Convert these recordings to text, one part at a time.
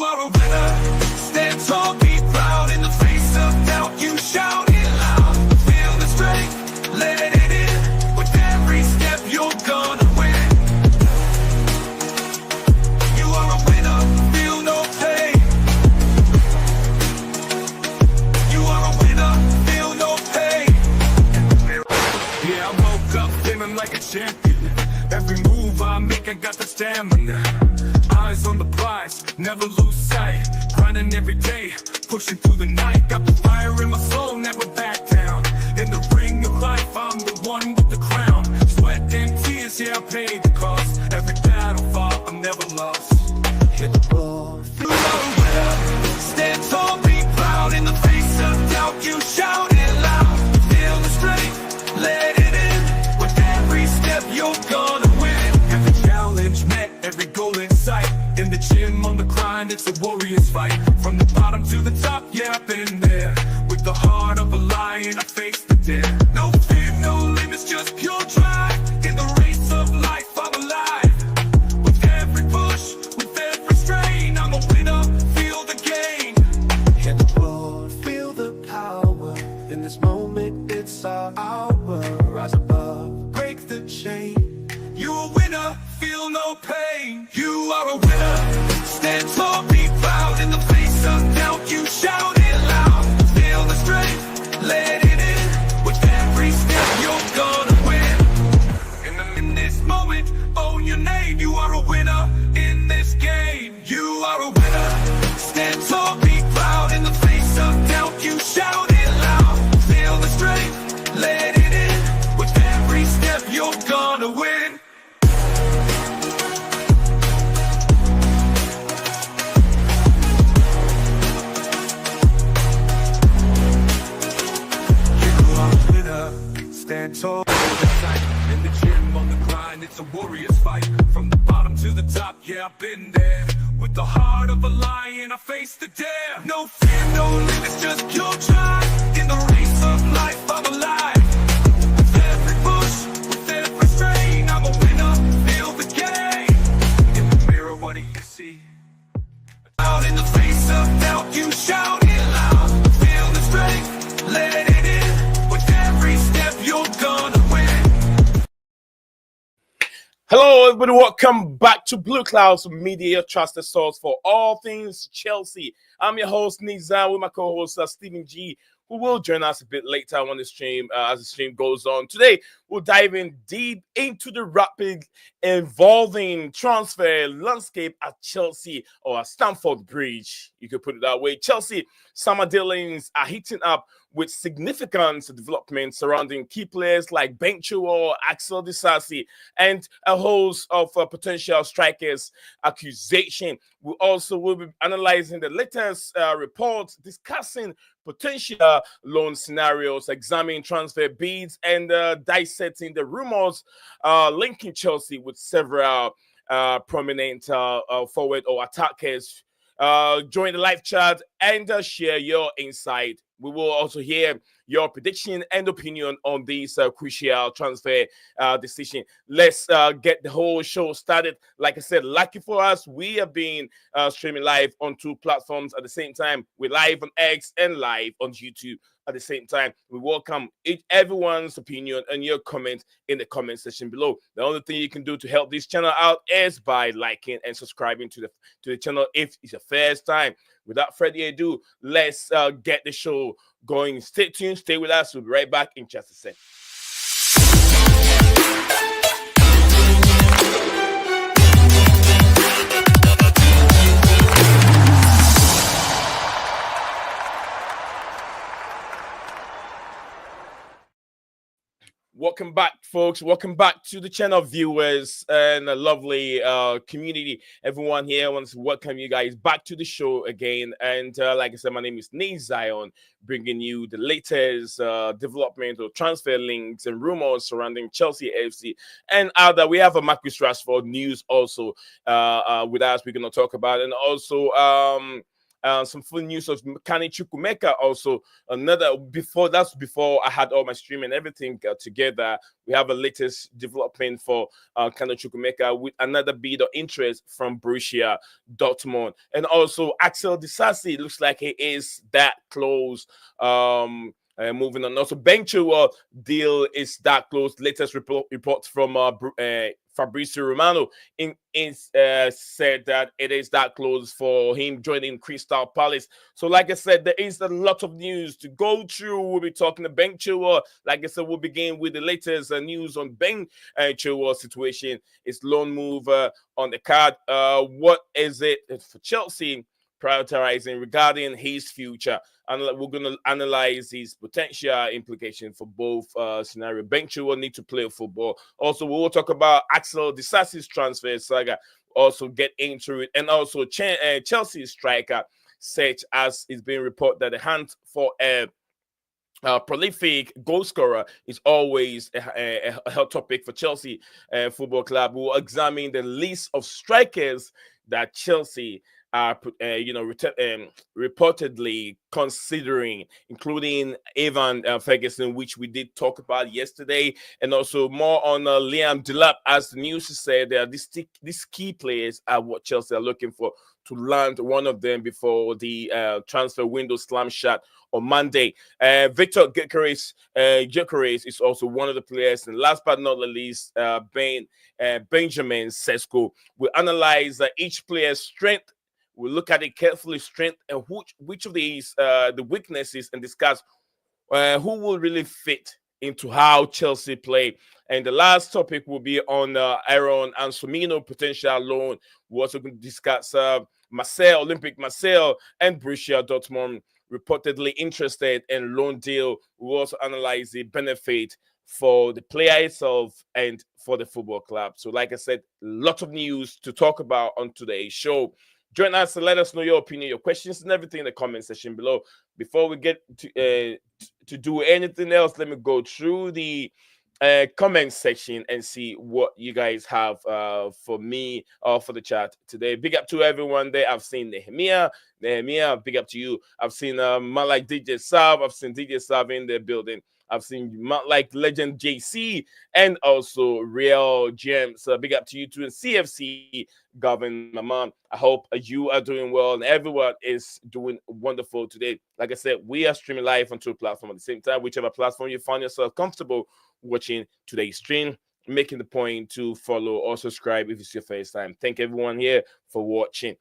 are a winner. Stand tall, be proud. In the face of doubt, you shout it loud. Feel the strength, let it in. With every step, you're gonna win. You are a winner, feel no pain. You are a winner, feel no pain. Yeah, I woke up feeling like a champion. Every move I make, I got the stamina. Eyes on the prize, never lose sight. Grinding every day, pushing through the night. Got the fire in my soul, never back down. In the ring of life, I'm the one with the crown. Sweat and tears, yeah, I paid the cost. Every battle fought, I'm never lost. Hit the ball, feel the winner. Stand tall, be proud. In the face of doubt, you shout it loud. Feel the strength, let it in. With every step, you're gonna win. Every challenge met, every goal in sight. In the gym, on the grind, it's a warrior's fight. From the bottom to the top, yeah, I've been there. With the heart of a lion, I face the dare. No fear, no limits, just pure drive. In the race of life, I'm alive. With every push, with every strain, I'm a winner, feel the gain. Hit the road, feel the power. In this moment, it's our hour. Rise above, break the chain. You're a winner, feel no pain. You are a winner. Stand tall, be proud. In the face of doubt, you shout it loud. Feel the strength, let it in. With every step, you're gonna win. In this moment, own your name. You are a winner in this game. You are a winner. Stand tall, be proud. In the face of doubt, you shout it loud. Feel the strength, let it in. With every step, you're gonna win. Stand tall, in the gym, on the grind, it's a warrior's fight. From the bottom to the top, yeah, I've been there. With the heart of a lion, I face the dare. No fear, no limits, just pure drive. In the race of life, I'm alive. With every push, with every strain, I'm a winner, feel the game. In the mirror, what do you see? Out in the face of doubt, you shout it loud. Feel the strength, let it in. With every step, you're gonna win. Hello, everybody. Welcome back to BlueClouds Media, your trusted source for all things Chelsea. I'm your host, Nizam, with my co-host, Stephen G, who will join us a bit later on the stream as the stream goes on. Today, we'll dive in deep into the rapid evolving transfer landscape at Chelsea, or at Stamford Bridge. You could put it that way. Chelsea summer dealings are heating up with significant developments surrounding key players like Ben Chilwell, Axel Disasi, and a host of potential strikers accusation. We also will be analyzing the latest reports, discussing potential loan scenarios, examining transfer bids, and dissecting the rumors linking Chelsea with several prominent forward or attackers. Join the live chat and share your insight. We will also hear your prediction and opinion on this crucial transfer decision. Let's get the whole show started. Like I said, lucky for us, we have been streaming live on two platforms at the same time. We're live on X and live on YouTube at the same time. We welcome everyone's opinion and your comment in the comment section below. The only thing you can do to help this channel out is by liking and subscribing to the channel if it's your first time. Without further ado, let's get the show going. Stay tuned, stay with us. We'll be right back in just a sec. Welcome back, folks. Welcome back to the channel, viewers and a lovely community. Everyone here wants to welcome you guys back to the show again. And like I said, my name is Nate Zion, bringing you the latest development or transfer links and rumors surrounding Chelsea FC and other. We have a Marcus Rashford news also with us. We're going to talk about, and also some full news of Kani Chukwumeka also. Before I had all my stream and everything together. We have a latest development for Kani Chukwumeka with another bid of interest from Borussia Dortmund. And also Axel Disasi looks like he is that close. Moving on. Also, Ben Chilwell deal is that close. Latest report from Fabrizio Romano said that it is that close for him joining Crystal Palace. So, like I said, there is a lot of news to go through. We'll be talking to Ben Chilwell. Like I said, we'll begin with the latest news on Ben Chilwell's situation. His loan move on the card. What is it for Chelsea prioritizing regarding his future? And we're going to analyze his potential implication for both scenario. Ben Chilwell need to play football. Also, we will talk about Axel Disasi's transfer saga. Also get into it. And also Chelsea striker, such as it's been reported that the hunt for a prolific goal scorer is always a hot topic for Chelsea Football Club. We'll examine the list of strikers that Chelsea are, reportedly considering, including Evan Ferguson, which we did talk about yesterday, and also more on Liam Delap. As the news said, these key players are what Chelsea are looking for to land one of them before the transfer window slam shut on Monday. Victor Gyokeres is also one of the players. And last but not the least, Benjamin Sesko. We analyze each player's strength. We look at it carefully, strength, and which of these the weaknesses, and discuss who will really fit into how Chelsea play. And the last topic will be on Aaron Ansomino potential loan. We're also going to discuss Olympic Marseille, and Borussia Dortmund reportedly interested in loan deal. We'll also analyze the benefit for the player itself and for the football club. So, like I said, a lot of news to talk about on today's show. Join us and let us know your opinion, your questions, and everything in the comment section below. Before we get to do anything else, let me go through the comment section and see what you guys have for me or for the chat today. Big up to everyone there. I've seen Nehemiah, big up to you. I've seen Malak DJ Sav. I've seen DJ Sav in the building. I've seen like Legend JC and also Real Gems. Big up to you too. And CFC Gavin, my mom. I hope you are doing well and everyone is doing wonderful today. Like I said, we are streaming live on two platforms at the same time. Whichever platform you find yourself comfortable watching today's stream, making the point to follow or subscribe if it's your first time. Thank everyone here for watching.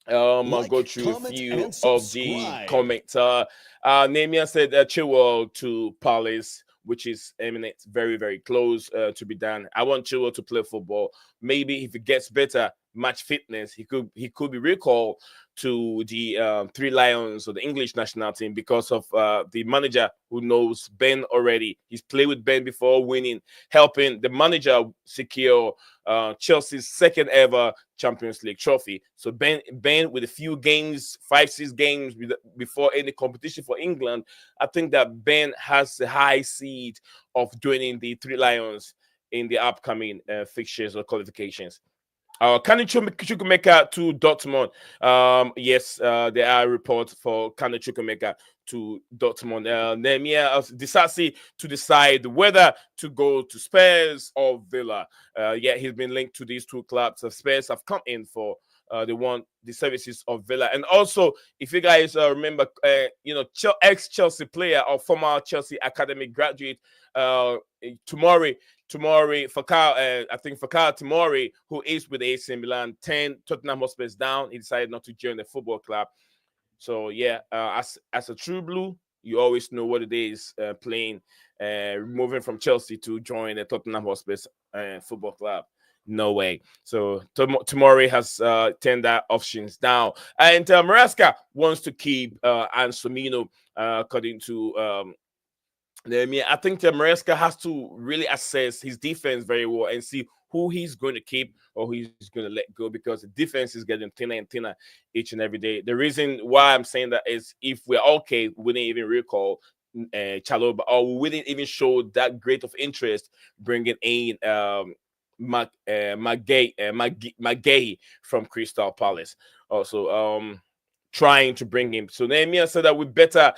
I'll go through a few of the comments. Namia said Chilwell to Palace, which is eminent, very, very close to be done. I want Chilwell to play football. Maybe if he gets better match fitness, he could be recalled to the Three Lions or the English national team because of the manager who knows Ben already. He's played with Ben before, helping the manager secure Chelsea's second ever Champions League trophy. So Ben with a few games, 5-6 games before any competition for England, I think that Ben has a high seed of joining the Three Lions in the upcoming fixtures or qualifications. Kani Chukwumeka to Dortmund. Yes, there are reports for Kani Chukwumeka to Dortmund. Nehemiah Disasi to decide whether to go to Spurs or Villa. He's been linked to these two clubs. Spurs have come in for the services of Villa. And also, if you guys remember, ex-Chelsea player or former Chelsea academy graduate, Tomori, I think Fakar Tomori, who is with AC Milan, 10 Tottenham Hotspurs down. He decided not to join the football club. So as a true blue, you always know what it is playing, moving from Chelsea to join the Tottenham Hotspurs football club. No way. So Tomori has turned that options down. And Maresca wants to keep Ansomino, according to I think Maresca has to really assess his defense very well and see who he's going to keep or who he's going to let go, because the defense is getting thinner and thinner each and every day. The reason why I'm saying that is if we're okay, we wouldn't even recall Chaloba, or we wouldn't even show that great of interest bringing in Magay from Crystal Palace. Also, trying to bring him. So Nehemiah said that we better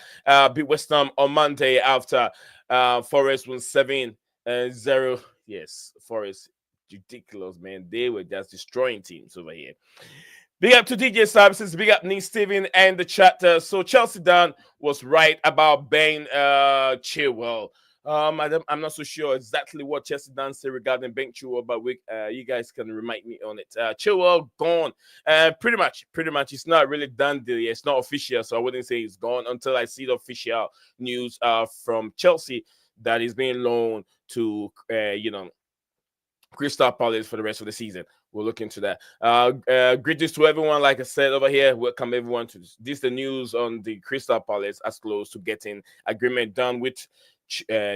beat West Ham on Monday after Forest won 7-0. Yes, Forest, ridiculous, man. They were just destroying teams over here. Big up to DJ Services, big up Nick Steven and the chatter. So Chelsea Dan was right about Ben Chilwell. I'm not so sure exactly what Chelsea Dan said regarding Ben Chilwell, but you guys can remind me on it. Chilwell gone. Pretty much. It's not really done deal yet. It's not official, so I wouldn't say it's gone until I see the official news from Chelsea that is being loaned to Crystal Palace for the rest of the season. We'll look into that. Greetings to everyone. Like I said over here, welcome everyone to this. The news on the Crystal Palace as close to getting agreement done with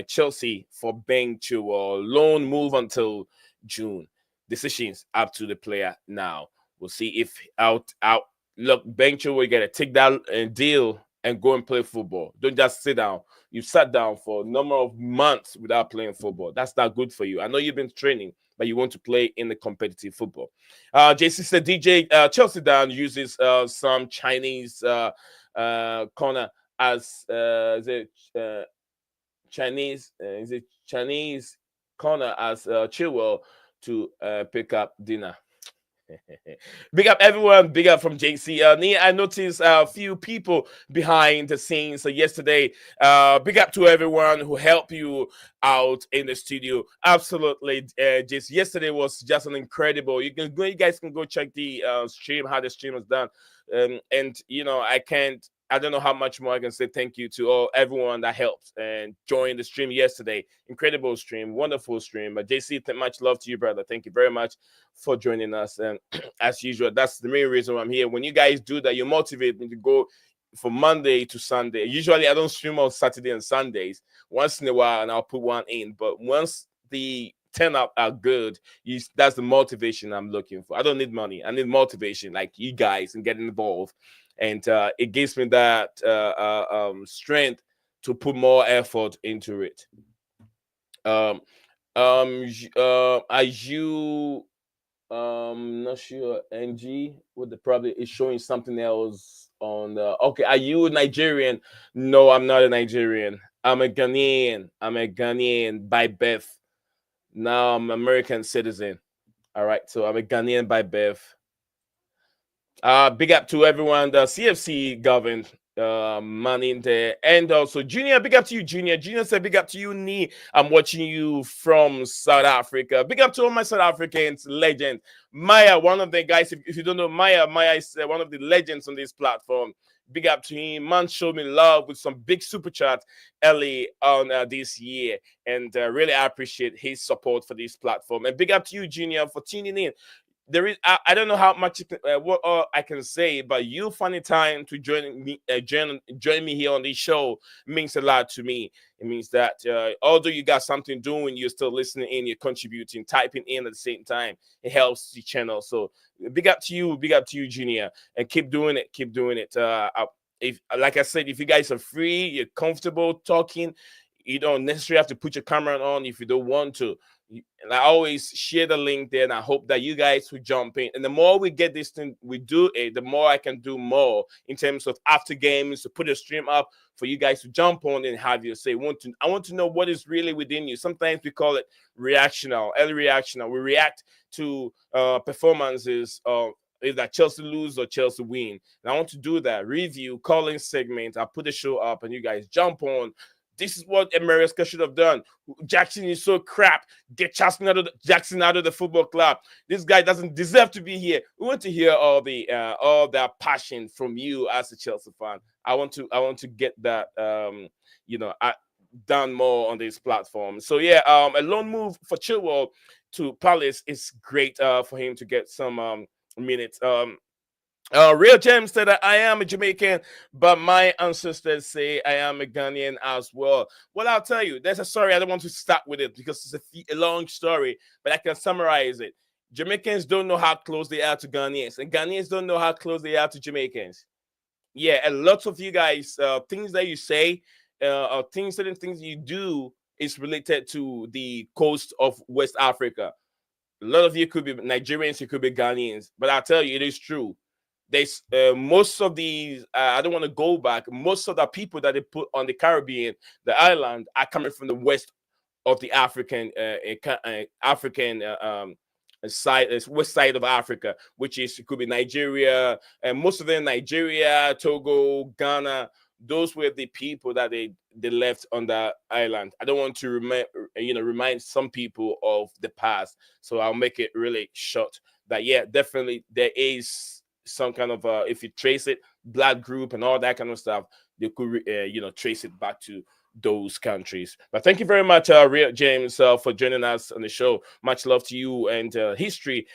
Chelsea for Ben Chilwell. Loan move until June. Decisions up to the player now. We'll see if look, Ben Chilwell, you gotta take that deal and go and play football. Don't just sit down. You sat down for a number of months without playing football. That's not good for you. I know you've been training, but you want to play in the competitive football. JC said DJ Chelsea Dan uses some Chinese corner as Chinese corner as Chilwell to pick up dinner. Big up everyone, big up from JC. I noticed a few people behind the scenes yesterday. Big up to everyone who helped you out in the studio. Absolutely, just yesterday was just an incredible. You guys can go check the stream, how the stream was done. And I don't know how much more I can say thank you to everyone that helped and joined the stream yesterday. Incredible stream, wonderful stream. JC, much love to you, brother. Thank you very much for joining us. And as usual, that's the main reason why I'm here. When you guys do that, you motivate me to go from Monday to Sunday. Usually, I don't stream on Saturday and Sundays. Once in a while, and I'll put one in. But once the 10 up are good, that's the motivation I'm looking for. I don't need money. I need motivation, like you guys, and getting involved. And it gives me that strength to put more effort into it. Are you not sure? NG with the probably is showing something else on the. Okay, are you Nigerian? No, I'm not a Nigerian. I'm a Ghanaian by birth. Now I'm an American citizen. All right, so I'm a Ghanaian by birth. Big up to everyone, the CFC governed money in there. And also Junior, big up to you, Junior. Junior said big up to you, Nee. I'm watching you from South Africa. Big up to all my South Africans, legend. Maya, one of the guys, if you don't know Maya is one of the legends on this platform. Big up to him. Man showed me love with some big super chat early on this year. And really I appreciate his support for this platform. And big up to you, Junior, for tuning in. There is I don't know how much what I can say, but you finding time to join me here on this show means a lot to me. It means that although you got something doing, you're still listening in, you're contributing, typing in at the same time. It helps the channel. So big up to you, Junior, and keep doing it. If, like I said, if you guys are free, you're comfortable talking, you don't necessarily have to put your camera on if you don't want to. And I always share the link there, and I hope that you guys will jump in. And the more we get this thing, we do it, the more I can do more in terms of after games to put a stream up for you guys to jump on and have your say. I want to know what is really within you. Sometimes we call it early reactional. We react to performances of is that Chelsea lose or Chelsea win. And I want to do that review calling segment. I put the show up, and you guys jump on. This is what America should have done. Jackson is so crap. Get Jackson out of the football club. This guy doesn't deserve to be here. We want to hear all that passion from you as a Chelsea fan. I want to get that done more on this platform. So yeah, a loan move for Chilwell to Palace is great for him to get some minutes. Real James said that I am a Jamaican, but my ancestors say I am a Ghanaian as well. Well, I'll tell you, there's a story. I don't want to start with it because it's a long story, but I can summarize it. Jamaicans don't know how close they are to Ghanaians, and Ghanaians don't know how close they are to Jamaicans. Yeah, and lots of you guys, things that you say, certain things you do is related to the coast of West Africa. A lot of you could be Nigerians, you could be Ghanaians, but I'll tell you, it is true. there's most of these. I don't want to go back. Most of the people that they put on the Caribbean, the island, are coming from the west of the African side, west side of Africa, which is it could be Nigeria, and most of them Nigeria, Togo, Ghana. Those were the people that they left on the island. I don't want to remind some people of the past, so I'll make it really short. That yeah, definitely there is some kind of if you trace it, black group and all that kind of stuff, they could trace it back to those countries. But thank you very much, Real James, for joining us on the show. Much love to you. And history,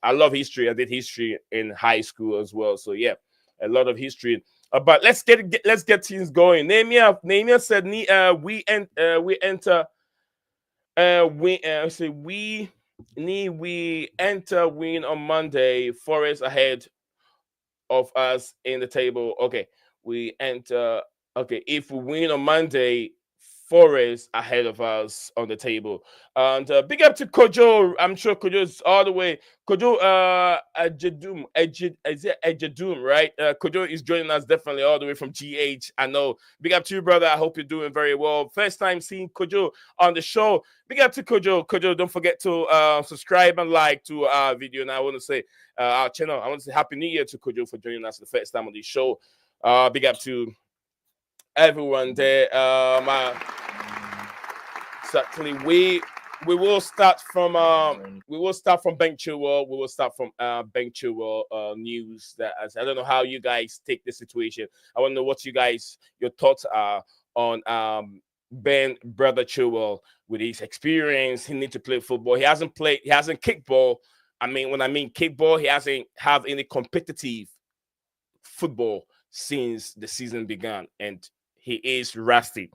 I love history. I did history in high school as well. So yeah, a lot of history. But let's get things going. Nehemiah said, we enter win on Monday. Forest ahead of us in the table. Okay, we enter. Okay, if we win on Monday, Forest ahead of us on the table. And big up to Kojo. I'm sure Kojo's all the way. Kojo Ejadum, right? Kojo is joining us definitely all the way from GH. I know. Big up to you, brother. I hope you're doing very well. First time seeing Kojo on the show. Big up to Kojo. Kojo, don't forget to subscribe and like to our video. And I want to say our channel. I want to say Happy New Year to Kojo for joining us the first time on the show. Big up to everyone there. Certainly, we will start from Ben Chilwell. We will start from Ben Chilwell news. That I don't know how you guys take the situation. I want to know what your thoughts are on Ben brother Chilwell with his experience. He needs to play football. He hasn't kicked ball. I mean, when I mean kick ball, he hasn't have any competitive football since the season began, and he is rusty.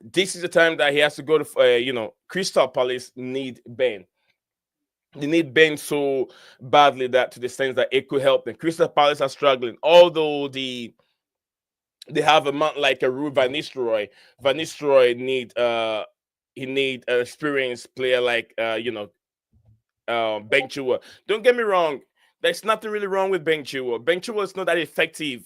This is the time that he has to go to, Crystal Palace need Ben. They need Ben so badly that to the sense that it could help them. Crystal Palace are struggling, although they have a man like a Rue Van Nistelrooy. Van Nistelrooy need an experienced player like Ben Chilwell. Don't get me wrong. There's nothing really wrong with Ben Chilwell. Ben Chilwell is not that effective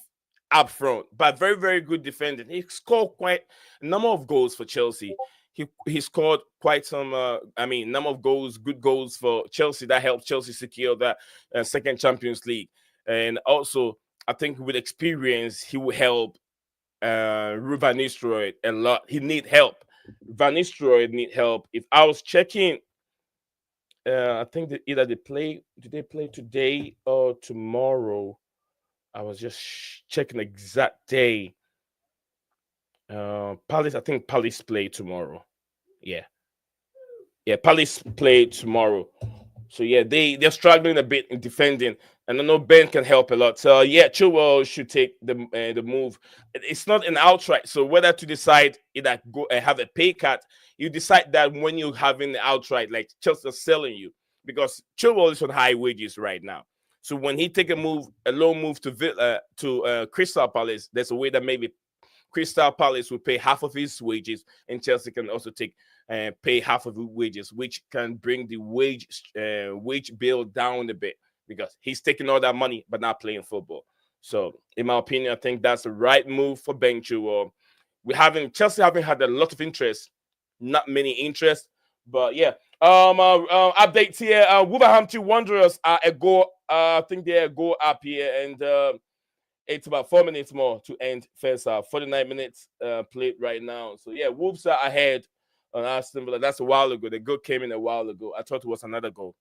up front, but very, very good defending. He scored quite a number of goals for Chelsea. He scored quite some, number of goals, good goals for Chelsea that helped Chelsea secure that second Champions League. And also, I think with experience, he will help Van Nistelrooy a lot. He need help. Van Nistelrooy need help. If I was checking, I think that either did they play today or tomorrow? I was just checking the exact day. Palace, I think Palace play tomorrow. Yeah, Palace play tomorrow. So yeah, they're struggling a bit in defending, and I know Ben can help a lot. So yeah, Chilwell should take the move. It's not an outright. So whether to decide either go have a pay cut, you decide that when you're having the outright, like Chelsea selling you, because Chilwell is on high wages right now. So when he take a low move to Crystal Palace, there's a way that maybe Crystal Palace will pay half of his wages, and Chelsea can also pay half of his wages, which can bring the wage bill down a bit because he's taking all that money but not playing football. So, in my opinion, I think that's the right move for Ben Chilwell. Chelsea haven't had a lot of interest, not many interest, but yeah. Updates here. Wolverhampton Wanderers are a goal. I think they're a goal up here, and it's about 4 minutes more to end first half. 49 minutes played right now. So yeah, Wolves are ahead on Aston Villa. That's a while ago. The goal came in a while ago. I thought it was another goal,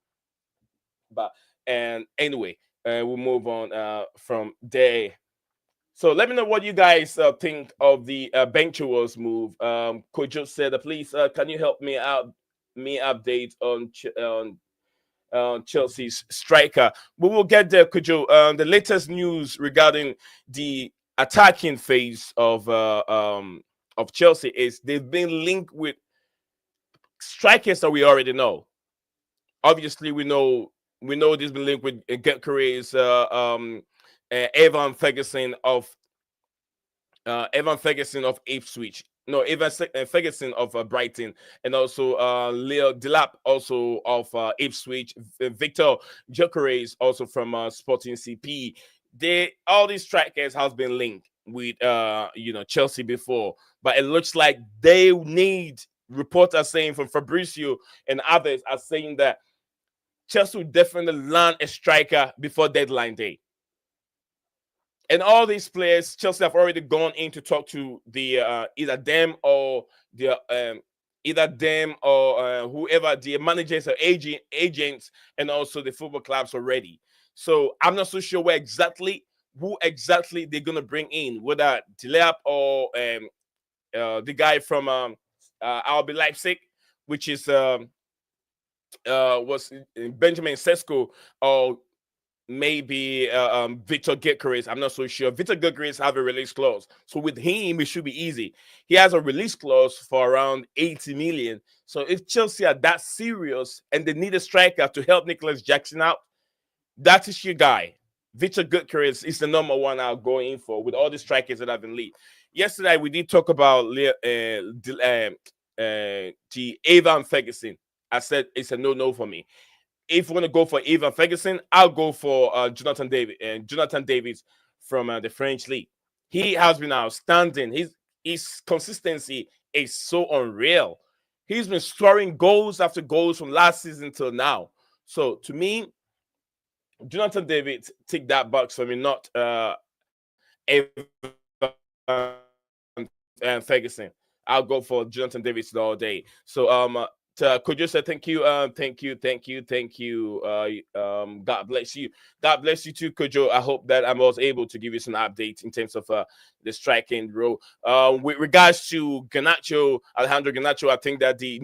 but and anyway, we'll move on from there. So let me know what you guys think of the Ben Chilwell's move. Kojo said, please, can you help me out? Me update on Chelsea's striker. We will get there, Kojo. The latest news regarding the attacking phase of Chelsea is they've been linked with strikers that we already know. Obviously, we know this been linked with Gyokeres, Evan Ferguson of Ipswich. no, even Ferguson of Brighton, and also Leo Delap also of Ipswich, Victor Gyokeres also from Sporting CP. All these strikers has been linked with Chelsea before, but it looks like they need, reports are saying from Fabrizio and others are saying that Chelsea will definitely land a striker before deadline day. And all these players, Chelsea have already gone in to talk to the either them or whoever the managers or agents, and also the football clubs already. So I'm not so sure who exactly they're gonna bring in, whether Delap or the guy from RB Leipzig, which is was Benjamin Sesko, or maybe Victor Gyokeres. I'm not so sure. Victor Gyokeres have a release clause, so with him it should be easy. He has a release clause for around 80 million. So if Chelsea are that serious and they need a striker to help Nicholas Jackson out, that is your guy. Victor Gyokeres is the number one I'll go in for with all the strikers that have been lead. Yesterday we did talk about the Evan Ferguson. I said it's a no for me. If we're gonna go for Evan Ferguson, I'll go for Jonathan Davids from the French league. He has been outstanding. His consistency is so unreal. He's been scoring goals after goals from last season till now. So to me, Jonathan Davids tick that box for me, not Ferguson. I'll go for Jonathan Davids all day. So could you say thank you, thank you. God bless you. God bless you too, Kojo. I hope that I was able to give you some updates in terms of the striking role. With regards to Alejandro Garnacho, I think that the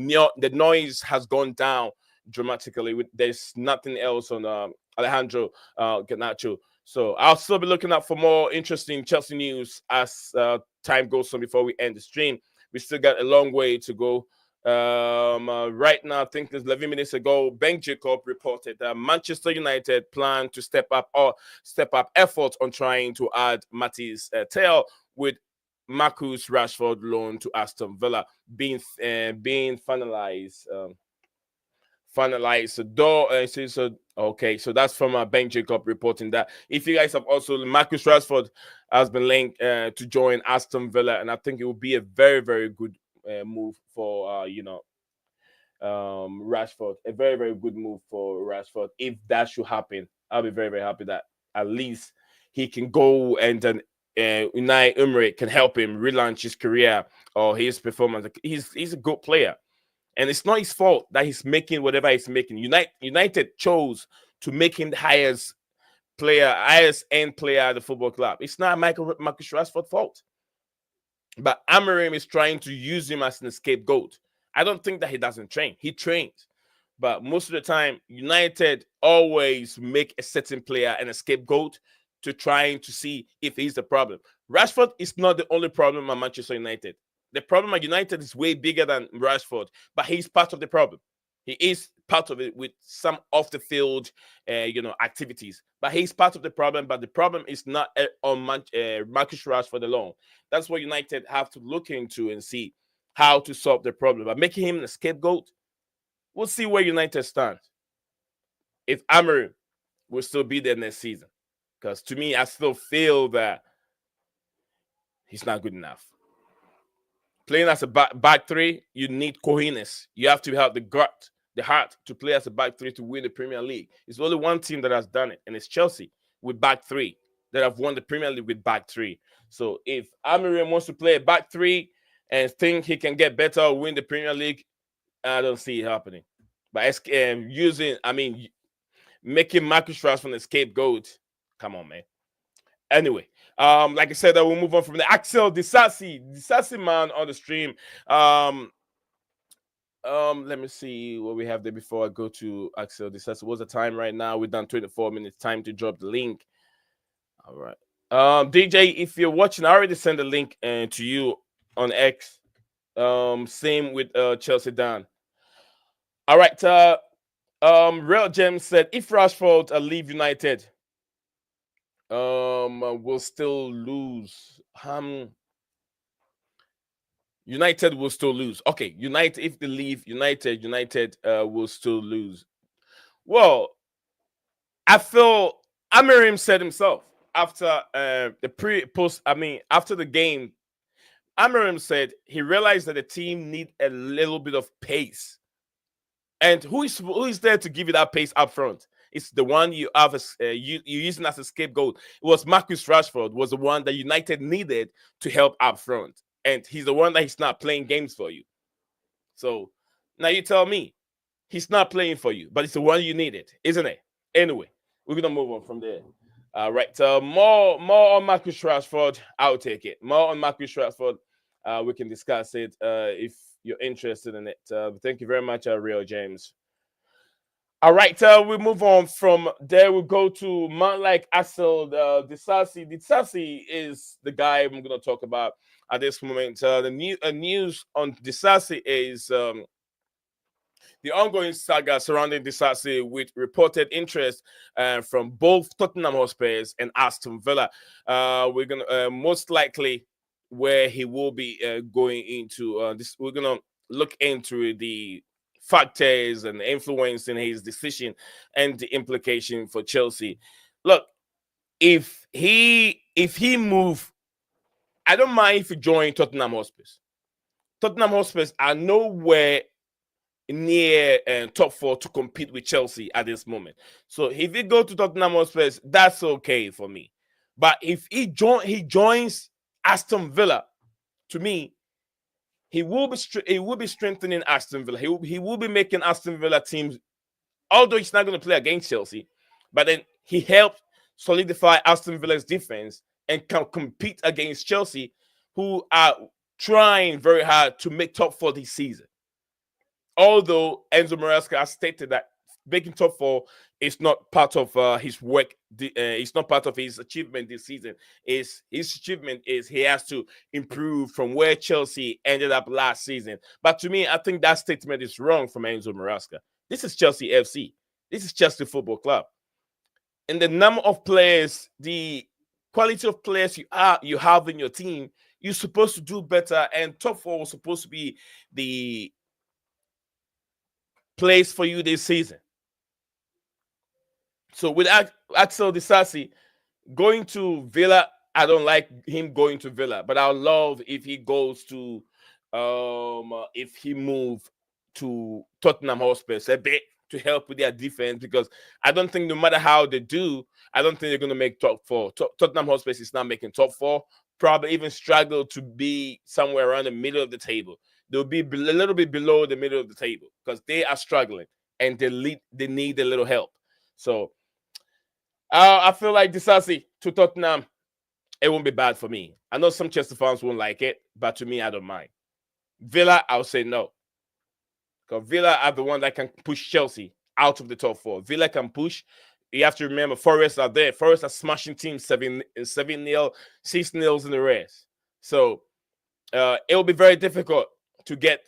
noise has gone down dramatically. There's nothing else on Alejandro Garnacho. So I'll still be looking out for more interesting Chelsea news as time goes on before we end the stream. We still got a long way to go. Right now, I think it's 11 minutes ago, Ben Jacob reported that Manchester United plan to step up efforts on trying to add Matisse Tel, with Marcus Rashford loan to Aston Villa being finalized. Okay, so that's from Ben Jacob reporting that. If you guys have also, Marcus Rashford has been linked to join Aston Villa, and I think it will be a very, very good move for Rashford. A very, very good move for Rashford. If that should happen, I'll be very, very happy that at least he can go, and then Unai Emery can help him relaunch his career or his performance. He's a good player. And it's not his fault that he's making whatever he's making. United chose to make him the highest end player at the football club. It's not Marcus Rashford's fault. But Amorim is trying to use him as an scapegoat. I don't think that he doesn't train. He trains. But most of the time, United always make a certain player and a scapegoat to trying to see if he's the problem. Rashford is not the only problem at Manchester United. The problem at United is way bigger than Rashford, but he's part of the problem. He is part of it with some off the field, activities. But he's part of the problem. But the problem is not on Marcus Rashford alone. That's what United have to look into and see how to solve the problem. But making him a scapegoat, we'll see where United stand. If Amorim will still be there next season, because to me, I still feel that he's not good enough. Playing as a back three, you need coherence. You have to have the heart to play as a back three to win the Premier League. It's only one team that has done it, and it's Chelsea with back three that have won the Premier League with back three. So if Amorim wants to play a back three and think he can get better or win the Premier League, I don't see it happening. But making Marcus Rashford a scapegoat, come on, man. Anyway, like I said, I will move on from the Axel Disasi man on the stream. Let me see what we have there before I go to Axel Disasi. What's the time right now? We're done 24 minutes. Time to drop the link. All right. DJ, if you're watching, I already sent the link to you on X. Same with Chelsea Dan. All right. Real Gem said if Rashford leave United, we'll still lose. United will still lose. Okay, United, if they leave, United will still lose. Well, I feel Amorim said himself after after the game, Amorim said he realized that the team need a little bit of pace. And who is there to give you that pace up front? It's the one you have you're using as a scapegoat. It was Marcus Rashford was the one that United needed to help up front, and he's the one that he's not playing games for you. So now you tell me he's not playing for you, but it's the one you needed, isn't it? Anyway, we're gonna move on from there. Right. More on Marcus Rashford. I'll take it. More on Marcus Rashford. We can discuss it if you're interested in it. Thank you very much, Real James. All right, we move on from there. We go to man like Axel Disasi. Disasi is the guy I'm going to talk about at this moment. The news on Disasi is the ongoing saga surrounding Disasi with reported interest from both Tottenham Hotspur and Aston Villa. We're going to most likely where he will be going into this. We're going to look into the factors and influence in his decision and the implication for Chelsea. Look, if he move, I don't mind if he join Tottenham Hotspur. Tottenham Hotspur are nowhere near top 4 to compete with Chelsea at this moment. So if he go to Tottenham Hotspur, that's okay for me. But if he joins Aston Villa, to me, he will be strengthening Aston Villa. He will be making Aston Villa teams, although he's not going to play against Chelsea, but then he helped solidify Aston Villa's defense and can compete against Chelsea, who are trying very hard to make top 4 this season. Although Enzo Maresca has stated that making top 4 is not part of his work. It's not part of his achievement this season. His achievement is he has to improve from where Chelsea ended up last season. But to me, I think that statement is wrong from Enzo Maresca. This is Chelsea FC. This is Chelsea Football Club. And the number of players, the quality of players you have in your team, you're supposed to do better. And top 4 was supposed to be the place for you this season. So with Axel Disasi going to Villa, I don't like him going to Villa, but I would love if he goes to, if he move to Tottenham Hotspur a bit to help with their defense, because I don't think no matter how they do, I don't think they're going to make top 4. Tottenham Hotspur is not making top 4, probably even struggle to be somewhere around the middle of the table. They'll be a little bit below the middle of the table because they are struggling and they need a little help. So I feel like Disasi to Tottenham, it won't be bad for me. I know some Chelsea fans won't like it, but to me, I don't mind. Villa, I'll say no. Because Villa are the one that can push Chelsea out of the top 4. Villa can push. You have to remember, Forest are there. Forest are smashing teams 7-0, 6-0 in the rest. So it will be very difficult to get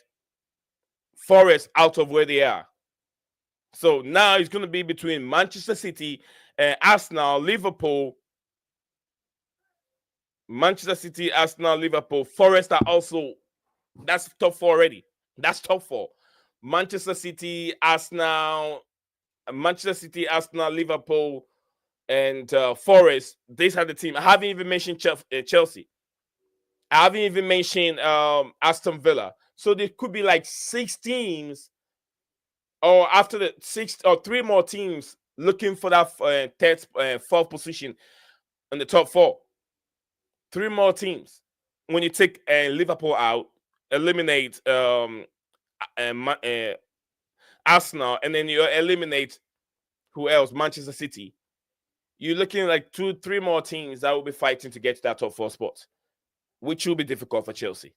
Forest out of where they are. So now it's going to be between Manchester City, Arsenal, Liverpool. Manchester City, Arsenal, Liverpool. Forest are also, that's top 4 already. That's top 4. Manchester City, Arsenal, Liverpool, and Forest. These are the team. I haven't even mentioned Chelsea. I haven't even mentioned Aston Villa. So there could be like 6 teams, or after the 6 or 3 more teams looking for that third, 4th position in the top 4. 3 more teams. When you take Liverpool out, eliminate Arsenal, and then you eliminate who else? Manchester City. You're looking like 2-3 more teams that will be fighting to get to that top 4 spot, which will be difficult for Chelsea.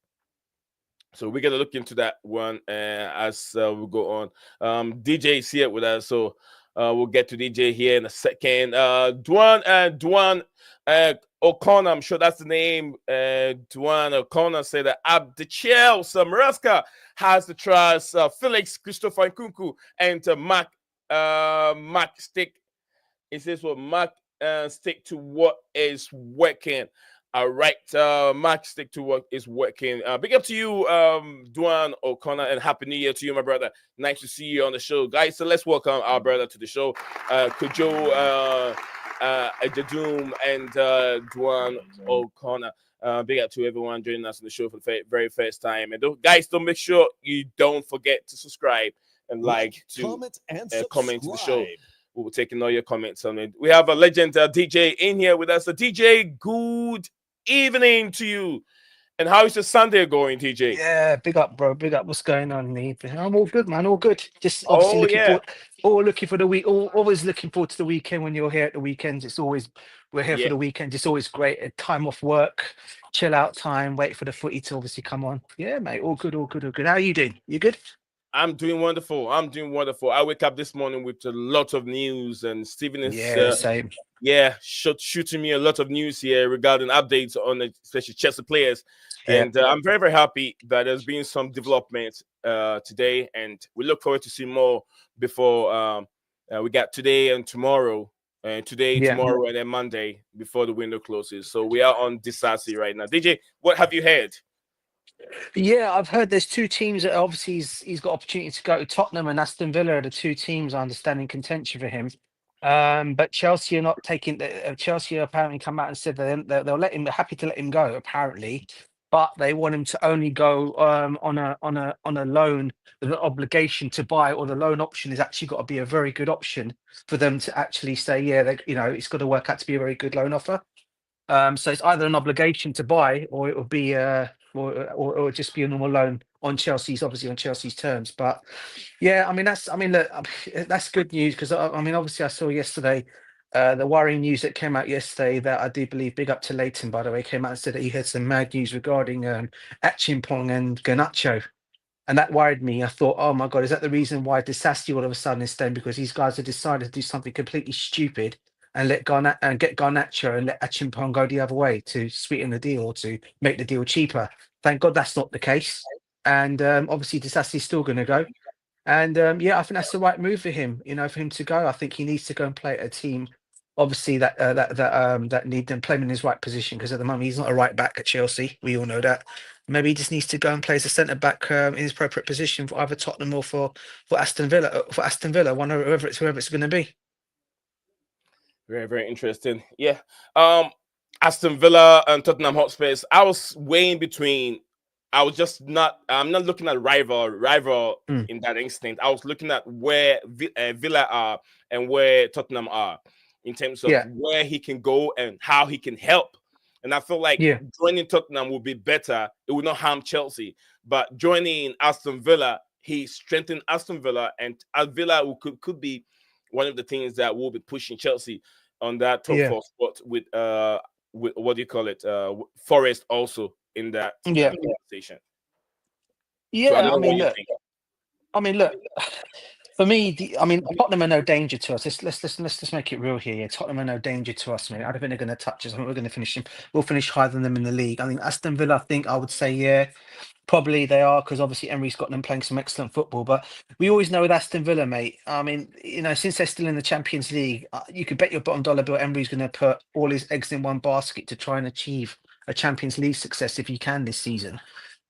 So we're gonna look into that one as we go on. DJ is here with us, so we'll get to DJ here in a second. Dwan O'Connor, I'm sure that's the name. Dwan O'Connor said that Abdichel Maresca has the trust. Felix, Christopher Nkunku, and Mark stick. It says what Mark stick to what is working. All right, Mark, stick to work is working. Big up to you, Duan O'Connor, and happy New Year to you, my brother. Nice to see you on the show, guys. So let's welcome our brother to the show, Kujo Ejadoom and Duan O'Connor. Big up to everyone joining us on the show for the very first time. And guys, don't make sure you don't forget to subscribe and comment to the show. We'll be taking all your comments on it. We have a legend DJ in here with us. DJ, good evening to you. And how is the Sunday going, TJ? Yeah, big up, bro. Big up. What's going on, Neve? I'm all good, man. All good. Just obviously looking for the week. Always looking forward to the weekend. When you're here at the weekends, we're here for the weekend. It's always great. A time off work, chill out time. Wait for the footy to obviously come on. Yeah, mate. All good. All good. All good. How are you doing? You good? I'm doing wonderful. I wake up this morning with a lot of news, and Stephen is same. Shooting me a lot of news here regarding updates on especially Chelsea players. Yeah. And I'm very, very happy that there's been some development today, and we look forward to see more before we got today and tomorrow, tomorrow, and then Monday before the window closes. So we are on Disasi right now. DJ, what have you heard? Yeah, I've heard there's two teams that obviously he's got opportunity to go to. Tottenham and Aston Villa are the two teams I understand in contention for him. But Chelsea are not taking. Chelsea apparently come out and said that they'll let him. They're happy to let him go apparently, but they want him to only go on a loan with an obligation to buy, or the loan option is actually got to be a very good option for them to actually say, it's got to work out to be a very good loan offer. So it's either an obligation to buy, or it will be or just be a normal loan on Chelsea's terms. But yeah, that's good news, because obviously I saw yesterday the worrying news that came out yesterday that I do believe, big up to Leighton, by the way, came out and said that he had some mad news regarding Achimpong and Garnacho. And that worried me. I thought, oh my God, is that the reason why Disasi all of a sudden is staying? Because these guys have decided to do something completely stupid and get Garnacho and let Achimpong go the other way to sweeten the deal or to make the deal cheaper. Thank God that's not the case. And obviously Disasi is still going to go. And I think that's the right move for him. For him to go, I think he needs to go and play at a team, obviously that need them, play him in his right position. Because at the moment he's not a right back at Chelsea. We all know that. Maybe he just needs to go and play as a centre back in his appropriate position for either Tottenham or for Aston Villa. Whoever it's going to be. Very, very interesting. Yeah. Aston Villa and Tottenham Hotspurs. I was weighing between. I'm not looking at rival in that instinct. I was looking at where Villa are and where Tottenham are in terms of where he can go and how he can help. And I feel like joining Tottenham would be better. It would not harm Chelsea. But joining Aston Villa, he strengthened Aston Villa, and Villa could be one of the things that will be pushing Chelsea on that top four spot with what do you call it? Forest also in that conversation. Yeah, so look. For me, Tottenham are no danger to us. Let's make it real here. Yeah, Tottenham are no danger to us, mate. I don't think they're going to touch us. I think we're going to finish them. We'll finish higher than them in the league. I think Aston Villa, I would say, probably they are, because obviously Emery's got them playing some excellent football. But we always know with Aston Villa, mate, since they're still in the Champions League, you could bet your bottom dollar bill Emery's going to put all his eggs in one basket to try and achieve a Champions League success if he can this season.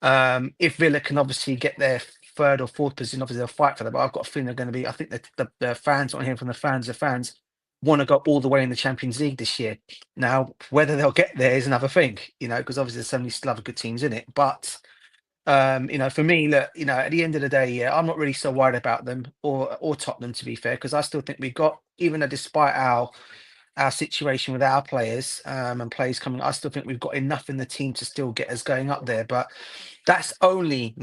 If Villa can obviously get their third or fourth position, obviously they'll fight for that. But I've got a feeling they're going to be. I think that the fans, on here from the fans want to go all the way in the Champions League this year. Now, whether they'll get there is another thing, because obviously there's so many still other good teams in it. But for me, look, at the end of the day, I'm not really so worried about them or Tottenham, to be fair, because I still think we've got, even though despite our situation with our players and players coming, I still think we've got enough in the team to still get us going up there. But that's only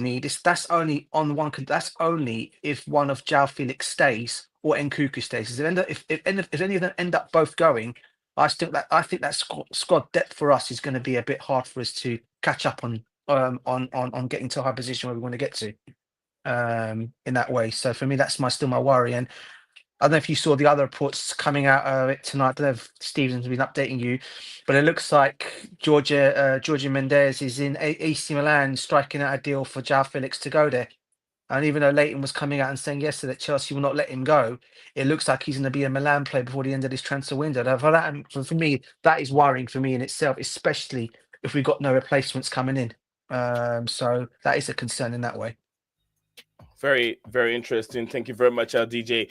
that's only on one. That's only if one of João Felix stays or Nkunku stays. If any of them end up both going, I think that squad depth for us is going to be a bit hard for us to catch up on getting to a high position where we want to get to in that way. So for me, that's still my worry. And I don't know if you saw the other reports coming out of it tonight. I don't know if Stevenson's been updating you, but it looks like Jorge Mendes is in AC Milan striking out a deal for João Felix to go there. And even though Leighton was coming out and saying yesterday that Chelsea will not let him go, it looks like he's going to be a Milan player before the end of this transfer window. Now, for me, that is worrying for me in itself, especially if we've got no replacements coming in. So that is a concern in that way. Very, very interesting. Thank you very much, DJ.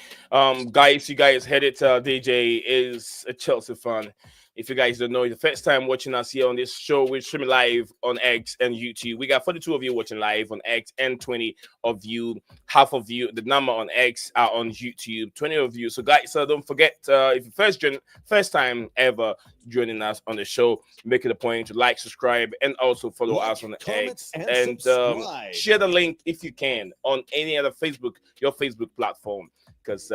Guys, you guys heard it. DJ is a Chelsea fan. If you guys don't know, the first time watching us here on this show, we're streaming live on X and YouTube. We got 42 of you watching live on X and 20 of you, half of you, the number on X are on YouTube, 20 of you. So guys, don't forget, if you first time ever joining us on the show, make it a point to like, subscribe, and also follow us on X and share the link if you can on any other your Facebook platform, because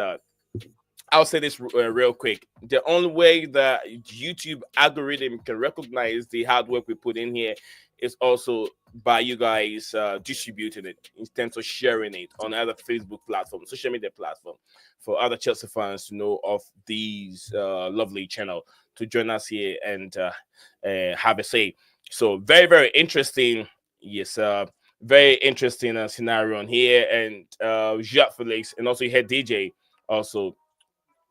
I'll say this real quick. The only way that YouTube algorithm can recognize the hard work we put in here is also by you guys distributing it in terms of sharing it on other Facebook platforms, social media platform, for other Chelsea fans to know of these lovely channel to join us here and have a say. So very, very interesting. Yes, very interesting scenario on here. And Jacques Felix, and also you had DJ also.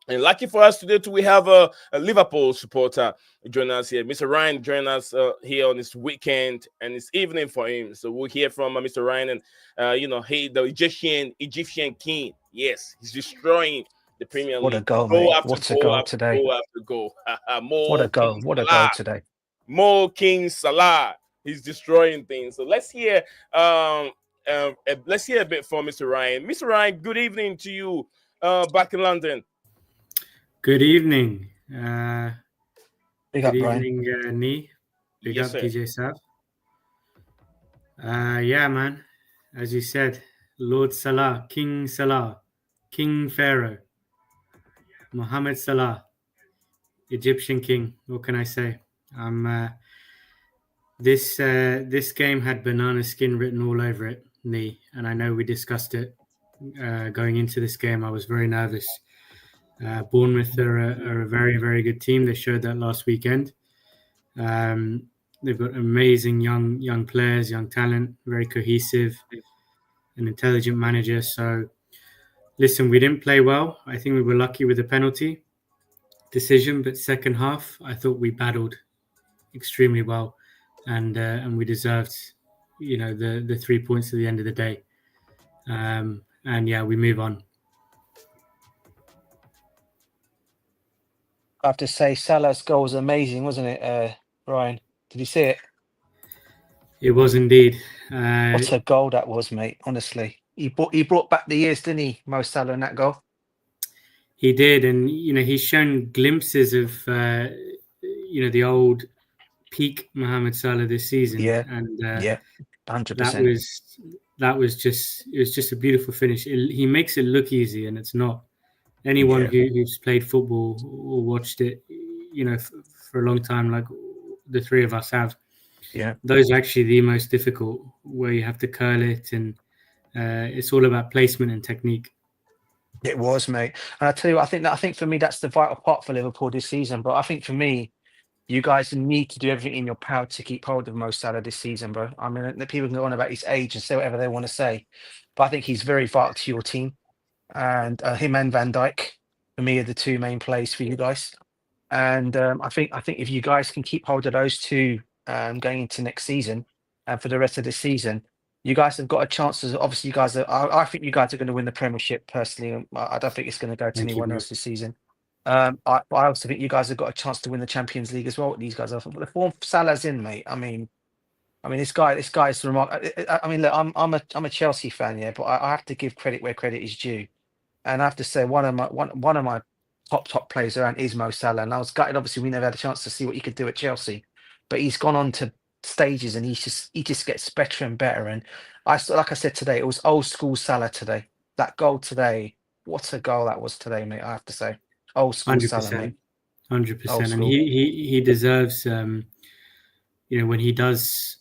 And lucky for us today, too, we have a Liverpool supporter joining us here. Mr. Ryan joining us here on this weekend, and it's evening for him. So we'll hear from Mr. Ryan, and the Egyptian king. Yes, he's destroying the Premier League. What a goal, mate! What a goal today! Goal after goal. What a goal! What a goal today! More King Salah. He's destroying things. So let's hear a bit from Mr. Ryan. Mr. Ryan, good evening to you back in London. Good evening. Big up, good Brian. evening, Nee. Big Yes, up, sir. DJ Sav. Yeah, man. As you said, Lord Salah, King Pharaoh, Mohammed Salah, Egyptian king. What can I say? This game had banana skin written all over it, Nee, and I know we discussed it going into this game. I was very nervous. Bournemouth are a very, very good team. They showed that last weekend. They've got amazing young players, young talent, very cohesive, an intelligent manager. So, listen, we didn't play well. I think we were lucky with the penalty decision, but second half, I thought we battled extremely well, and we deserved, the 3 points at the end of the day. And yeah, we move on. I have to say, Salah's goal was amazing, wasn't it, Ryan? Did you see it? It was indeed. What a goal that was, mate. Honestly, he brought back the years, didn't he, Mo Salah, in that goal? He did, and he's shown glimpses of the old peak Mohamed Salah this season. Yeah, and 100%. That was just a beautiful finish. He makes it look easy, and it's not. Anyone who's played football or watched it, for a long time, like the three of us have, those are actually the most difficult, where you have to curl it, and it's all about placement and technique. It was, mate. And I tell you what, I think for me that's the vital part for Liverpool this season. But I think for me, you guys need to do everything in your power to keep hold of Mo Salah this season, bro. I mean, the people can go on about his age and say whatever they want to say, but I think he's very vital to your team. And him and Van Dijk, for me, are the two main plays for you guys. And I think if you guys can keep hold of those two going into next season and for the rest of the season, you guys have got a chance. Obviously, you guys are. I think you guys are going to win the Premiership. Personally, I don't think it's going to go to anyone else this season. I also think you guys have got a chance to win the Champions League as well. These guys are. But the form Salah's in, mate. I mean, this guy's remarkable. I mean, look, I'm a Chelsea fan, yeah, but I have to give credit where credit is due. And I have to say, one of my top players around is Mo Salah. And I was gutted. Obviously, we never had a chance to see what he could do at Chelsea, but he's gone on to stages and he just gets better and better. And like I said today, it was old school Salah today. That goal today, what a goal that was today, mate. I have to say, old school 100%, Salah, mate. 100%. And he deserves, when he does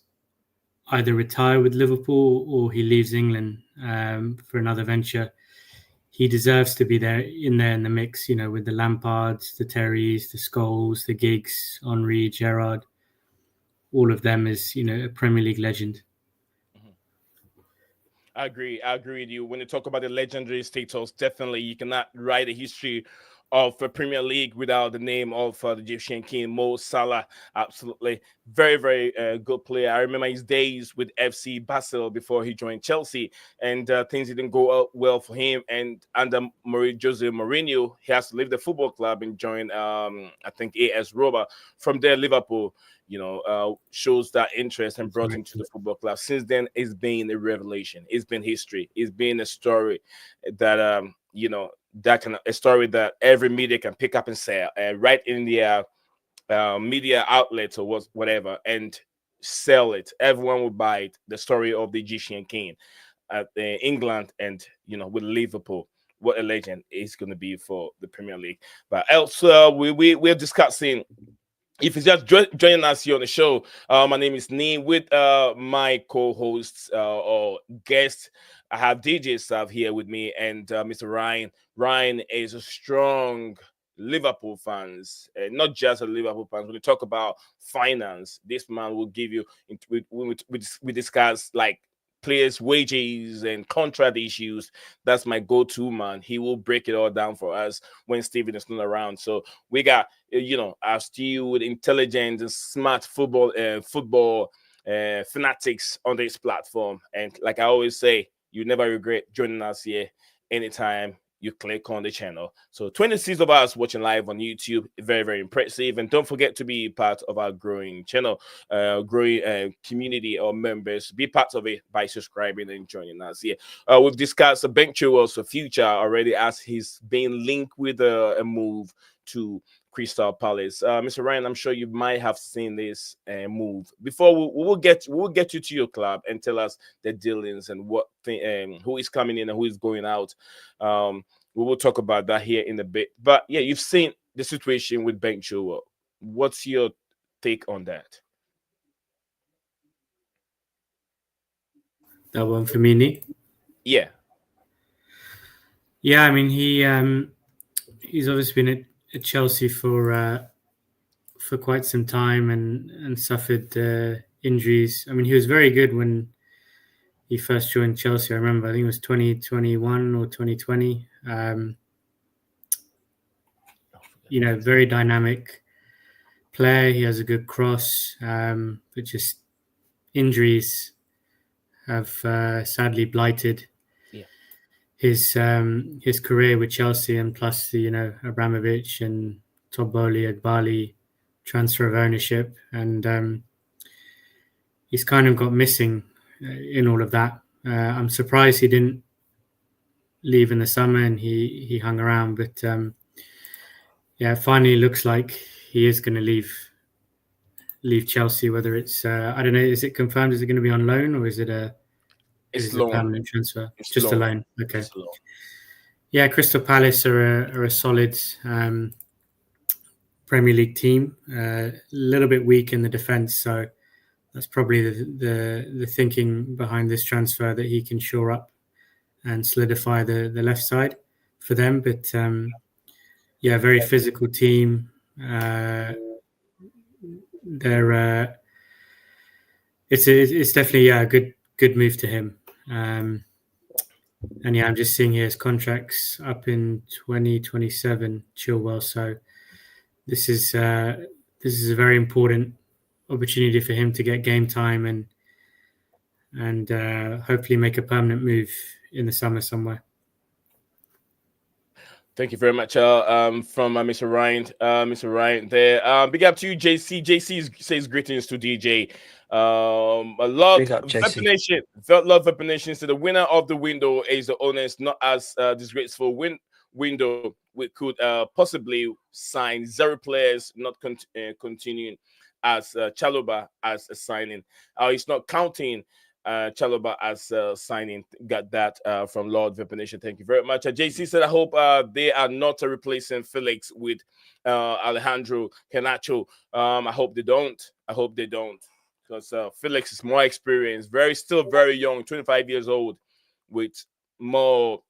either retire with Liverpool or he leaves England for another venture, he deserves to be in the mix, with the Lampards, the Terrys, the Scholes, the Giggs, Henry, Gerrard, all of them is, a Premier League legend. I agree with you. When you talk about the legendary status, definitely you cannot write a history of a Premier League without the name of the Egyptian king Mo Salah. Absolutely, very good player. I remember his days with FC Basel before he joined Chelsea, and things didn't go out well for him. And under Jose Mourinho, he has to leave the football club and join, I think, AS Roma. From there, Liverpool, shows that interest and brought him to the football club. Since then, it's been a revelation. It's been history. It's been a story that a story that every media can pick up and say, right in their media outlets or whatever, and sell it. Everyone will buy it. The story of the Egyptian king at England, and with Liverpool. What a legend is going to be for the Premier League. But elsewhere, we're discussing. If you're just joining us here on the show, my name is Nee with my co-hosts or guests. I have DJ Sav here with me and Mr. Ryan. Ryan is a strong Liverpool fans, not just a Liverpool fans. When you talk about finance, this man will give you. We discuss like players' wages and contract issues. That's my go-to man. He will break it all down for us when Steven is not around. So we got our stew with intelligent and smart football fanatics on this platform. And like I always say, you never regret joining us here anytime you click on the channel. So 26 of us watching live on YouTube, very impressive. And don't forget to be part of our growing channel, growing community or members. Be part of it by subscribing and joining us here. We've discussed Ben Chilwell's future already, as he's been linked with a move to Crystal Palace. Mr. Ryan, I'm sure you might have seen this move before. We'll get you to your club and tell us the dealings and who is coming in and who is going out. We will talk about that here in a bit. But yeah, you've seen the situation with Ben Chilwell. What's your take on that? That one for me, Nick? Yeah. Yeah, I mean he's obviously been at Chelsea for quite some time and suffered injuries. I mean, he was very good when he first joined Chelsea. I remember, I think it was 2021 or 2020. Very dynamic player. He has a good cross, but just injuries have sadly blighted his career with Chelsea, and plus Abramovich and Tomboli, Agbali transfer of ownership, and he's kind of got missing in all of that. I'm surprised he didn't leave in the summer and he hung around, but it finally looks like he is going to leave Chelsea. Whether it's I don't know, is it confirmed? Is it going to be on loan, or is it a permanent transfer? It's just a loan. Okay. Yeah, Crystal Palace are a solid Premier League team. A little bit weak in the defence, so that's probably the thinking behind this transfer, that he can shore up and solidify the left side for them. But very physical team. It's definitely a good move to him. And I'm just seeing here his contract's up in 2027, Chilwell. So this is a very important opportunity for him to get game time and hopefully make a permanent move in the summer somewhere. Thank you very much, from Mr. Ryan. Mr. Ryan there. Big up to you, JC. JC says greetings to DJ. A lot of Vapor So the winner of the window is the owners, not as disgraceful window. We could possibly sign 0 players, not continuing as Chalobah as a signing. It's not counting Chalobah as signing. Got that from Lord Vapor. Thank you very much. JC said, I hope they are not replacing Felix with Alejandro Garnacho. I hope they don't. Because Felix is more experienced, still very young, 25 years old, with more.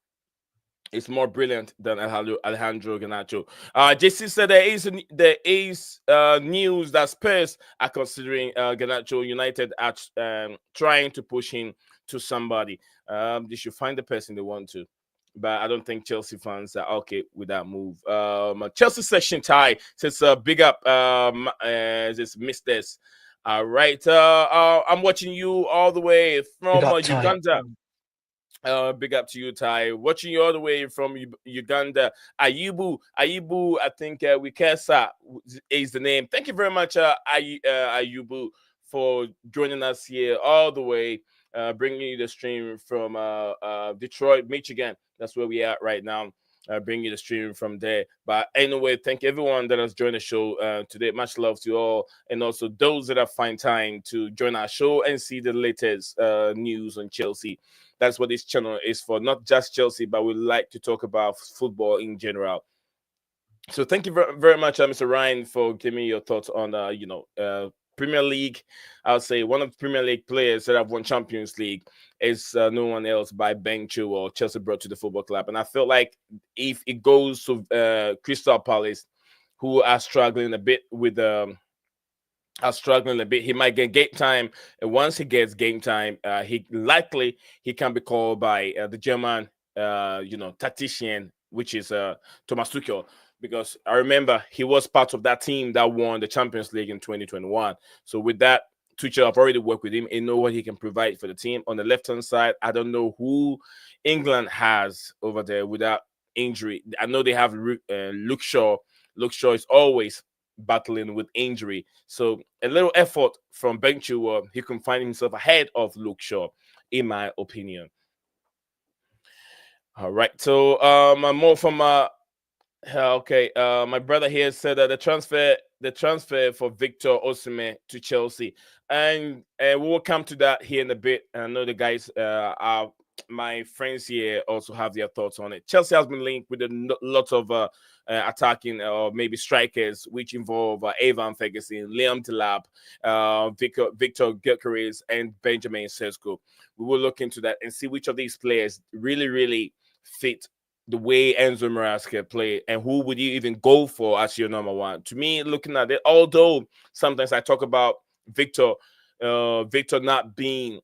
It's more brilliant than Alejandro Garnacho. JC said there is news that Spurs are considering Garnacho. United are trying to push him to somebody. They should find the person they want to. But I don't think Chelsea fans are okay with that move. Chelsea section tie says big up. Just missed this. All right. I'm watching you all the way from Uganda. Big up to you, Ty. Watching you all the way from Uganda. Ayubu, I think Wikesa is the name. Thank you very much, Ayubu, for joining us here all the way, bringing you the stream from Detroit, Michigan. That's where we are right now. Bring you the stream from there. But anyway, thank everyone that has joined the show today. Much love to you all, and also those that have find time to join our show and see the latest news on Chelsea. That's what this channel is for, not just Chelsea, but we like to talk about football in general. So thank you very much, Mr. Ryan, for giving me your thoughts on Premier League. I would say one of the Premier League players that have won Champions League is no one else by Ben Chilwell, Chelsea brought to the football club. And I feel like if it goes to Crystal Palace, who are struggling a bit with he might get game time. And once he gets game time, he can be called by the German tactician, which is Thomas Tuchel. Because I remember he was part of that team that won the Champions League in 2021. So with that, Tuchel, I've already worked with him and know what he can provide for the team. On the left-hand side, I don't know who England has over there without injury. I know they have Luke Shaw. Luke Shaw is always battling with injury. So a little effort from Ben Chilwell, he can find himself ahead of Luke Shaw, in my opinion. All right. So more from my brother here said that the transfer for Victor Osimhen to Chelsea, and we'll come to that here in a bit. And I know the guys my friends here also have their thoughts on it. Chelsea has been linked with a lot of attacking or maybe strikers, which involve Evan Ferguson, Liam Delap, Victor Gyokeres, and Benjamin Sesko. We will look into that and see which of these players really fit the way Enzo Maresca play, and who would you even go for as your number one? To me, looking at it, although sometimes I talk about Victor not being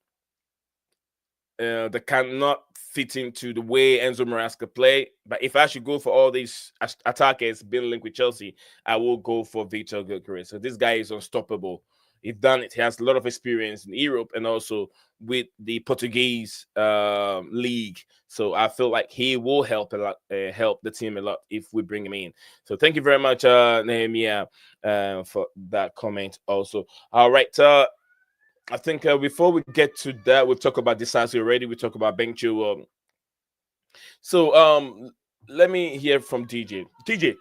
that cannot fit into the way Enzo Maresca play, but if I should go for all these attackers being linked with Chelsea, I will go for Victor Gyokeres. So this guy is unstoppable. He's done it. He has a lot of experience in Europe and also with the Portuguese league. So I feel like he will help a lot, help the team a lot if we bring him in. So thank you very much, Nehemiah, for that comment also. All right. I think before we get to that, we've talked about Disasi already. We talked about Ben Chilwell. So let me hear from DJ. DJ,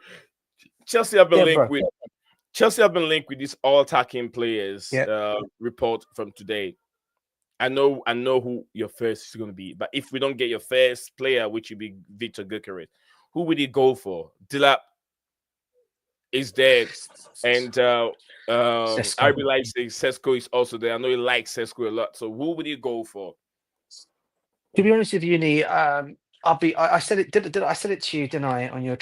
Chelsea have been linked with these all-attacking players. Report from today. I know who your first is going to be, but if we don't get your first player, which would be Victor Gyokeres, who would you go for? Delap is there, and RB Leipzig, Sesko is also there. I know you like Sesko a lot, so who would you go for? To be honest with you, Nee, I said it. I said it to you, didn't I? On your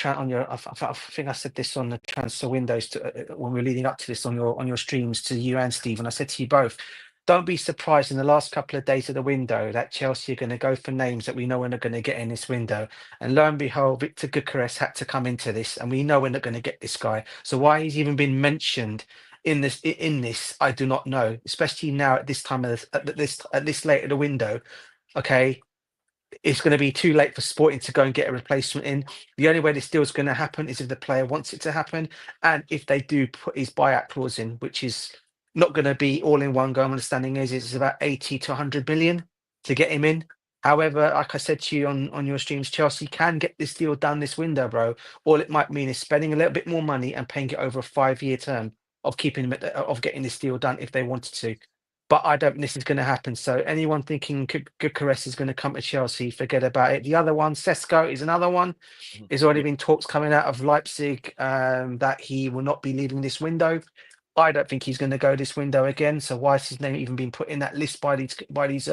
I think I said this on the transfer windows when we were leading up to this on your streams to you and Stephen. I said to you both, don't be surprised in the last couple of days of the window that Chelsea are going to go for names that we know we're not going to get in this window. And lo and behold, Victor Gyokeres had to come into this, and we know we're not going to get this guy. So why he's even been mentioned in this, I do not know. Especially now at this time of this late of the window. Okay, it's going to be too late for Sporting to go and get a replacement in. The only way this deal is going to happen is if the player wants it to happen, and if they do put his buyout clause in, which is not going to be all in one go. My understanding is it's about 80 to 100 million to get him in. However, like I said to you on your streams, Chelsea can get this deal done this window, bro. All it might mean is spending a little bit more money and paying it over a 5-year term of getting this deal done if they wanted to. But I don't think this is going to happen. So anyone thinking Gyokeres is going to come to Chelsea, forget about it. The other one, Sesko, is another one. There's already been talks coming out of Leipzig that he will not be leaving this window. I don't think he's going to go this window again. So why has his name even been put in that list by these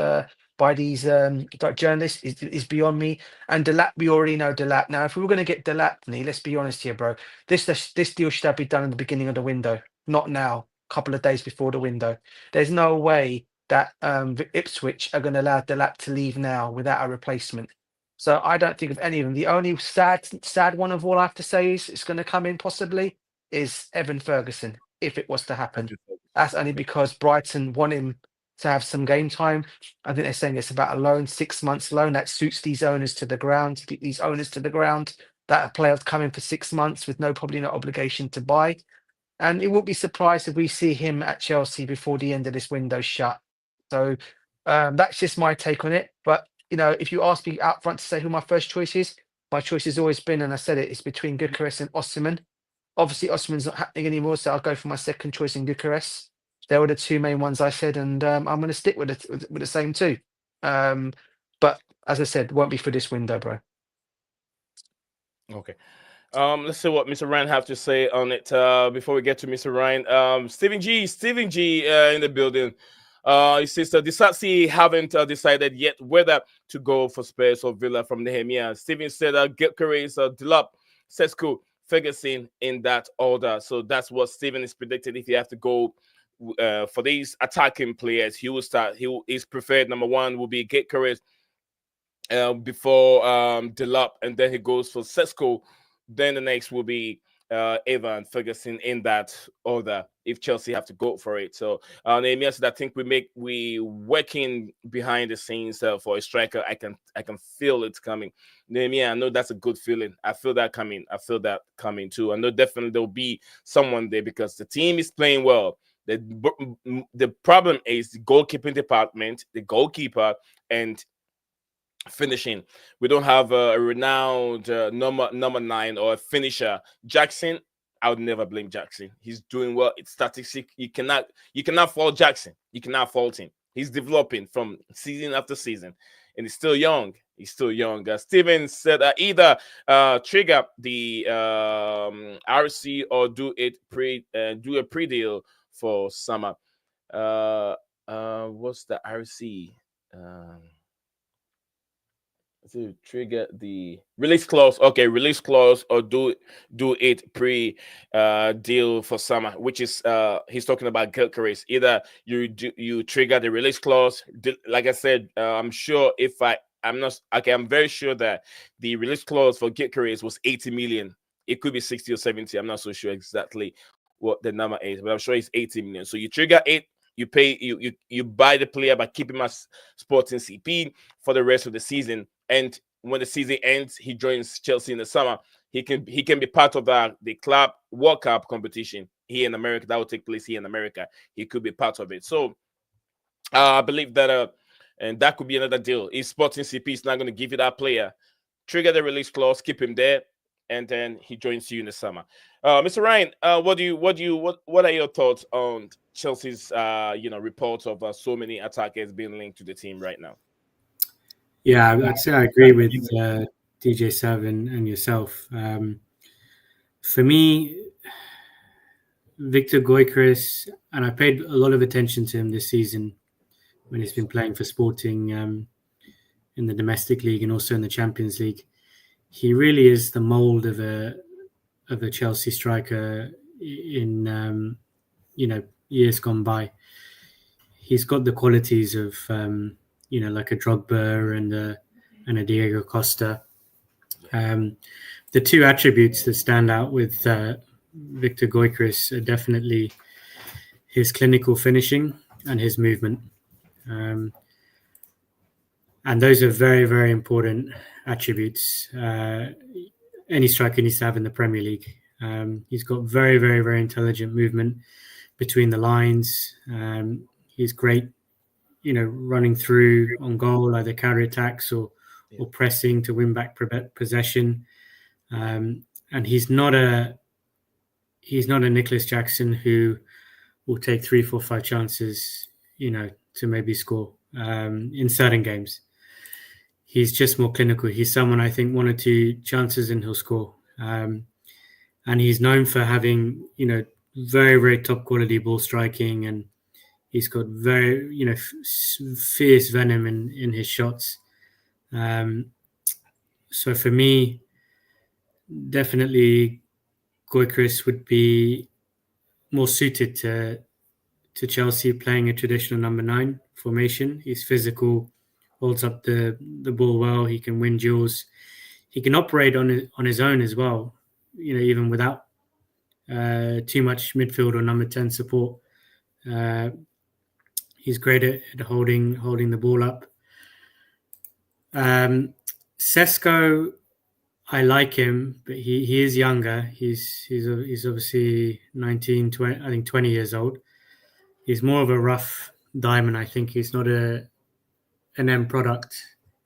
journalists is beyond me. And Delap, we already know Delap. Now, if we were going to get Delap, let's be honest here, bro. This deal should have been done in the beginning of the window, not now. Couple of days before the window. There's no way that Ipswich are going to allow Delap to leave now without a replacement. So I don't think of any of them. The only sad one of all I have to say is it's going to come in possibly is Evan Ferguson, if it was to happen. That's only because Brighton want him to have some game time. I think they're saying it's about a loan, 6 months loan that suits these owners to the ground, that a player's coming for 6 months with probably no obligation to buy. And it won't be surprised if we see him at Chelsea before the end of this window shut. So that's just my take on it. But, if you ask me out front to say who my first choice is, my choice has always been, and I said it's between Gyokeres and Osimhen. Obviously, Osimhen's not happening anymore, so I'll go for my second choice in Gyokeres. They were the two main ones I said, and I'm going to stick with the same two. But as I said, won't be for this window, bro. Okay. Let's see what Mr. Ryan have to say on it before we get to Mr. Ryan. Stephen G in the building. He says Disasi haven't decided yet whether to go for Spurs or Villa from Nehemiah. Stephen said Gyokeres, Delap, Sesko, Ferguson in that order. So that's what Stephen is predicted. If you have to go for these attacking players, he will start. His preferred number one will be Gyokeres before Delap, and then he goes for Sesko. Then the next will be Evan Ferguson in that order if Chelsea have to go for it. So Nehemiah said, I think we working behind the scenes for a striker. I can feel it coming. Nehemiah, I know that's a good feeling. I feel that coming too. I know definitely there'll be someone there because the team is playing well. The problem is the goalkeeping department, the goalkeeper, and finishing. We don't have a renowned number 9 or a finisher. Jackson, I would never blame Jackson. He's doing well. It's statistic. You cannot fault Jackson. You cannot fault him. He's developing from season after season, and he's still young. Steven said either trigger the RC or do a pre-deal for summer. What's the RC? To trigger the release clause. Okay, release clause or do it deal for summer, which is he's talking about Gyokeres. Either you trigger the release clause. Like I said, I'm very sure that the release clause for Gyokeres was 80 million. It could be 60 or 70. I'm not so sure exactly what the number is, but I'm sure it's 80 million. So you trigger it. You pay you buy the player by keeping my Sporting CP for the rest of the season. And when the season ends, he joins Chelsea in the summer. He can be part of the club World Cup competition here in America. That will take place here in America. He could be part of it. So I believe that and that could be another deal. If Sporting CP is not going to give you that player, trigger the release clause, keep him there, and then he joins you in the summer. Mr. Ryan, what are your thoughts on Chelsea's reports of so many attackers being linked to the team right now? Yeah, I'd say I agree with DJ Sav and yourself. For me, Victor Gyokeres, and I paid a lot of attention to him this season when he's been playing for Sporting in the domestic league and also in the Champions League. He really is the mold of a Chelsea striker in years gone by. He's got the qualities of like a Drogba and a Diego Costa. The two attributes that stand out with Victor Gyokeres are definitely his clinical finishing and his movement. And those are very, very important attributes any striker needs to have in the Premier League. He's got very, very, very intelligent movement between the lines. He's great, running through on goal, either counter attacks or pressing to win back possession. And he's not a Nicholas Jackson who will take 3, 4, 5 chances, to maybe score in certain games. He's just more clinical. He's someone, I think, 1 or 2 chances and he'll score. And he's known for having, very, very top quality ball striking, and he's got very, fierce venom in his shots. So for me, definitely Gyokeres would be more suited to Chelsea playing a traditional number 9 formation. He's physical, holds up the ball well. He can win duels. He can operate on his own as well. Even without too much midfield or number 10 support. He's great at holding the ball up. Sesko, I like him, but he is younger. He's obviously 19, 20, I think 20 years old. He's more of a rough diamond. I think he's not an end product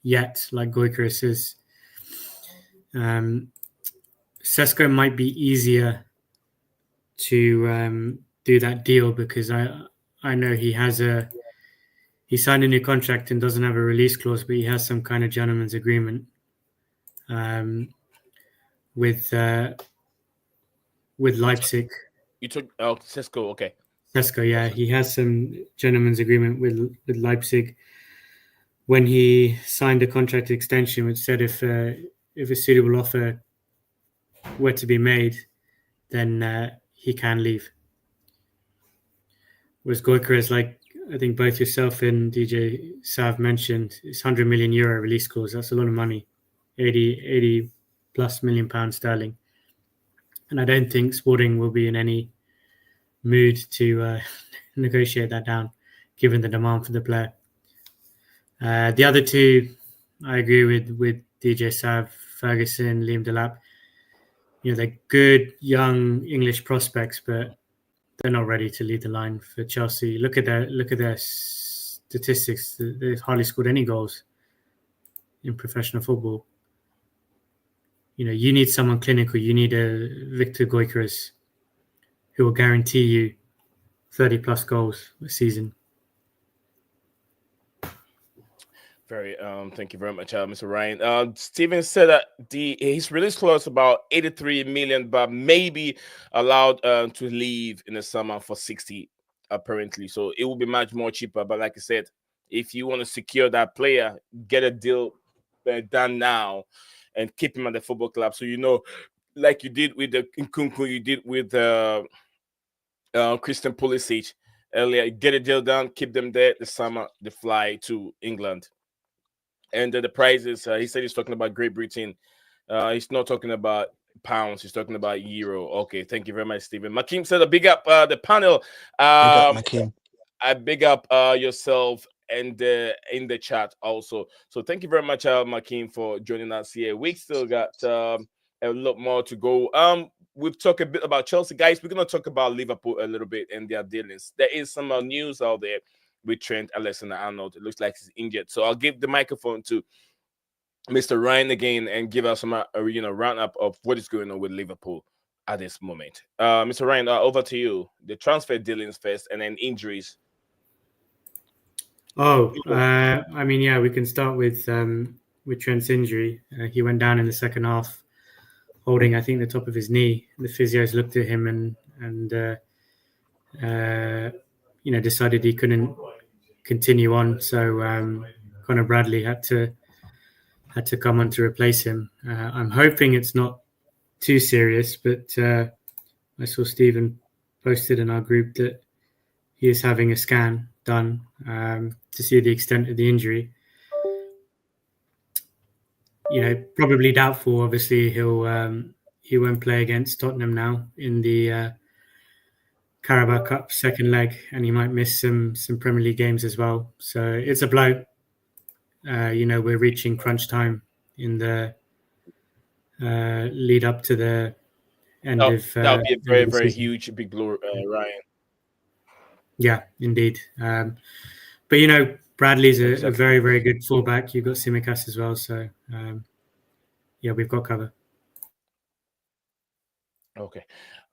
yet, like Gyokeres is. Sesko might be easier to do that deal because I know he signed a new contract and doesn't have a release clause, but he has some kind of gentleman's agreement with Leipzig. You took Sesko, okay. Sesko, yeah, he has some gentleman's agreement with Leipzig. When he signed a contract extension, which said if a suitable offer were to be made, then he can leave. Whereas Gyokeres, like I think both yourself and DJ Sav mentioned, it's €100 million release clause. That's a lot of money, 80 plus million pounds sterling. And I don't think Sporting will be in any mood to negotiate that down, given the demand for the player. The other two, I agree with DJ Sav, Ferguson, Liam Delap. They're good young English prospects, but they're not ready to lead the line for Chelsea. Look at their statistics. They've hardly scored any goals in professional football. You need someone clinical. You need a Victor Gyokeres who will guarantee you 30 plus goals a season. Thank you very much, Mr. Ryan. Steven said that his release clause about 83 million, but maybe allowed to leave in the summer for 60, apparently. So it will be much more cheaper. But like I said, if you want to secure that player, get a deal done now and keep him at the football club. So like you did with the Nkunku, you did with Christian Pulisic earlier. Get a deal done, keep them there. The summer they fly to England. And the prices, he said he's talking about Great Britain. He's not talking about pounds. He's talking about euro. Okay, thank you very much, Stephen. Makim said, big up the panel. Big up, Makim. I big up yourself and in the chat also. So thank you very much, Makim, for joining us here. We still got a lot more to go. We've talked a bit about Chelsea. Guys, we're going to talk about Liverpool a little bit and their dealings. There is some news out there with Trent Alexander-Arnold. It looks like he's injured. So I'll give the microphone to Mr. Ryan again and give us some roundup of what is going on with Liverpool at this moment. Mr. Ryan, over to you. The transfer dealings first and then injuries. We can start with Trent's injury. He went down in the second half, holding, I think, the top of his knee. The physios looked at him and decided he couldn't continue on. So Conor Bradley had to come on to replace him. I'm hoping it's not too serious, but I saw Stephen posted in our group that he is having a scan done to see the extent of the injury. Probably doubtful. Obviously, he won't play against Tottenham now in the Carabao Cup second leg, and he might miss some Premier League games as well. So it's a blow. We're reaching crunch time in the lead up to the end of. That would be a very, very huge, big blow, Ryan. Yeah, indeed. But Bradley's a very, very good fullback. You've got Tsimikas as well, so we've got cover. Okay,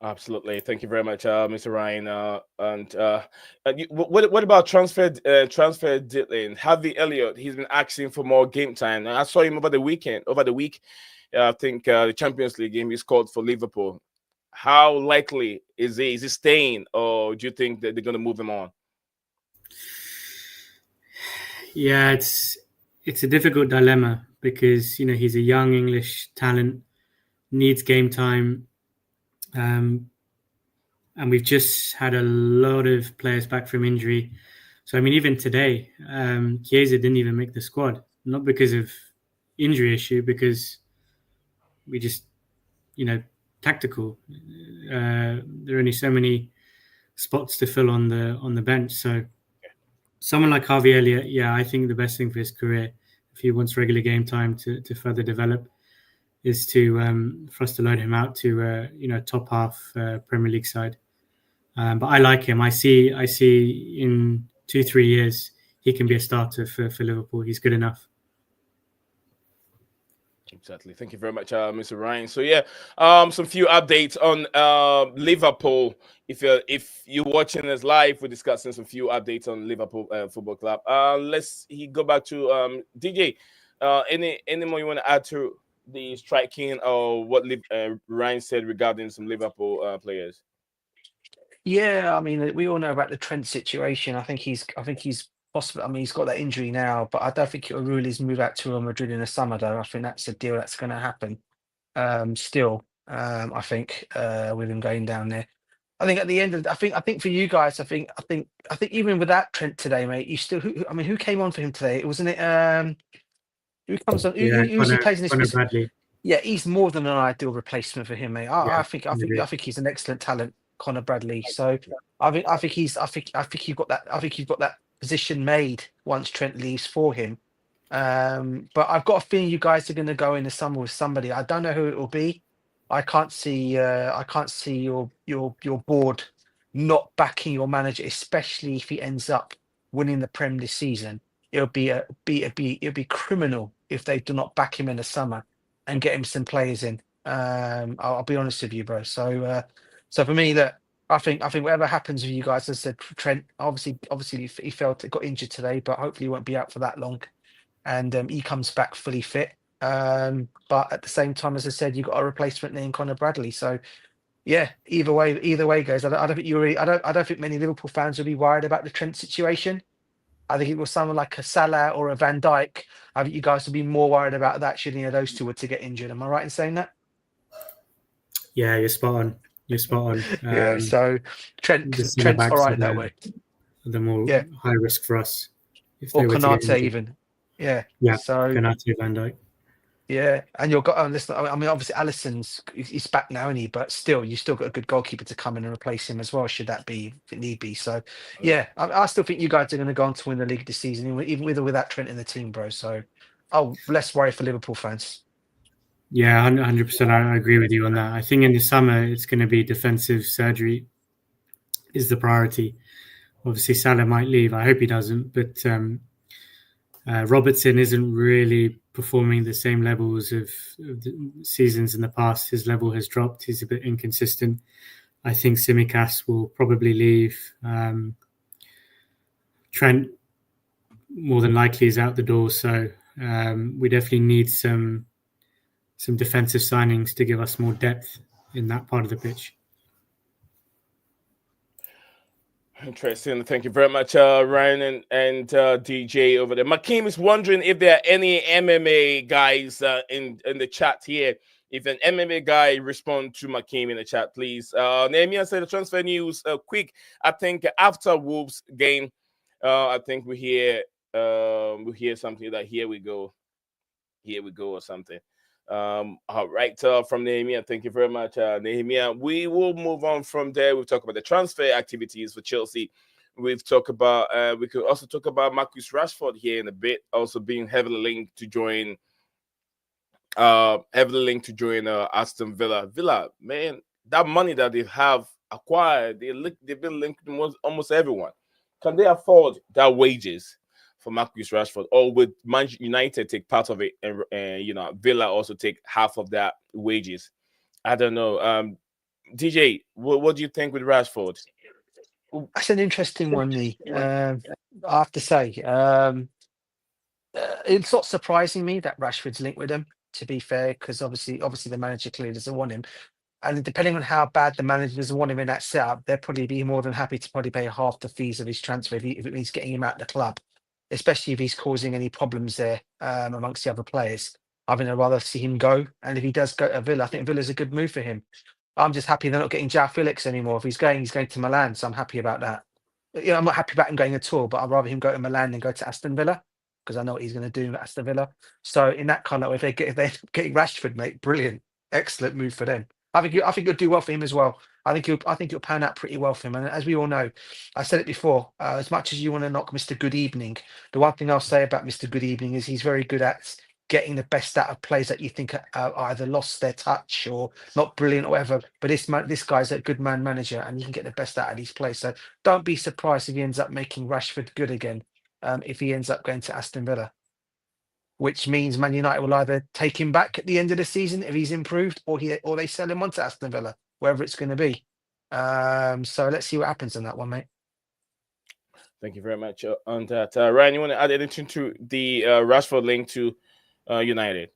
absolutely. Thank you very much, Mr. Ryan. What about transfer deadline? Harvey Elliott, he's been asking for more game time. I saw him over the week. I think the Champions League game he scored for Liverpool. How likely is he? Is he staying, or do you think that they're going to move him on? Yeah, it's a difficult dilemma because he's a young English talent, needs game time. And we've just had a lot of players back from injury. So I mean, even today, Chiesa didn't even make the squad, not because of injury issue, because we just, tactical. There are only so many spots to fill on the bench. So someone like Harvey Elliott, I think the best thing for his career, if he wants regular game time to further develop, is for us to loan him out to top half Premier League side. But I like him. I see in 2-3 years he can be a starter for Liverpool. He's good enough. Exactly. Thank you very much, Mr. Ryan. So some few updates on Liverpool. If you're watching us live, we're discussing some few updates on Liverpool Football Club. Let's go back to DJ. Any more you want to add to the striking or what Ryan said regarding some Liverpool players? Yeah, I mean, we all know about the Trent situation. I think he's possible. I mean, he's got that injury now, but I don't think it'll rule his move out to Real Madrid in the summer, though. I think that's a deal that's going to happen. I think with him going down there. I think at the end of, I think for you guys, I think even without Trent today, mate, you still. Who came on for him today? Wasn't it? Who comes on? Who's he plays in this? Bradley. Yeah, he's more than an ideal replacement for him, mate. I think he's an excellent talent, Connor Bradley. So I think you've got that. I think you've got that position made once Trent leaves for him. But I've got a feeling you guys are going to go in the summer with somebody. I don't know who it will be. I can't see your board not backing your manager, especially if he ends up winning the Prem this season. It'll be criminal if they do not back him in the summer and get him some players in. I'll be honest with you, bro. So for me, that I think whatever happens with you guys, as I said, Trent obviously he got injured today, but hopefully he won't be out for that long, and he comes back fully fit. But at the same time, as I said, you've got a replacement named Connor Bradley. So yeah, either way, guys. I don't think many Liverpool fans will be worried about the Trent situation. I think it was someone like a Salah or a Van Dijk. I think you guys would be more worried about that should any of those two were to get injured. Am I right in saying that? Yeah, you're spot on. Yeah, so Trent's all right that way. The more high risk for us. If or Konate even. Yeah. So Konate, Van Dijk. Yeah, and you've got listen. I mean, obviously, Alisson's he's back now, isn't he? But still, you still got a good goalkeeper to come in and replace him as well, should that be if it need be. So, yeah, I still think you guys are going to go on to win the league this season, even with or without Trent in the team, bro. So, less worry for Liverpool fans. Yeah, 100%. I agree with you on that. I think in the summer it's going to be defensive surgery is the priority. Obviously, Salah might leave. I hope he doesn't, but Robertson isn't really performing the same levels of the seasons in the past. His level has dropped. He's a bit inconsistent. I think Tsimikas will probably leave. Trent more than likely is out the door. So we definitely need some defensive signings to give us more depth in that part of the pitch. Interesting. Thank you very much, Ryan and DJ over there. Makeem is wondering if there are any MMA guys in the chat here. If an MMA guy respond to Makeem in the chat, please. Nehemiah said the transfer news quick. I think after Wolves game, I think we hear something like here we go or something. All right, from Nehemiah, thank you very much, Nehemiah. We will move on from there. We'll talk about the transfer activities for Chelsea. We've talked about we could also talk about Marcus Rashford here in a bit, also being heavily linked to join Aston Villa. Villa, man, that money that they have acquired, they've been linked to almost everyone. Can they afford that wages for Marcus Rashford, or would Manchester United take part of it, and Villa also take half of that wages? I don't know. DJ, what do you think with Rashford? That's an interesting one, Lee. I have to say, it's not surprising me that Rashford's linked with him. To be fair, because obviously the manager clearly doesn't want him, and depending on how bad the manager doesn't want him in that setup, they'll probably be more than happy to probably pay half the fees of his transfer if it means getting him out of the club. Especially if he's causing any problems there amongst the other players. I think I'd rather see him go. And if he does go to Villa, I think Villa's a good move for him. I'm just happy they're not getting João Felix anymore. If he's going to Milan, so I'm happy about that. I'm not happy about him going at all, but I'd rather him go to Milan than go to Aston Villa because I know what he's going to do at Aston Villa. So in that kind of way, if they're getting Rashford, mate, brilliant, excellent move for them. I think it'll do well for him as well. I think it'll pan out pretty well for him. And as we all know, I said it before. As much as you want to knock Mr. Good Evening, the one thing I'll say about Mr. Good Evening is he's very good at getting the best out of players that you think are either lost their touch or not brilliant or whatever. But this guy's a good man manager, and you can get the best out of these players. So don't be surprised if he ends up making Rashford good again. If he ends up going to Aston Villa, which means Man United will either take him back at the end of the season if he's improved, or they sell him on to Aston Villa, wherever it's going to be. So let's see what happens on that one, mate. Thank you very much on that. Ryan, you want to add anything to the Rashford link to United?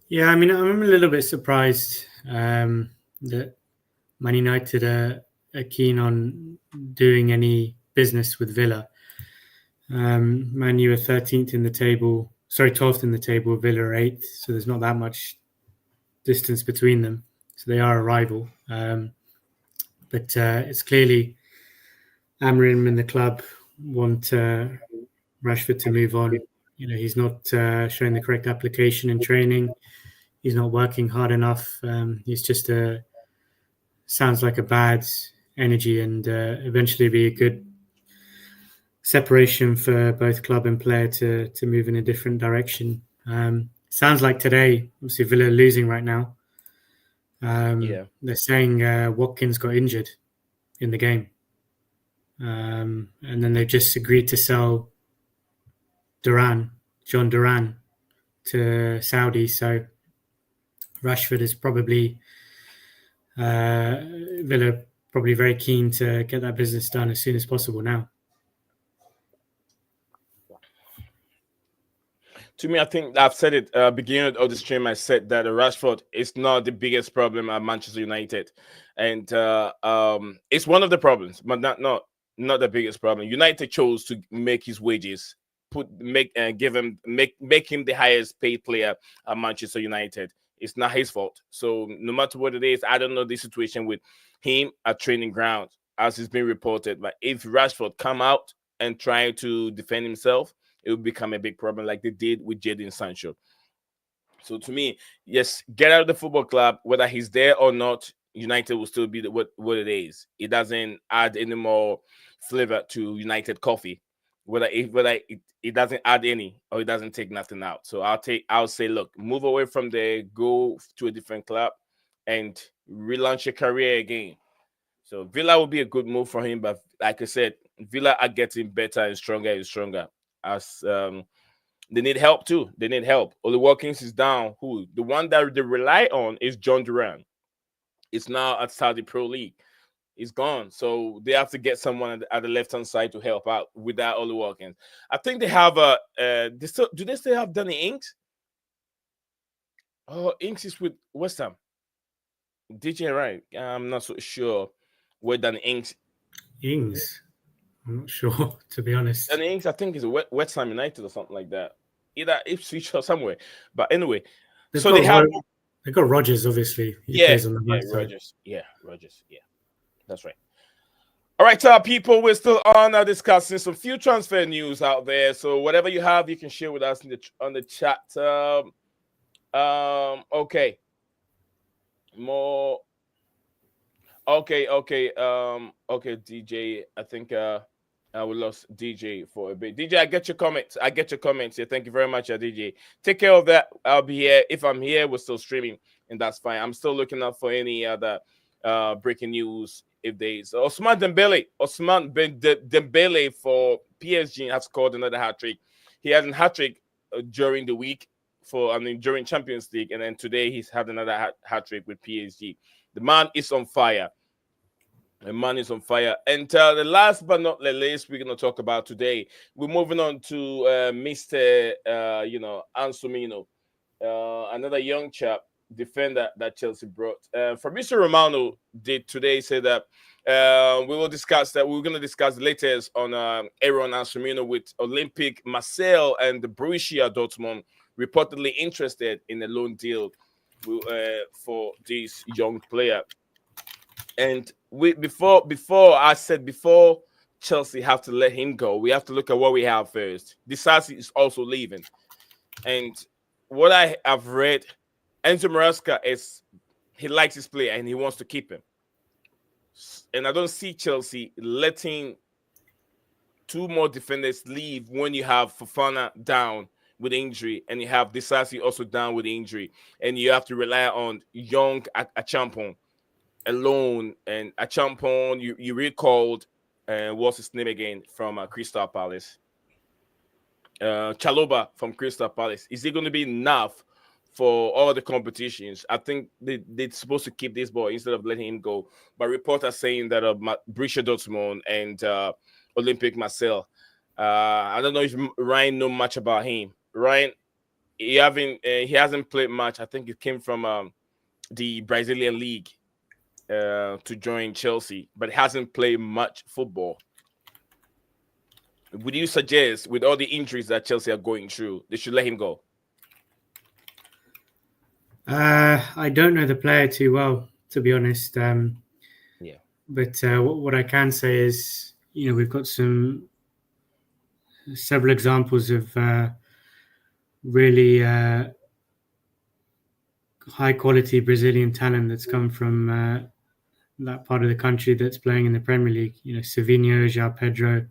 Yeah, I mean, I'm a little bit surprised that Man United are keen on doing any business with Villa. Man U are 13th in the table, 12th in the table, Villa are 8th, so there's not that much distance between them. So they are a rival. But it's clearly Amorim and the club want Rashford to move on. You know, he's not showing the correct application in training. He's not working hard enough. He's just sounds like a bad energy, and eventually be a good separation for both club and player to move in a different direction. Sounds like today, obviously Villa are losing right now. They're saying Watkins got injured in the game. And then they've just agreed to sell John Duran to Saudi. So Rashford is probably Villa probably very keen to get that business done as soon as possible now. To me, I think I've said it beginning of the stream. I said that Rashford is not the biggest problem at Manchester United, and it's one of the problems, but not the biggest problem. United chose to make his wages make him the highest paid player at Manchester United. It's not his fault. So no matter what it is, I don't know the situation with him at training ground as it's been reported. But if Rashford come out and try to defend himself, it will become a big problem like they did with Jadon Sancho. So to me, yes, get out of the football club, whether he's there or not, United will still be what it is. It doesn't add any more flavor to United coffee, whether it doesn't add any or it doesn't take nothing out. So I'll say, look, move away from there, go to a different club and relaunch your career again. So Villa will be a good move for him, but like I said, Villa are getting better and stronger. As they need help too. They need help. Oli Watkins is down. The one that they rely on is John Duran. It's now at Saudi Pro League. He's gone. So they have to get someone at the left-hand side to help out with that Oli Watkins. I think they have do they still have Danny Ings? Oh, Ings is with West Ham. DJ, right? I'm not so sure where Danny Ings. I'm not sure, to be honest. Danny Ings, I think, is a West Ham United or something like that. Either Ipswich or somewhere. But anyway, they've got Rodgers, obviously. He plays on the right side. Rodgers. Yeah, that's right. All right, people, we're still on discussing some few transfer news out there. So whatever you have, you can share with us on the chat. Okay. More. Okay, DJ. I think we lost DJ for a bit. DJ, I get your comments. Yeah, thank you very much, DJ. Take care of that. I'll be here. If I'm here, we're still streaming, and that's fine. I'm still looking up for any other breaking news. If there's Ousmane Dembele for PSG has scored another hat-trick. He had a hat-trick during the week during Champions League, and then today he's had another hat-trick with PSG. The man is on fire. And the last but not the least, we're going to talk about today. We're moving on to Mr. Ansumino, another young chap, defender that Chelsea brought. Fabrizio Romano did today say that we will discuss that. We're going to discuss the latest on Aaron Ansumino with Olympique Marseille and the Borussia Dortmund reportedly interested in a loan deal for this young player. And before Chelsea have to let him go, we have to look at what we have first. Disasi is also leaving. And what I have read, Enzo Maresca he likes his player and he wants to keep him. And I don't see Chelsea letting 2 more defenders leave when you have Fofana down with injury and you have Disasi also down with injury, and you have to rely on young Achampong alone. And Achampong, you recalled, what's his name again from Crystal Palace? Chaloba from Crystal Palace. Is it going to be enough for all the competitions? I think they're supposed to keep this boy instead of letting him go. But reports are saying that Borussia Dortmund and Olympic Marseille. I don't know if Ryan know much about him. Ryan, he hasn't played much. I think it came from the Brazilian league to join Chelsea, but hasn't played much football. Would you suggest, with all the injuries that Chelsea are going through, they should let him go? I don't know the player too well, to be honest. Yeah. But what I can say is, we've got several examples of really high quality Brazilian talent that's come from that part of the country that's playing in the Premier League. Savinho, João Pedro,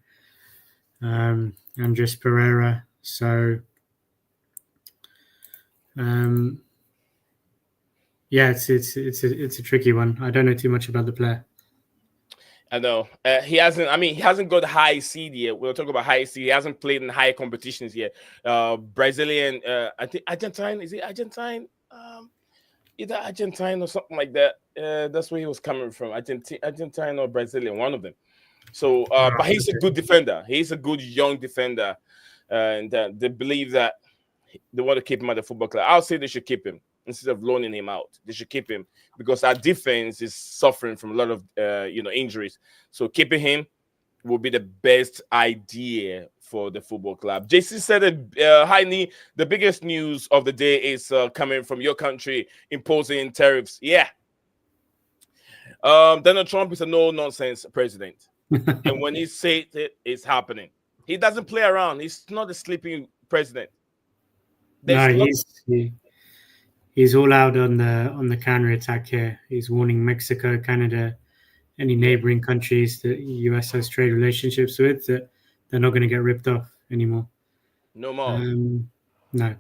Andres Pereira. So, yeah, it's a tricky one. I don't know too much about the player. I know he hasn't got high seed yet. We'll talk about high seed. He hasn't played in higher competitions yet. Brazilian, I think Argentine. Is it Argentine? Either Argentine or something like that. That's where he was coming from. Argentine or Brazilian, one of them. So, but he's a good defender. He's a good young defender, and they believe that they want to keep him at the football club. I'll say they should keep him instead of loaning him out. They should keep him because our defense is suffering from a lot of injuries. So keeping him will be the best idea for the football club. JC said that Heine, the biggest news of the day is coming from your country imposing tariffs. Yeah. Donald Trump is a no-nonsense president. And when he says it, it's happening. He doesn't play around. He's not a sleeping president. He's all out on the counter attack here. He's warning Mexico, Canada, any neighboring countries that the US has trade relationships with that they're not going to get ripped off anymore. No more. No.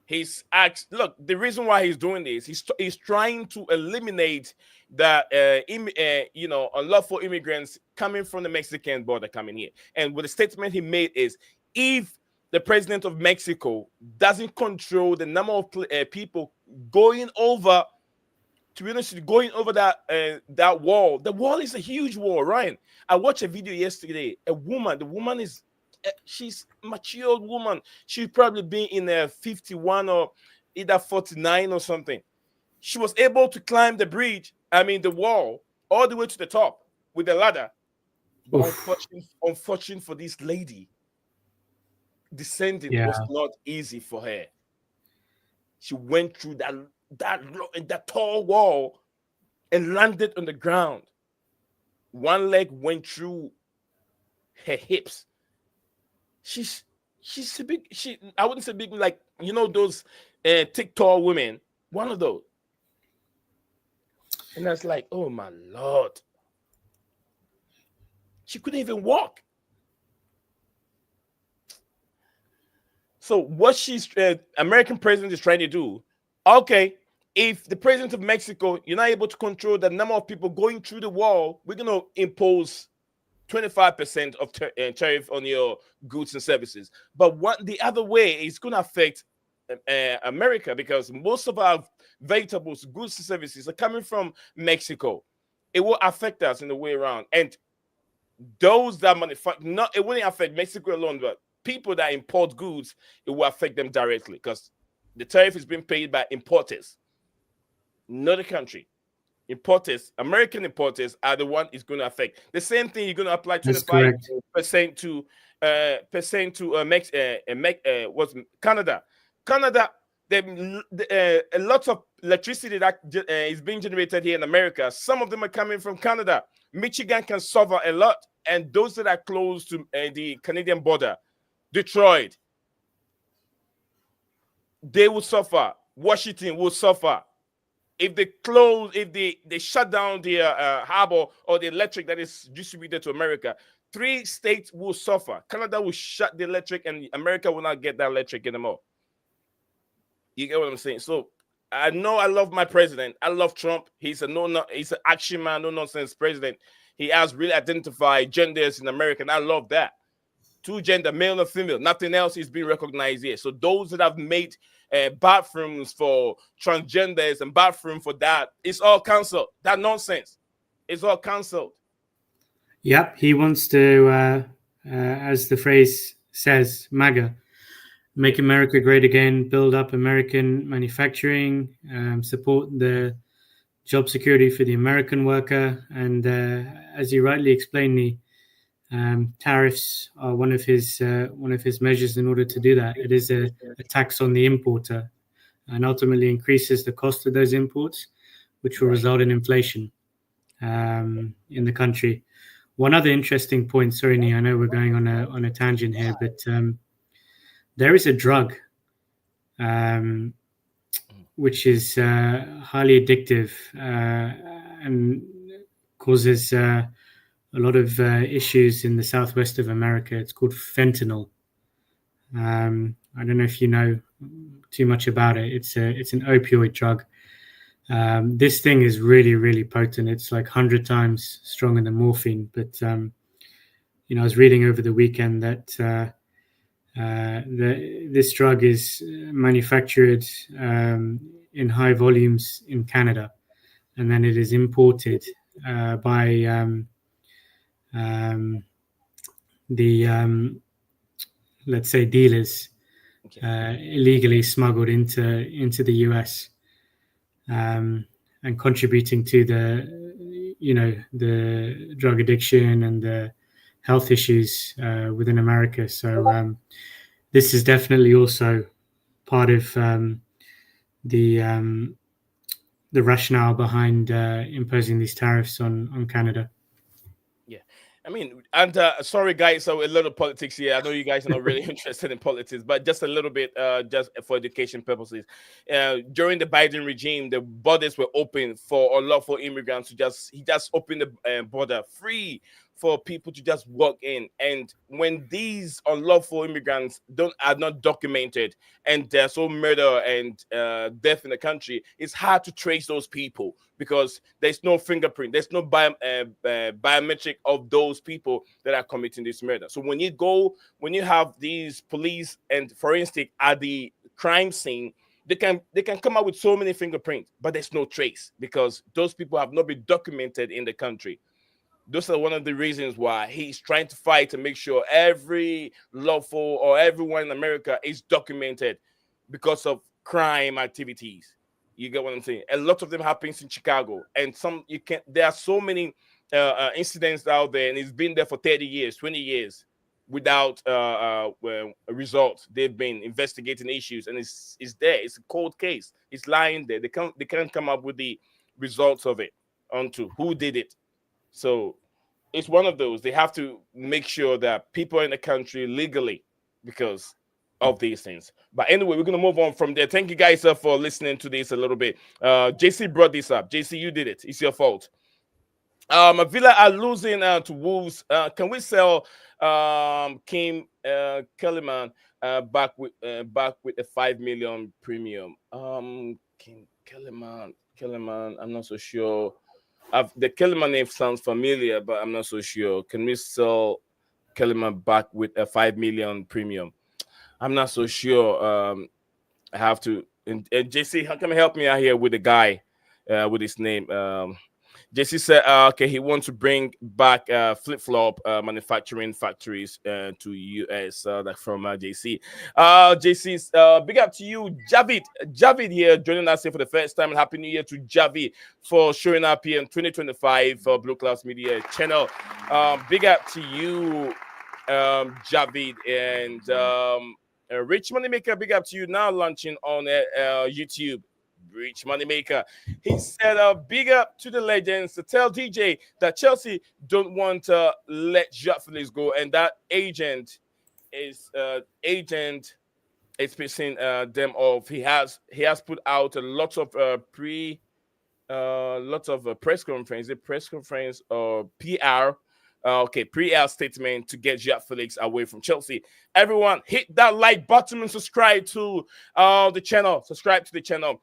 He's asked. Look, the reason why he's doing this, he's trying to eliminate that unlawful immigrants coming from the Mexican border coming here. And what the statement he made is, if the president of Mexico doesn't control the number of people going over, to be honest, going over that wall. The wall is a huge wall, Ryan. I watched a video yesterday. The woman is, she's a mature woman. She's probably been in her 51 or either 49 or something. She was able to climb the wall, all the way to the top with the ladder. Unfortunate for this lady, descending was not easy for her. She went through that tall wall and landed on the ground. One leg went through her hips. She's a big. I wouldn't say big, like those TikTok women. One of those. And I was like, oh my Lord. She couldn't even walk. So what American president is trying to do, okay, if the president of Mexico, you're not able to control the number of people going through the wall, we're going to impose 25% of tariff on your goods and services. But the other way is going to affect America, because most of our vegetables, goods and services are coming from Mexico. It will affect us in the way around. And those that manufacture, it wouldn't affect Mexico alone, but people that import goods, it will affect them directly, because the tariff is being paid by importers, not the country. Importers, American importers, are the one it's going to affect. The same thing, you're going to apply 25% to Canada. Canada, A lot of electricity that is being generated here in America, some of them are coming from Canada. Michigan can suffer a lot, and those that are close to the Canadian border, Detroit, they will suffer. Washington will suffer. If they close, if they shut down the harbor or the electric that is distributed to America, 3 states will suffer. Canada will shut the electric, and America will not get that electric anymore. You get what I'm saying? So I know I love my president. I love Trump. He's he's an action man, no nonsense president. He has really identified genders in America, and I love that. 2 gender, male and female. Nothing else is being recognized here. So those that have made bathrooms for transgenders and bathroom for that, it's all cancelled. That nonsense. It's all cancelled. Yep, he wants to, as the phrase says, MAGA. Make America great again, build up American manufacturing, support the job security for the American worker. And as you rightly explained, the tariffs are one of his measures in order to do that. It is a tax on the importer and ultimately increases the cost of those imports, which will result in inflation in the country. One other interesting point, sorry, Nii, I know we're going on a tangent here, but there is a drug which is highly addictive and causes a lot of issues in the southwest of America. It's called fentanyl. I don't know if you know too much about it. It's an opioid drug. This thing is really, really potent. It's like 100 times stronger than morphine. But I was reading over the weekend that this drug is manufactured in high volumes in Canada, and then it is imported by let's say dealers, illegally smuggled into the US, and contributing to the drug addiction and the health issues within America. So this is definitely also part of the rationale behind imposing these tariffs on Canada. Yeah, I mean, and sorry guys, so a little politics here. I know you guys are not really interested in politics, but just a little bit, just for education purposes. During the Biden regime, the borders were open for unlawful immigrants he just opened the border free for people to just walk in. And when these unlawful immigrants are not documented, and there's so murder and death in the country, it's hard to trace those people because there's no fingerprint, there's no biometric of those people that are committing this murder. So when you have these police and forensic at the crime scene, they can come up with so many fingerprints, but there's no trace because those people have not been documented in the country. Those are one of the reasons why he's trying to fight to make sure every lawful or everyone in America is documented because of crime activities. You get what I'm saying? A lot of them happens in Chicago, and there are so many incidents out there, and it's been there for 30 years, 20 years without a result. They've been investigating issues, and it's there. It's a cold case. It's lying there. They can't come up with the results of it onto who did it. So it's one of those. They have to make sure that people in the country legally because of these things. But anyway, we're going to move on from there. Thank you guys for listening to this a little bit. JC brought this up. JC, you did it. It's your fault. Villa are losing to Wolves. Can we sell Kim Kellerman back with a 5 million premium? Kim Kellerman, I'm not so sure. The Kellerman name sounds familiar, but I'm not so sure. Can we sell Kellerman back with a 5 million premium? I'm not so sure. I have to. And JC, how can you help me out here with the guy with his name? JC said, okay, he wants to bring back flip-flop manufacturing factories to US. That's from JC. JC's big up to you, Javid. Javid here joining us here for the first time. And Happy New Year to Javid for showing up here in 2025 for BlueClouds Media channel. Big up to you, Javid. And Rich Moneymaker, big up to you, now launching on YouTube. Rich Moneymaker. He said, big up to the legends to tell DJ that Chelsea don't want to let Joao Felix go, and that agent is pissing them off. He has put out a lot of press conference or PR. Pre-PR statement to get Joao Felix away from Chelsea. Everyone, hit that like button and subscribe to the channel. Subscribe to the channel.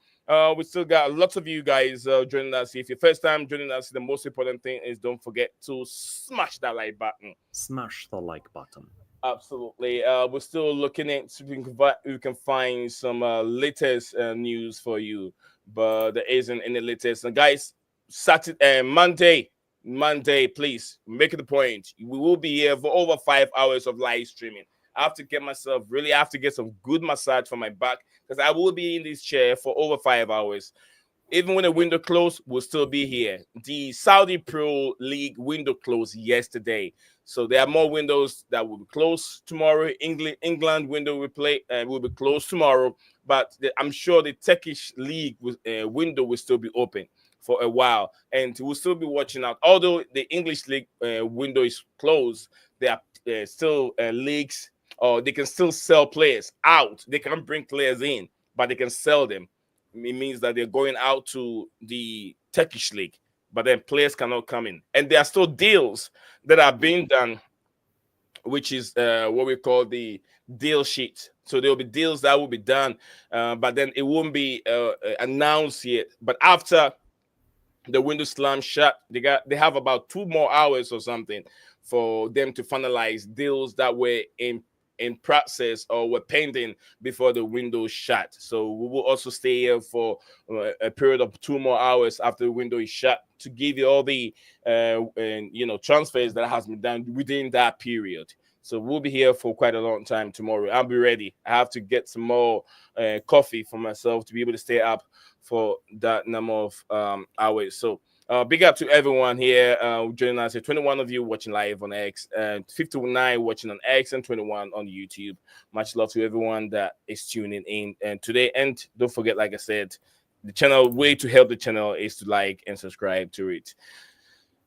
We still got lots of you guys joining us. If you're first time joining us, the most important thing is don't forget to smash that like button. Smash the like button. Absolutely. We're still looking at if we can find some latest news for you, but there isn't any latest. And guys, Saturday, Monday, please make it a point. We will be here for over 5 hours of live streaming. I have to get some good massage for my back because I will be in this chair for over 5 hours. Even when the window closed, we'll still be here. The Saudi Pro League window closed yesterday. So there are more windows that will be closed tomorrow. England window will be closed tomorrow. But I'm sure the Turkish League window will still be open for a while. And we'll still be watching out. Although the English League window is closed, there are still leagues, or they can still sell players out. They can't bring players in, but they can sell them. It means that they're going out to the Turkish League, but then players cannot come in. And there are still deals that are being done, which is what we call the deal sheet. So there will be deals that will be done, but then it won't be announced yet. But after the window slam shut, they have about 2 more hours or something for them to finalize deals that were in process or were pending before the window shut. So we will also stay here for a period of 2 more hours after the window is shut to give you all the transfers that has been done within that period. So we'll be here for quite a long time tomorrow. I'll be ready. I have to get some more coffee for myself to be able to stay up for that number of hours. So big up to everyone here joining us. 21 of you watching live on X, and 59 watching on X, and 21 on YouTube. Much love to everyone that is tuning in and today. And don't forget, like I said, the channel way to help the channel is to like and subscribe to it.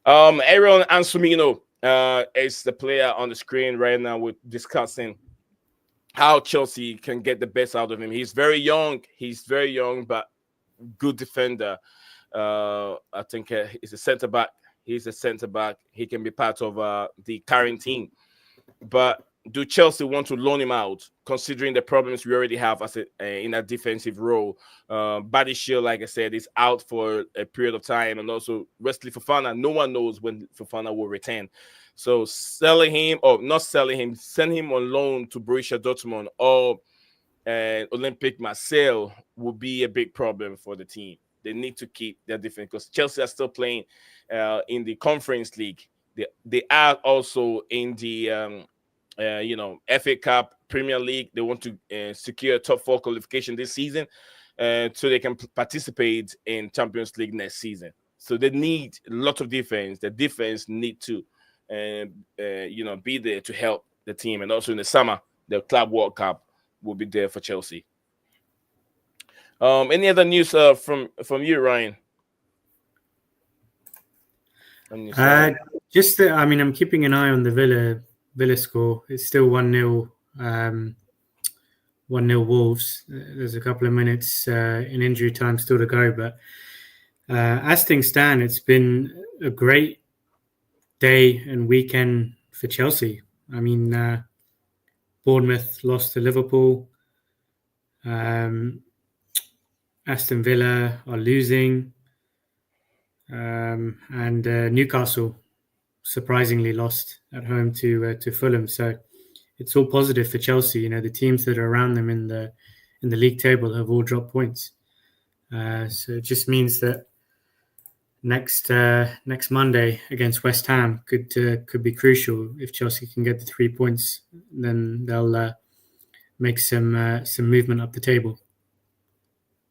Aaron Ansumino is the player on the screen right now. We're discussing how Chelsea can get the best out of him. He's very young, but good defender. I think he's a center back. He can be part of the current team. But do Chelsea want to loan him out, considering the problems we already have as in a defensive role? Buddy Shield, like I said, is out for a period of time, and also Wesley Fofana. No one knows when Fofana will return. So selling him or not selling him, send him on loan to Borussia Dortmund or Olympique Marseille will be a big problem for the team. They need to keep their defense because Chelsea are still playing in the Conference League. They are also in the FA Cup, Premier League. They want to secure top 4 qualification this season so they can participate in Champions League next season. So they need a lot of defense. The defense need to be there to help the team. And also in the summer, the Club World Cup will be there for Chelsea. Any other news from you, Ryan? Just that, I'm keeping an eye on the Villa score. It's still 1-0, 1-0 Wolves. There's a couple of minutes in injury time still to go, but as things stand, it's been a great day and weekend for Chelsea. Bournemouth lost to Liverpool. Aston Villa are losing, and Newcastle surprisingly lost at home to Fulham. So it's all positive for Chelsea. The teams that are around them in the league table have all dropped points. So it just means that next Monday against West Ham could be crucial. If Chelsea can get the 3 points, then they'll make some movement up the table.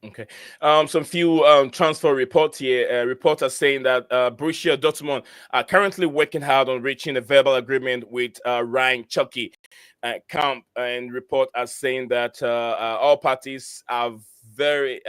Okay. Some few transfer reports here. Reporters saying that Borussia Dortmund are currently working hard on reaching a verbal agreement with Ryan Cherki. camp and report as saying that all parties are very,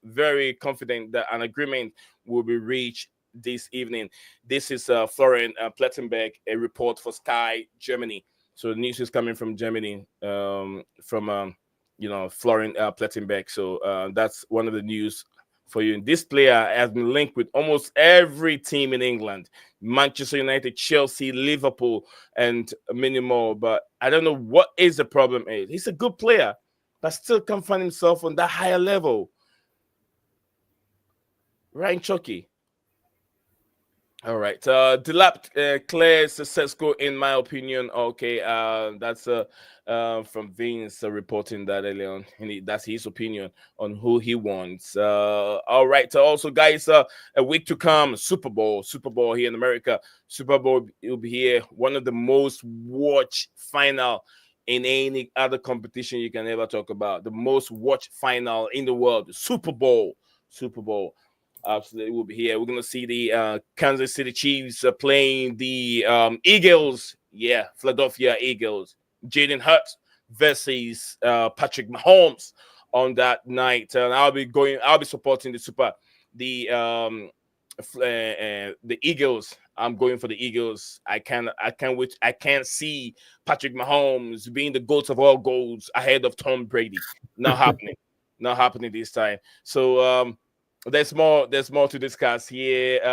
very confident that an agreement will be reached this evening. This is Florian Plettenberg, a report for Sky Germany. So the news is coming from Germany, from Florian Plettenberg. So that's one of the news for you. And this player has been linked with almost every team in England: Manchester United, Chelsea, Liverpool, and many more. But I don't know what is the problem is. He's a good player, but still can't find himself on that higher level. Ryan Chucky. All right. Delap clears Sesko, in my opinion. Okay. That's from Vince reporting that earlier on. And that's his opinion on who he wants. All right. Also, guys, a week to come. Super Bowl here in America. Super Bowl will be here. One of the most watched final in any other competition you can ever talk about. The most watched final in the world. Super Bowl. Absolutely, will be here. We're gonna see the Kansas City Chiefs playing the Eagles. Yeah, Philadelphia Eagles. Jaden Hurts versus Patrick Mahomes on that night, and I'll be supporting the Eagles. I'm going for the Eagles. I can't wait. I can't see Patrick Mahomes being the GOAT of all goals ahead of Tom Brady. Not happening. Not happening this time. So there's more to discuss here. Rich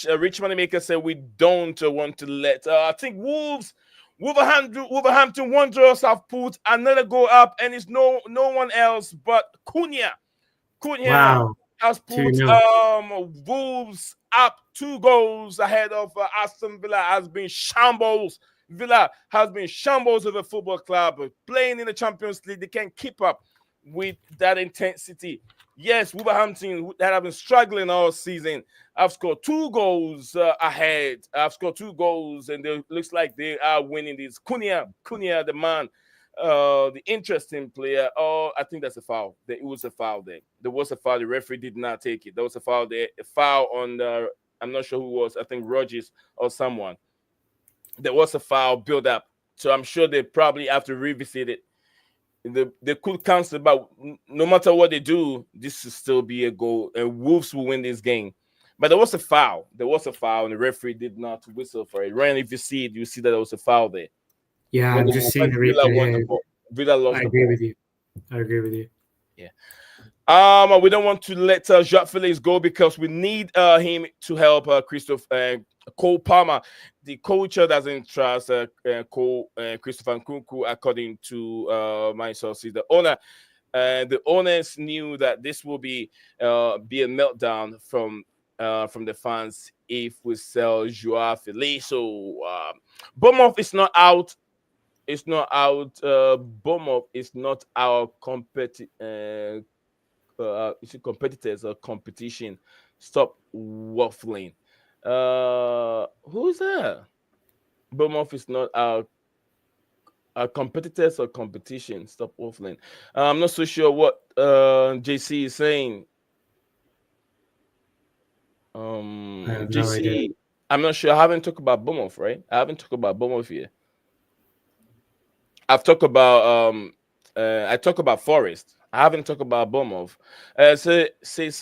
Moneymaker said we don't want to let I think Wolverhampton Wanderers have put another goal up, and it's no one else but Cunha. Wow. Has put Wolves up 2 goals ahead of Aston Villa. Has been shambles. Villa has been shambles of a football club. Playing in the Champions League, they can't keep up with that intensity. Yes, Wolverhampton, that have been struggling all season, I've scored 2 goals ahead. I've scored 2 goals, and it looks like they are winning this. Cunha, the man, the interesting player. Oh, I think that's a foul. It was a foul there. There was a foul. The referee did not take it. There was a foul there. A foul on I'm not sure who it was. I think Rodgers or someone. There was a foul build up. So I'm sure they probably have to revisit it. They could cancel, but no matter what they do, this will still be a goal, and Wolves will win this game. But there was a foul. And the referee did not whistle for it. Ryan, if you see it, you see that there was a foul there. Yeah, I'm just seeing the replay. Villa lost. I agree with you. Yeah. We don't want to let Jacques Felix go because we need him to help Cole Palmer, the coach doesn't trust Christopher Nkunku, according to my sources. The owners knew that this will be a meltdown from the fans if we sell Joao Felix. So Bournemouth is not out. It's not out. Bournemouth is not our competitors or competition. Stop waffling. Who's that? Bournemouth is not our competitors or competition. Stop waffling. I'm not so sure what JC is saying. I have JC, no idea. I'm not sure. I haven't talked about Bournemouth, right? I haven't talked about Bournemouth here. I've talked about I talk about Forest. I haven't talked about Bournemouth. Says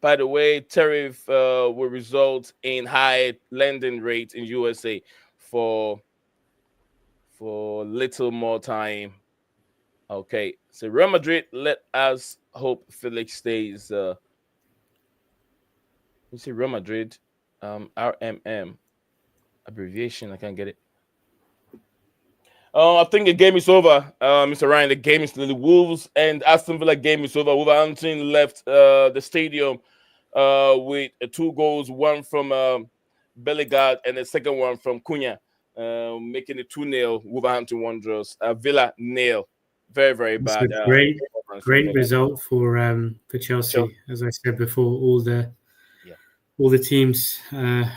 by the way, tariff will result in high lending rates in USA for little more time. Okay, so Real Madrid, let us hope Felix stays. You see Real Madrid, RMM abbreviation. I can't get it. I think the game is over, Mr. Ryan. The game is the Wolves and Aston Villa game is over. Wolverhampton left the stadium with 2 goals, one from Bellegarde and the second one from Cunha, making it 2-0 Wolverhampton Wanderers. Villa 0. Very, very bad. Great result for Chelsea. As I said before, all the teams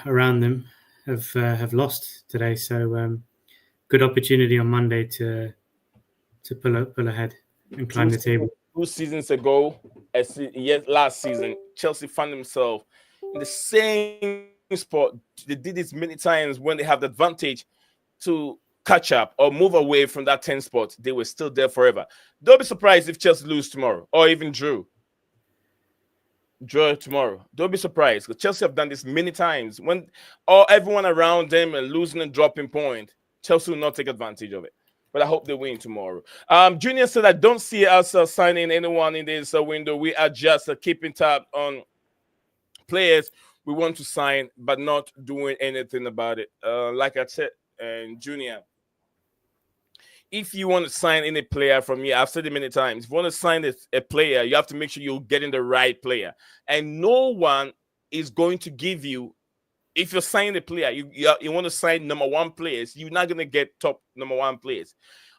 around them have lost today. So good opportunity on Monday to pull ahead and climb the table. 2 seasons ago, last season, Chelsea found themselves in the same spot. They did this many times when they have the advantage. to catch up or move away from that 10 spot, they were still there forever. Don't be surprised if Chelsea lose tomorrow or even draw tomorrow. Don't be surprised, because Chelsea have done this many times. When everyone around them are losing and dropping point, Chelsea will not take advantage of it. But I hope they win tomorrow. Junior said, I don't see us signing anyone in this window. We are just keeping tab on players we want to sign, but not doing anything about it. Like I said, Junior, if you want to sign any player from me, I've said it many times, if you want to sign a player, you have to make sure you're getting the right player. And no one is going to give you, if you're signing a player, you want to sign number one players, you're not going to get top number one players.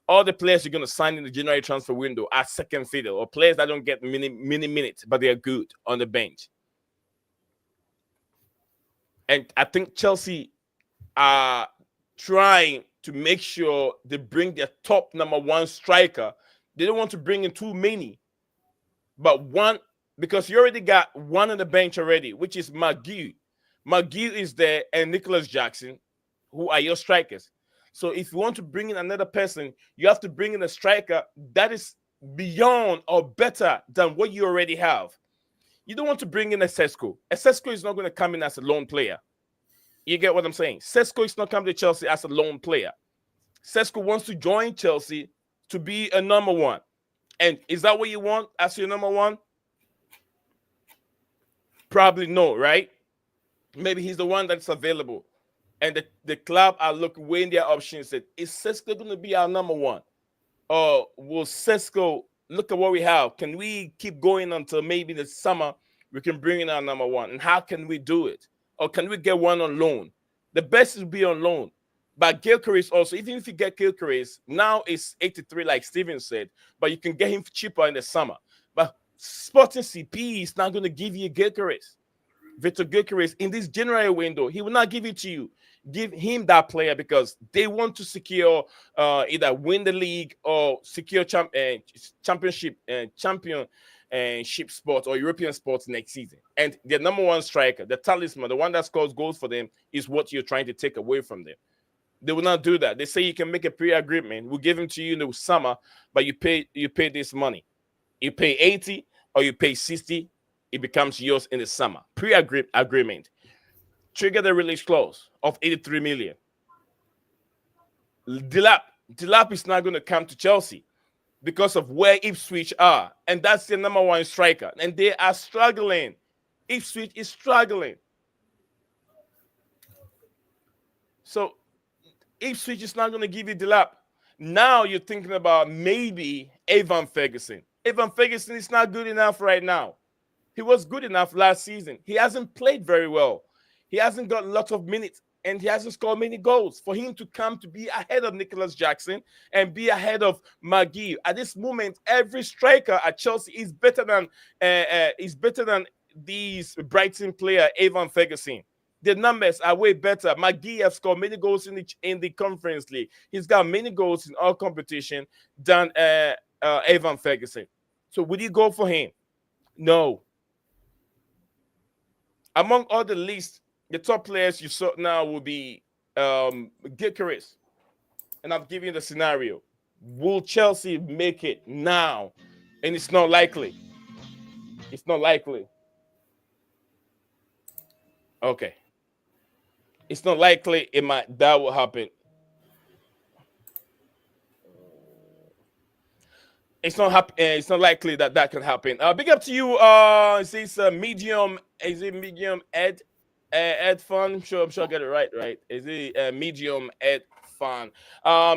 All the players you're going to sign in the January transfer window are second fiddle, or players that don't get many minutes, but they're good on the bench. And I think Chelsea are trying to make sure they bring their top number one striker. They don't want to bring in too many, but one, because you already got one on the bench already, which is McGee. McGee is there, and Nicholas Jackson, who are your strikers. So if you want to bring in another person, you have to bring in a striker that is beyond or better than what you already have. You don't want to bring in a Sesko. A Sesko is not going to come in as a lone player. You get what I'm saying? Sesko is not coming to Chelsea as a lone player. Sesko wants to join Chelsea to be a number one. And is that what you want as your number one? Probably no, right? Maybe he's the one that's available. And the club are weighing their options. Said, is Sesko going to be our number one? Or will Sesko, look at what we have, can we keep going until maybe the summer we can bring in our number one? And how can we do it? Or can we get one on loan? The best is to be on loan. But Gyokeres also, even if you get Gyokeres, now it's 83, like Steven said, but you can get him cheaper in the summer. But Sporting CP is not going to give you Gyokeres. Victor Gyokeres in this January window, he will not give it to you. Give him that player, because they want to secure either win the league or secure championship sport or European sports next season. And their number one striker, the talisman, the one that scores goals for them, is what you're trying to take away from them. They will not do that. They say you can make a pre-agreement. We'll give him to you in the summer, but you pay this money. You pay 80 or you pay 60, it becomes yours in the summer. Pre-agreement. Trigger the release clause of 83 million. Delap is not going to come to Chelsea because of where Ipswich are. And that's their number one striker. And they are struggling. Ipswich is struggling. So Ipswich is not going to give you Delap. Now you're thinking about maybe Evan Ferguson. Evan Ferguson is not good enough right now. He was good enough last season. He hasn't played very well. He hasn't got lots of minutes, and he hasn't scored many goals. For him to come to be ahead of Nicholas Jackson and be ahead of McGee at this moment, every striker at Chelsea is better than these Brighton player Evan Ferguson. The numbers are way better. McGee has scored many goals in the Conference League. He's got many goals in all competition than Evan Ferguson. So would you go for him? No. Among all the lists, the top players you saw now will be Gyokeres. And I'm giving you the scenario. Will Chelsea make it now? And it's not likely. It's not likely. Okay. It's not likely that will happen. It's not likely that can happen. Big up to you. Is this medium? Is it medium Ed Fun? I'm sure I get it right. Is it medium Ed Fun?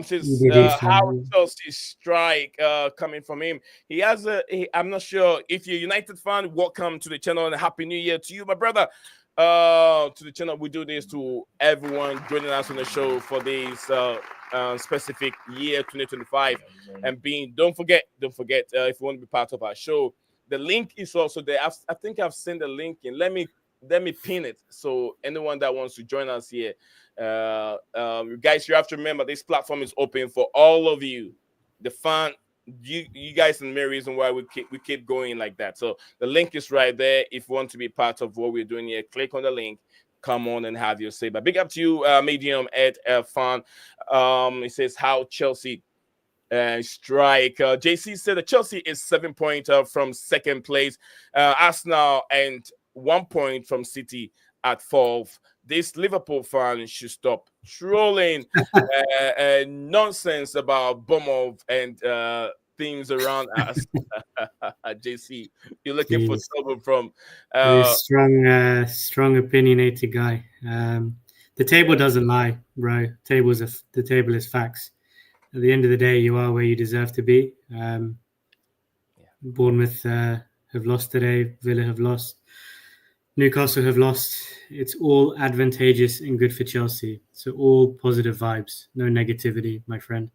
Since Howard Chelsea strike coming from him, he has I'm not sure if you're a United fan. Welcome to the channel and Happy New Year to you, my brother. To the channel, we do this to everyone joining us on the show for this specific year 2025. And don't forget if you want to be part of our show, the link is also there. I think I've sent the link in. Let me pin it, so anyone that wants to join us here, guys, you have to remember this platform is open for all of you, the fan. You guys, and the main reason why we keep going like that. So the link is right there. If you want to be part of what we're doing here, click on the link, come on and have your say. But big up to you, Medium Ed Fan. It says how Chelsea strike. JC said that Chelsea is 7 points from second place. Arsenal and 1 point from City at fourth. This Liverpool fan should stop trolling nonsense about Bournemouth and things around us. JC, you're looking for trouble from strong opinionated guy. The table doesn't lie, bro. The table is facts. At the end of the day, you are where you deserve to be. Bournemouth have lost today. Villa have lost. Newcastle have lost. It's all advantageous and good for Chelsea. So all positive vibes, no negativity, my friend.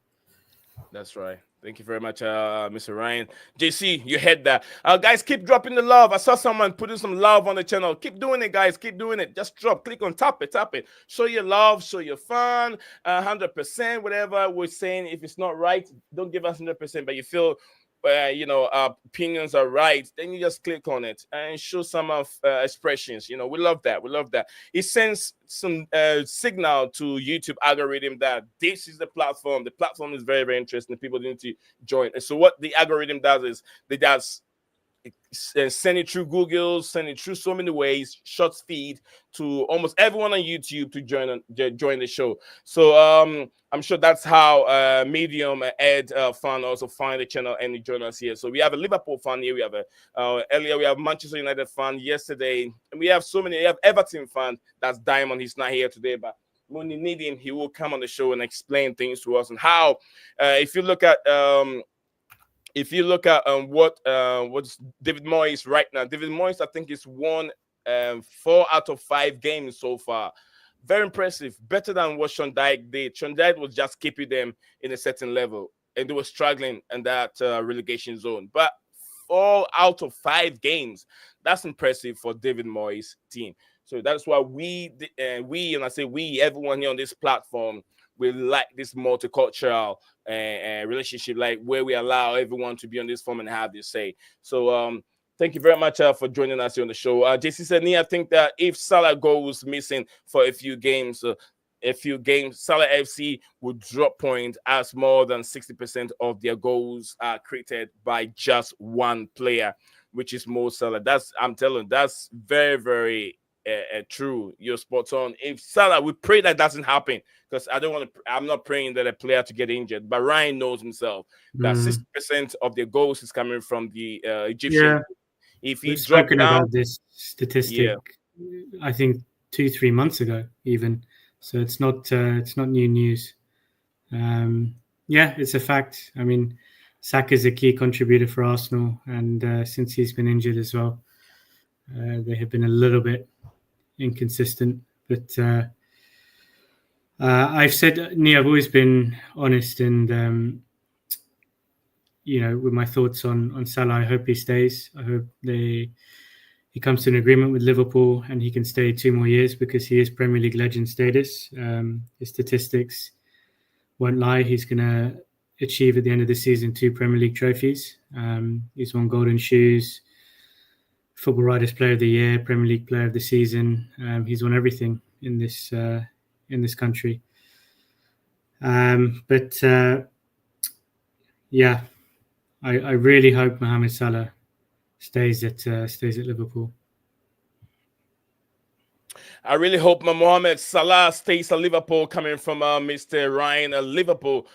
That's right. Thank you very much, Mr. Ryan. JC, you heard that. Guys, keep dropping the love. I saw someone putting some love on the channel. Keep doing it, guys. Keep doing it. Just click on, tap it. Show your love, show your fun, 100%, whatever we're saying. If it's not right, don't give us 100%, but you feel opinions are right, then you just click on it and show some of expressions. We love that. It sends some signal to YouTube algorithm that this is the platform. The platform is very, very interesting. People need to join. And so what the algorithm does is they just send it through Google, send it through so many ways, short feed to almost everyone on YouTube to join the show. So I'm sure that's how Medium Ed fan also find the channel and join us here. So we have a Liverpool fan here. We have earlier we have Manchester United fan yesterday, and we have so many. We have Everton fan. That's Diamond. He's not here today, but when you need him, he will come on the show and explain things to us and how. If you look at what's David Moyes right now, David Moyes, I think, is won 4 out of 5 games so far. Very impressive. Better than what Sean Dyche did. Sean Dyche was just keeping them in a certain level, and they were struggling in that relegation zone. But 4 out of 5 games, that's impressive for David Moyes' team. So that's why and I say we, everyone here on this platform, we like this multicultural relationship, like where we allow everyone to be on this forum and have this say. So thank you very much for joining us here on the show. JC said, I think that if Salah goes missing for a few games, Salah FC would drop points as more than 60% of their goals are created by just one player, which is Mo Salah. I'm telling you, that's very, very true. You're spot on. If Salah, we pray that doesn't happen, because I'm not praying that a player to get injured, but Ryan knows himself that 60% of their goals is coming from the Egyptian. Yeah. If he We've dropped spoken down, about this statistic, I think 2-3 months ago, even. So it's not new news. It's a fact. I mean, Saka is a key contributor for Arsenal, and since he's been injured as well, they have been a little bit inconsistent. But I've always been honest and with my thoughts on Salah. I hope he stays. I hope he comes to an agreement with Liverpool and he can stay 2 more years, because he is Premier League legend status. His statistics won't lie. He's going to achieve at the end of the season 2 Premier League trophies. He's won Golden Shoes, Football Writers Player of the Year, Premier League Player of the Season. He's won everything in this country. I really hope Mohamed Salah stays at Liverpool. I really hope Mohamed Salah stays at Liverpool, coming from Mr. Ryan, a Liverpool,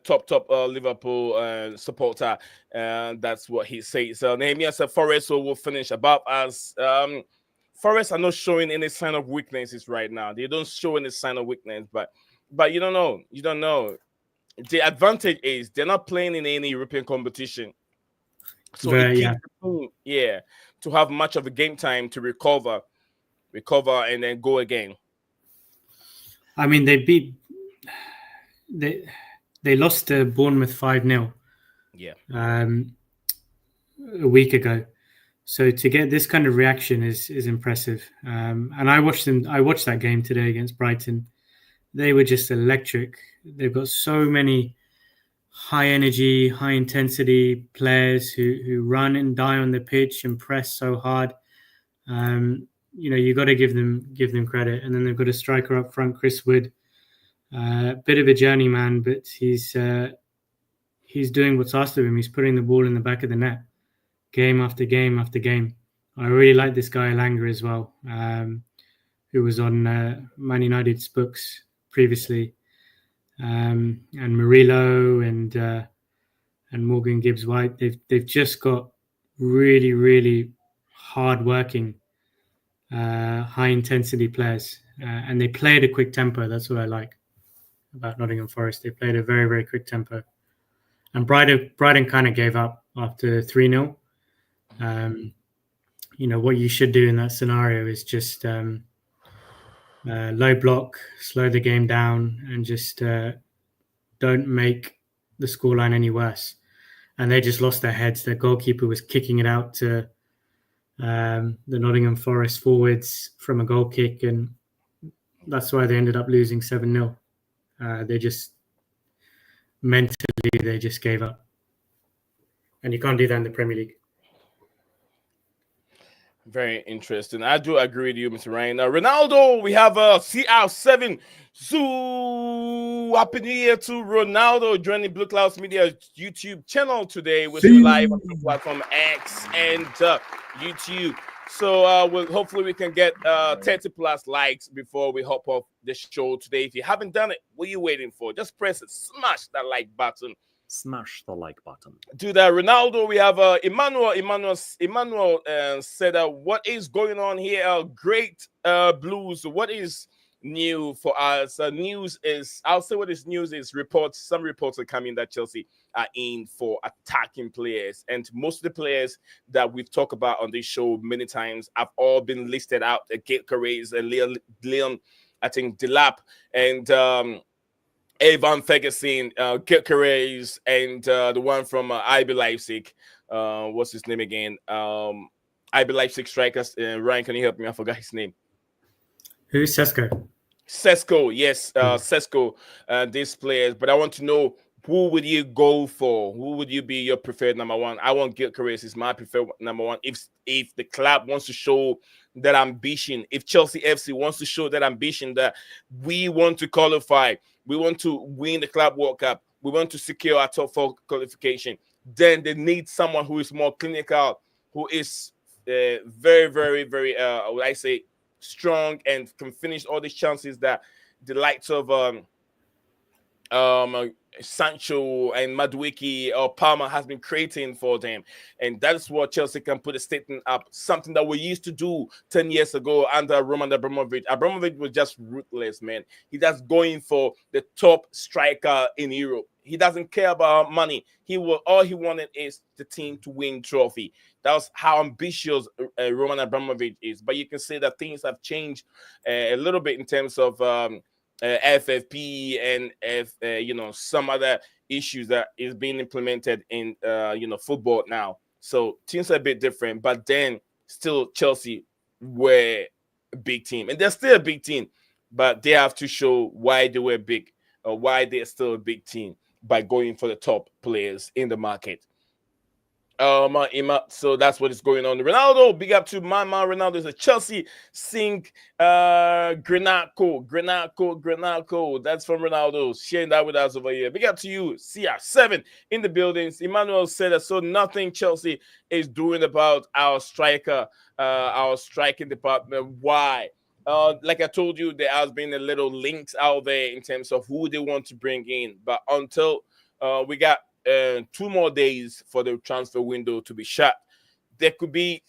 top Liverpool supporter. That's what he says. Nehemiah said Forest will finish above us. Forest are not showing any sign of weaknesses right now. They don't show any sign of weakness, but you don't know. You don't know. The advantage is they're not playing in any European competition. So to have much of a game time to recover and then go again. I mean, they lost to Bournemouth 5-0 a week ago. So to get this kind of reaction is impressive. And I watched that game today against Brighton. They were just electric. They've got so many high energy, high intensity players who run and die on the pitch and press so hard. you got to give them credit. And then they've got a striker up front, Chris Wood, bit of a journeyman, but he's doing what's asked of him. He's putting the ball in the back of the net, game after game after game. I really like this guy Elanga as well, who was on Man United's books previously, and Murillo and Morgan Gibbs-White. They've just got really, really hard-working, high-intensity players, and they play at a quick tempo. That's what I like about Nottingham Forest. They played a very, very quick tempo. And Brighton kind of gave up after 3-0. What you should do in that scenario is just low block, slow the game down, and just don't make the scoreline any worse. And they just lost their heads. Their goalkeeper was kicking it out to the Nottingham Forest forwards from a goal kick, and that's why they ended up losing 7-0. They just mentally they just gave up, and you can't do that in the Premier League. Very interesting. I do agree with you, Mr. Ryan. Ronaldo, we have CR7 Zoo. Happy New Year to Ronaldo joining BlueClouds Media YouTube channel today. We're still live on the platform X and YouTube. So hopefully we can get 30 plus likes before we hop off the show today. If you haven't done it, what are you waiting for? Just press it, smash that like button. Smash the like button. Do that. Ronaldo, we have Emmanuel said, what is going on here? Great Blues. What is new for us? News is, I'll say what is news is some reports are coming that Chelsea are in for attacking players. And most of the players that we've talked about on this show many times have all been listed out. Gyokeres and Leon, I think Delap, and Evan Ferguson, Gyokeres, and the one from IB Leipzig. What's his name again? IB Leipzig strikers. Ryan, can you help me? I forgot his name. Who's Sesko? Sesko, yes, Sesko. These players, but I want to know, who would you go for? Who would you be your preferred number one? I want Gyokeres is my preferred number one. If the club wants to show that ambition, if Chelsea FC wants to show that ambition that we want to qualify, we want to win the Club World Cup, we want to secure our top 4 qualification, then they need someone who is more clinical, who is very, very, very, would I say, strong and can finish all these chances that the likes of Sancho and Madueke or Palmer has been creating for them. And that's what Chelsea can put a statement up, something that we used to do 10 years ago under Roman Abramovich. Abramovich was just ruthless, man. He just going for the top striker in Europe. He doesn't care about money. All he wanted is the team to win trophy. That was how ambitious Roman Abramovich is. But you can say that things have changed a little bit in terms of FFP and some other issues that is being implemented in football now. So things are a bit different, but then still Chelsea were a big team, and they're still a big team, but they have to show why they were big or why they're still a big team by going for the top players in the market. So that's what is going on. Ronaldo, big up to my man. Ronaldo is a Chelsea sink. Grenaco. That's from Ronaldo. Sharing that with us over here. Big up to you. CR7 in the buildings. Emmanuel said that so nothing Chelsea is doing about our striker, our striking department. Why? Like I told you, there has been a little links out there in terms of who they want to bring in, but until we got 2 more days for the transfer window to be shut, there could be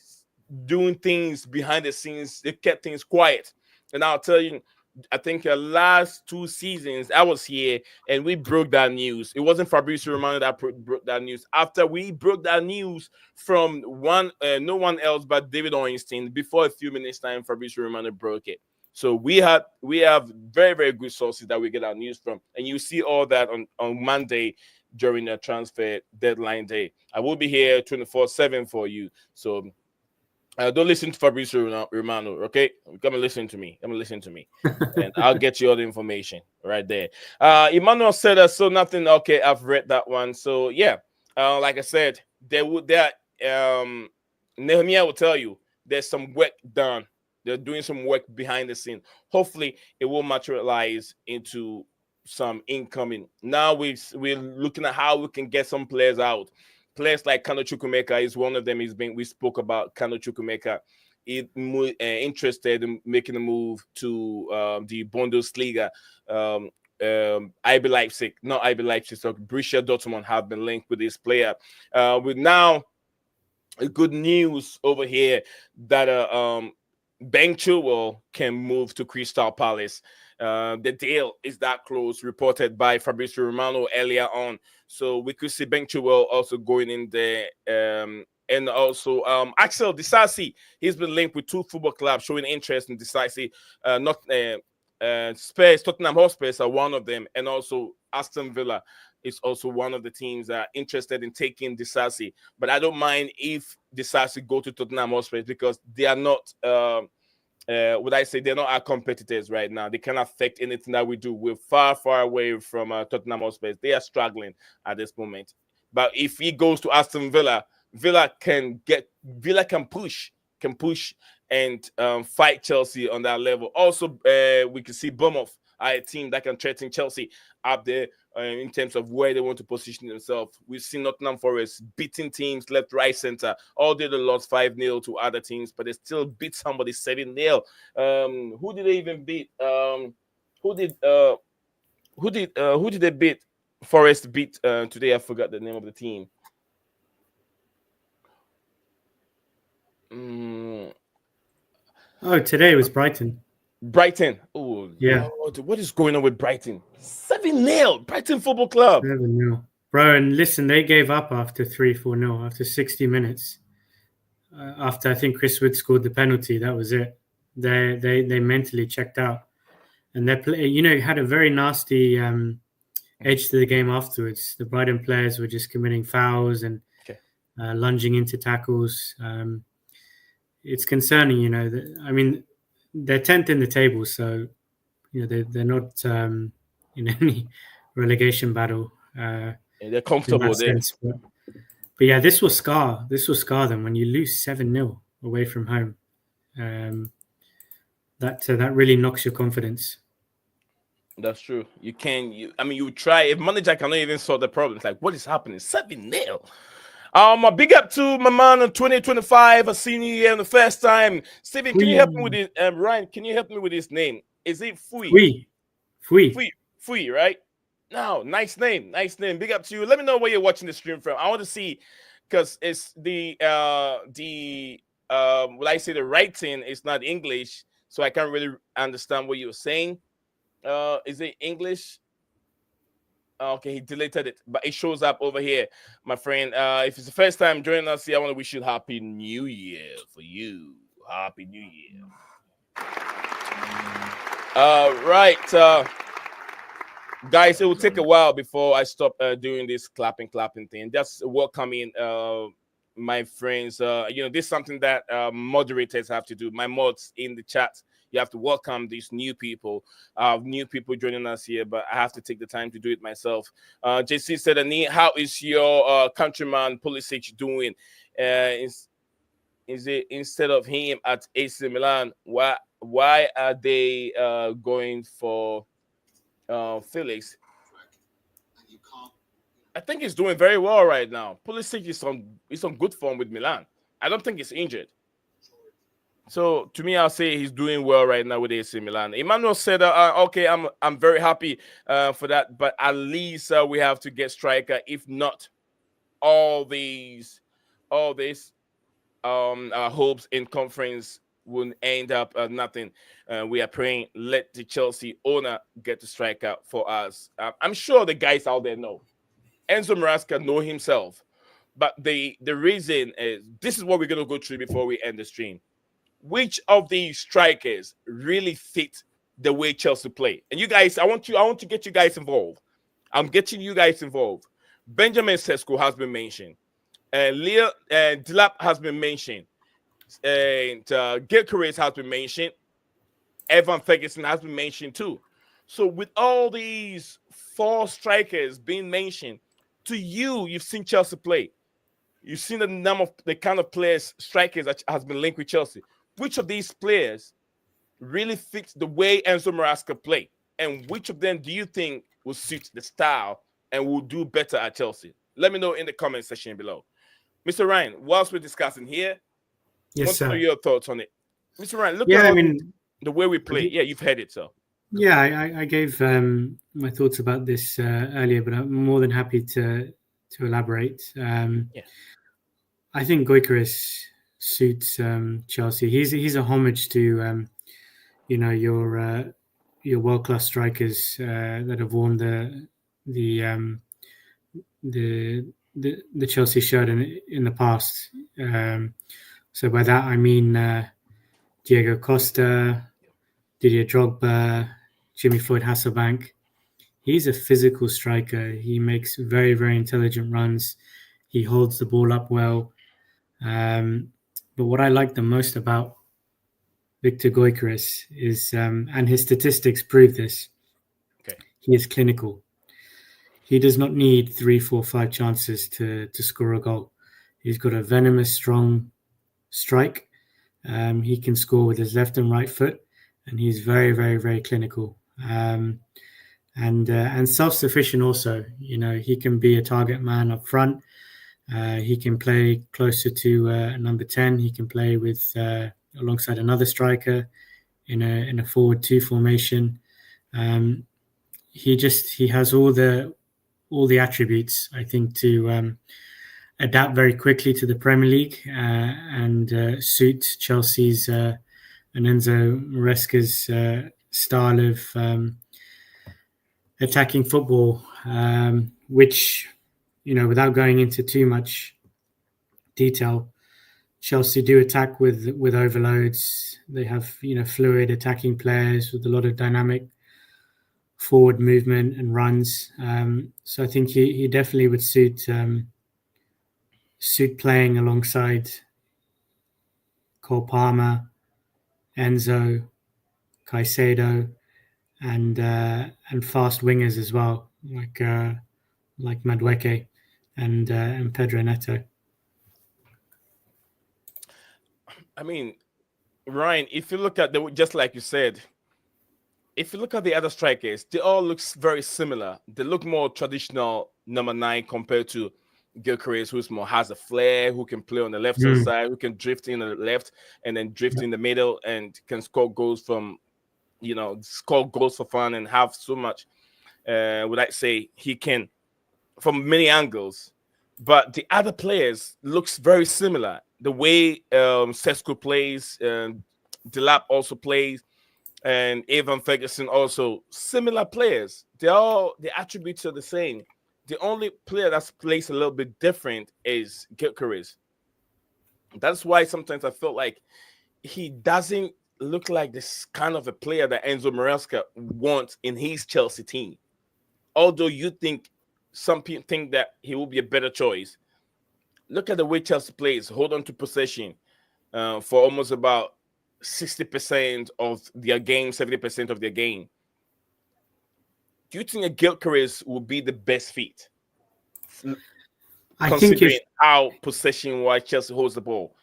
doing things behind the scenes. They kept things quiet. And I'll tell you, I think the last 2 seasons I was here and we broke that news. It wasn't Fabrizio Romano that broke that news. After we broke that news from no one else but David Ornstein, before a few minutes time, Fabrizio Romano broke it. So we have very, very good sources that we get our news from. And you see all that on Monday during the transfer deadline day. I will be here 24/7 for you. So don't listen to Fabrizio Romano, okay? Come and listen to me. And I'll get you all the information right there. Emmanuel said that so nothing. Okay, I've read that one. So yeah, like I said, Nehemiah will tell you there's some work done They're doing some work behind the scene. Hopefully, it will materialize into some incoming. Now we're looking at how we can get some players out. Players like Kano Chukwuemeka is one of them. We spoke about Kano Chukwuemeka. Interested in making a move to the Bundesliga. IB Leipzig, not IB Leipzig, so Borussia Dortmund have been linked with this player. With now good news over here that Ben Chilwell can move to Crystal Palace. The deal is that close, reported by Fabrizio Romano earlier on. So we could see Ben Chilwell also going in there. And also Axel Disasi, he's been linked with 2 football clubs showing interest in Disasi. Spurs, Tottenham Hotspur are one of them, and also Aston Villa is also one of the teams that are interested in taking Disasi. But I don't mind if Disasi go to Tottenham Hotspur because they are not, would I say, they're not our competitors right now. They cannot affect anything that we do. We're far, far away from Tottenham Hotspur. They are struggling at this moment. But if he goes to Aston Villa, Villa can push and fight Chelsea on that level. Also, we can see Bournemouth, a team that can threaten Chelsea up there in terms of where they want to position themselves. We've seen Nottingham Forest beating teams left, right, center. All they lost 5-0 to other teams, but they still beat somebody 7-0. Who did they even beat? Who did they beat? Forest beat today. I forgot the name of the team. Oh, today was Brighton. Brighton. Oh, yeah. Lord, what is going on with Brighton? 7-0. Brighton Football Club. 7-0. Bro, and listen, they gave up after 3-4-0, after 60 minutes. After I think Chris Wood scored the penalty, that was it. They mentally checked out. And they had a very nasty edge to the game afterwards. The Brighton players were just committing fouls and lunging into tackles. It's concerning, they're 10th in the table, so they're not in any relegation battle. They're comfortable there. But yeah, this will scar them when you lose 7-0 away from home. That really knocks your confidence. That's true. You try. If manager cannot even solve the problem, it's like, what is happening? 7-0. A big up to my man in 2025, a senior year and the first time. Steven, can you help me with it? Ryan, can you help me with his name? Is it Fui? Fui, right? No, nice name. Big up to you. Let me know where you're watching the stream from. I want to see, because it's the what I say, the writing is not English, so I can't really understand what you're saying. Is it English? Okay, he deleted it, but it shows up over here, my friend. If it's the first time joining us here, I want to wish you Happy New Year for you. Happy New Year. Right, guys, it will take a while before I stop doing this clapping thing. Just welcoming my friends. This is something that moderators have to do. My mods in the chat. You have to welcome these new people joining us here, but I have to take the time to do it myself. JC said, Ani, how is your countryman Pulisic doing? Is it instead of him at AC Milan? Why are they going for Felix? I think he's doing very well right now. Pulisic is on good form with Milan. I don't think he's injured. So to me, I'll say he's doing well right now with AC Milan. Emmanuel said, "Okay, I'm very happy for that, but at least we have to get striker. If not, all these hopes in conference will end up nothing. We are praying. Let the Chelsea owner get the striker for us. I'm sure the guys out there know. Enzo Maresca know himself, but the reason is this is what we're gonna go through before we end the stream." Which of these strikers really fit the way Chelsea play? And you guys, I want to get you guys involved. I'm getting you guys involved. Benjamin Sesko has been mentioned. Delap has been mentioned. And Gyokeres has been mentioned. Evan Ferguson has been mentioned too. So with all these 4 strikers being mentioned, to you've seen Chelsea play. You've seen the kind of players, strikers that has been linked with Chelsea. which of these players really fits the way Enzo Maresca play, and which of them do you think will suit the style and will do better at Chelsea? Let me know in the comment section below. Mr. Ryan, whilst we're discussing here, Yes, want to know your thoughts on it. Mr. Ryan, look Yeah, at I mean, the way we play. Yeah, you've heard it, so. yeah, I gave my thoughts about this earlier, but I'm more than happy to elaborate. I think Gyokeres suits Chelsea. He's a homage to your world class strikers that have worn the Chelsea shirt in the past. So by that I mean Diego Costa, Didier Drogba, Jimmy Floyd Hasselbank. He's a physical striker. He makes very, very intelligent runs. He holds the ball up well. But what I like the most about Victor Gyokeres is, and his statistics prove this, he is clinical. He does not need 3, 4, 5 chances to score a goal. He's got a venomous, strong strike. He can score with his left and right foot, and he's very, very, very clinical. And self-sufficient also. He can be a target man up front. He can play closer to number 10. He can play with alongside another striker in a forward 2 formation. He has all the attributes, I think, to adapt very quickly to the Premier League and suit Chelsea's and Enzo Maresca's style of attacking football, which, without going into too much detail, Chelsea do attack with overloads. They have, fluid attacking players with a lot of dynamic forward movement and runs. So I think he definitely would suit playing alongside Cole Palmer, Enzo, Caicedo, and fast wingers as well, like Madueke and Pedro Neto. I mean, Ryan, if you look at just like you said, if you look at the other strikers, they all look very similar. They look more traditional number 9 compared to Gyokeres, who's more has a flair, who can play on the left hand side, who can drift in the left and then drift in the middle and can score goals from, score goals for fun and have so much. Would I say he can from many angles, but the other players looks very similar. The way Sesko plays, Delap also plays, and Evan Ferguson also similar players. The attributes are the same. The only player that's plays a little bit different is Gyokeres. That's why sometimes I feel like he doesn't look like this kind of a player that Enzo Maresca wants in his Chelsea team. Although you think some people think that he will be a better choice. Look at the way Chelsea plays. Hold on to possession for almost about 60% of their game, 70% of their game. Do you think a Gyokeres will be the best fit? Considering how possession-wise Chelsea holds the ball.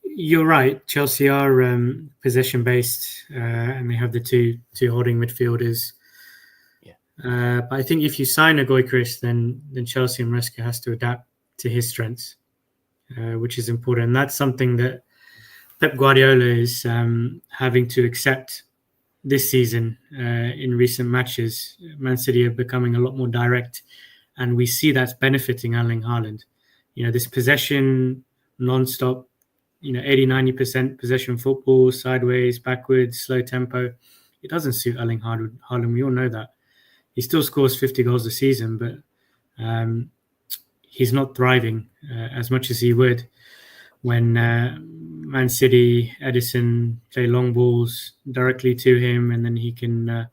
You're right. Chelsea are possession-based, and they have the two holding midfielders. But I think if you sign a Gyokeres, then Chelsea and Maresca has to adapt to his strengths, which is important. And that's something that Pep Guardiola is having to accept this season. In recent matches, Man City are becoming a lot more direct, and we see that's benefiting Erling Haaland. This possession, non-stop, 80-90% possession football, sideways, backwards, slow tempo. It doesn't suit Erling Haaland. We all know that. He still scores 50 goals a season, but he's not thriving as much as he would when Man City, Edison play long balls directly to him, and then he can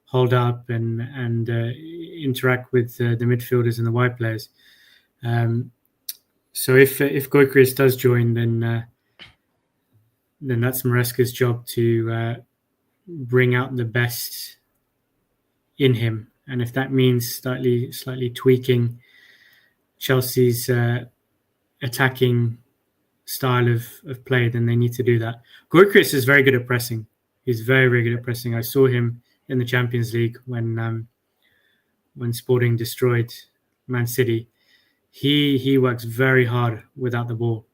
hold up and interact with the midfielders and the wide players. So if Gyokeres does join, then that's Maresca's job to bring out the best in him. And if that means slightly tweaking Chelsea's attacking style of play, then they need to do that. Gyokeres is very good at pressing. He's very, very good at pressing. I saw him in the Champions League when Sporting destroyed Man City. He works very hard without the ball.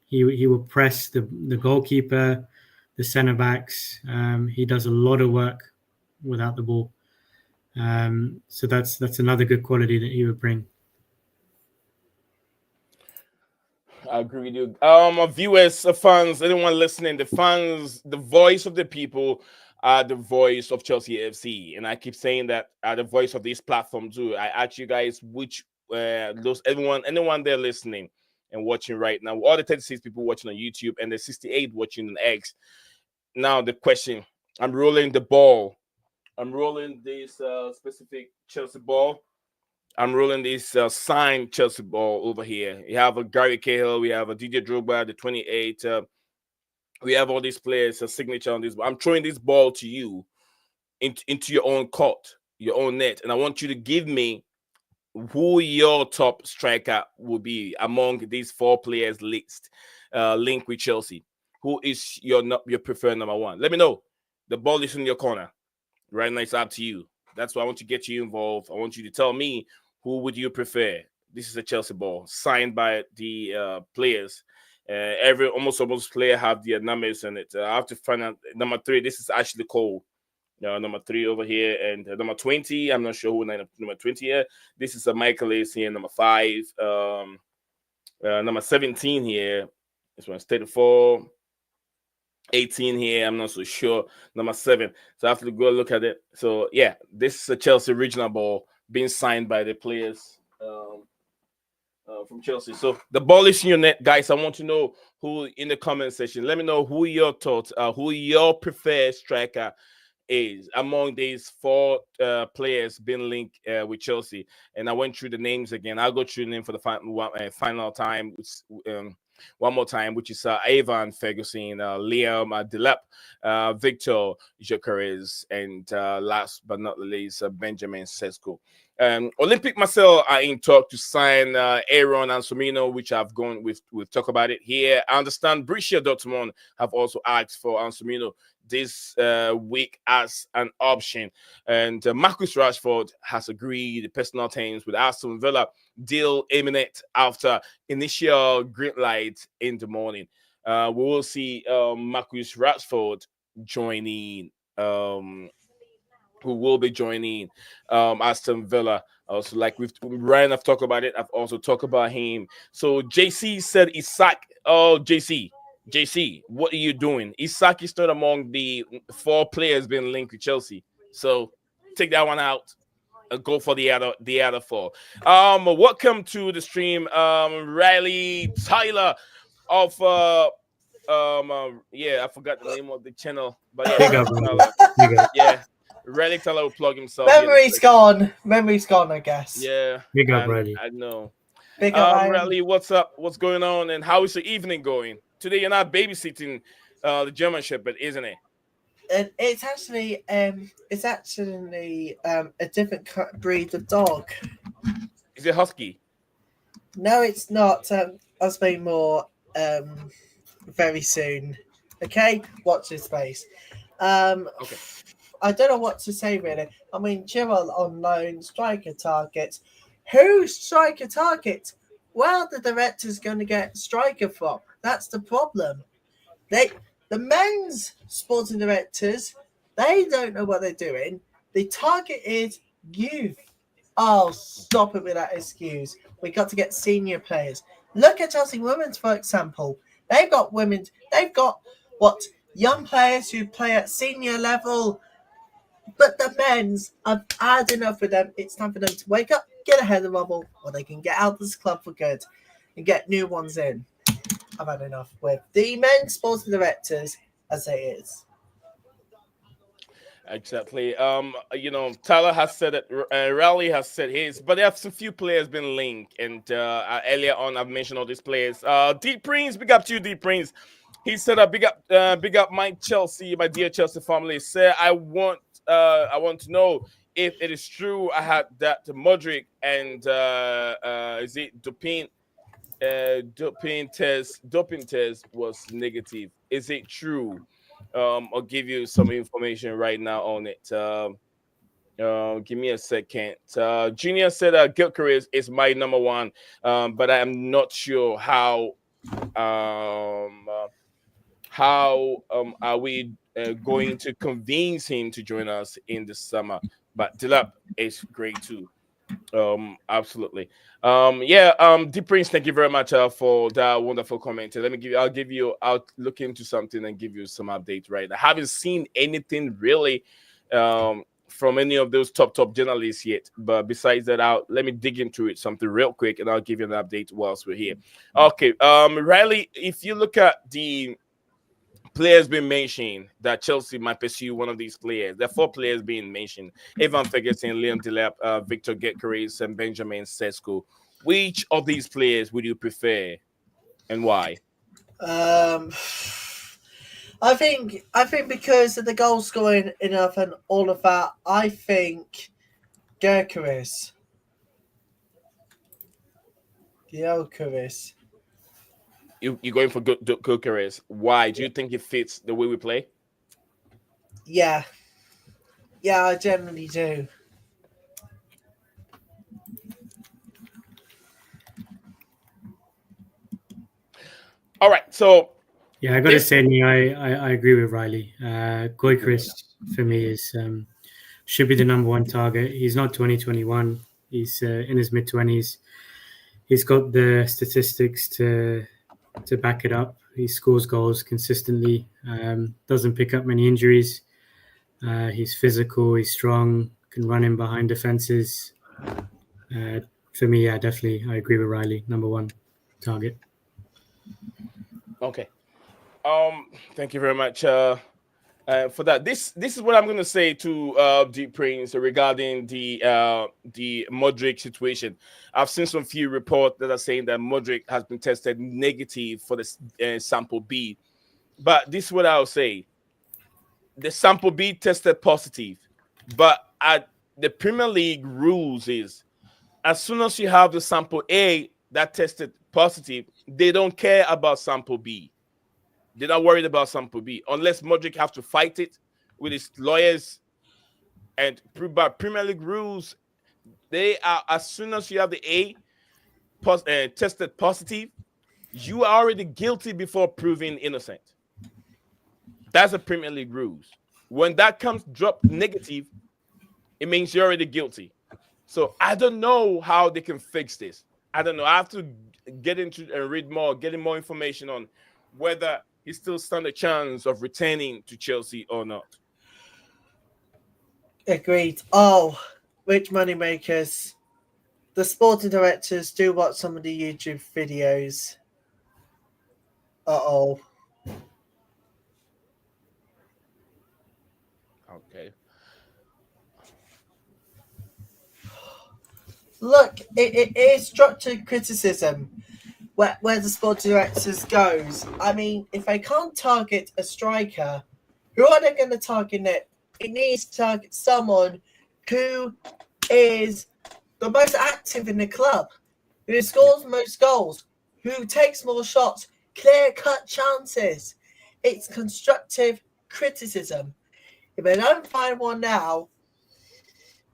He will press the goalkeeper, the centre backs. He does a lot of work without the ball. So that's another good quality that he would bring. I agree with you. Viewers, fans, anyone listening, the fans, the voice of the people are the voice of Chelsea FC, and I keep saying that are the voice of this platform too. I ask you guys which anyone there listening and watching right now, all the 36 people watching on YouTube and the 68 watching on X. Now the question: I'm rolling the ball. I'm rolling this specific Chelsea ball. I'm rolling this signed Chelsea ball over here. You have a Gary Cahill, we have a DJ Drogba, the 28. We have all these players, a signature on this. I'm throwing this ball to you into your own court, your own net, and I want you to give me who your top striker will be among these 4 players linked with Chelsea. Who is your preferred number 1? Let me know. The ball is in your corner. Right now, it's up to you. That's why I want to get you involved. I want you to tell me who would you prefer. This is a Chelsea ball signed by the players. Almost player have their numbers in it. I have to find out number 3. This is actually Cole. Number 3 over here, and number 20. I'm not sure who number 20 here. This is a Michael is here. Number 5. Number 17 here. This one's 34. 18 here, I'm not so sure. Number 7. So I have to go look at it. So yeah, this is a Chelsea original ball being signed by the players from Chelsea. So the ball is in your net, guys. I want to know who in the comment section. Let me know who your thoughts are, who your preferred striker is among these 4 players being linked with Chelsea. And I went through the names again. I'll go through the name for the final time. One more time, which is Ivan Ferguson, Liam Delap, Victor Gyokeres, and last but not least, Benjamin Sesko. Olympic Marseille are in talk to sign Aaron Anselmino, which we've talked about it here. I understand Borussia Dortmund have also asked for Anselmino this week as an option, and Marcus Rashford has agreed the personal terms with Aston Villa deal imminent after initial green light in the morning. We will see Marcus Rashford joining who will be joining Aston Villa. Also, like Ryan, I've talked about it. I've also talked about him. So JC said Isak. Oh, JC, what are you doing? Isak is not among the 4 players being linked with Chelsea. So take that one out and go for the other 4. Welcome to the stream, Riley Tyler of I forgot the name of the channel, but yeah, Riley Tyler will plug himself. Memory's gone, I guess. Yeah, big up, Riley. I know. Big up, Riley, what's up? What's going on? And how is the evening going? Today you're not babysitting the German Shepherd, isn't it? It's actually a different breed of dog. Is it husky? No, it's not. I'll explain more very soon. Okay, watch this space. Okay. I don't know what to say really. I mean, Chilwell on loan, striker targets. Who's striker target? Well, the director's going to get striker from. That's the problem. The men's sporting directors, they don't know what they're doing. They targeted youth. Oh, stop it with that excuse. We got to get senior players. Look at Chelsea Women's, for example. They've got young players who play at senior level. But the men's, I've had enough with them. It's time for them to wake up, get ahead of the bubble, or they can get out of this club for good and get new ones in. I've had enough with the men's sporting directors as it is. Exactly. Tyler has said it, Raleigh has said his, but there have some few players been linked, and earlier on I've mentioned all these players. Deep Prince, big up to you, Deep Prince. He said, "Big up, my Chelsea, my dear Chelsea family. Sir, I want to know if it is true. I had that Modric and is it Dupin doping test was negative. Is it true? I'll give you some information right now on it. Give me a second. Junior said Gyokeres is my number one, but I'm not sure how are we going to convince him to join us in the summer. But Delap is great too. Absolutely. Deep Prince, thank you very much for that wonderful comment. I'll look into something and give you some update. Right, I haven't seen anything really from any of those top journalists yet, but besides that, let me dig into it something real quick and I'll give you an update whilst we're here. Okay, Riley, if you look at the players being mentioned that Chelsea might pursue one of these players. There are 4 players being mentioned: Evan Ferguson, Liam Delap, Victor Gyokeres, and Benjamin Sesko. Which of these players would you prefer, and why? I think because of the goal scoring enough and all of that, I think Gyokeres. You're going for Gyokeres. Why? Do you think it fits the way we play? Yeah, I generally do. All right, so yeah, I got to say, I agree with Riley. Gyokeres for me is should be the number one target. He's not 2021. He's in his mid-20s. He's got the statistics to back it up. He scores goals consistently. Doesn't pick up many injuries. He's physical. He's strong. Can run in behind defenses. For me, yeah, definitely, I agree with Riley. Number one target. Okay. Thank you very much for that. This is what I'm going to say to Deep Prince regarding the Modric situation. I've seen some few reports that are saying that Modric has been tested negative for the sample B, but this is what I'll say: the sample B tested positive, but at the Premier League rules is as soon as you have the sample A that tested positive, they don't care about sample B. They're not worried about sample B unless Modric have to fight it with his lawyers. And by Premier League rules, they are, as soon as you have the A tested positive, you are already guilty before proving innocent. That's the Premier League rules. When that comes drop negative, it means you're already guilty. So I don't know how they can fix this. I don't know. I have to get into and read more, getting more information on whether he still stand a chance of returning to Chelsea or not. Agreed. Oh, rich money makers. The sporting directors do watch some of the YouTube videos. Uh-oh. Okay. Look, it is structured criticism where the sporting directors goes. I mean, if they can't target a striker, who are they going to target it? It needs to target someone who is the most active in the club, who scores most goals, who takes more shots, clear-cut chances. It's constructive criticism. If they don't find one now,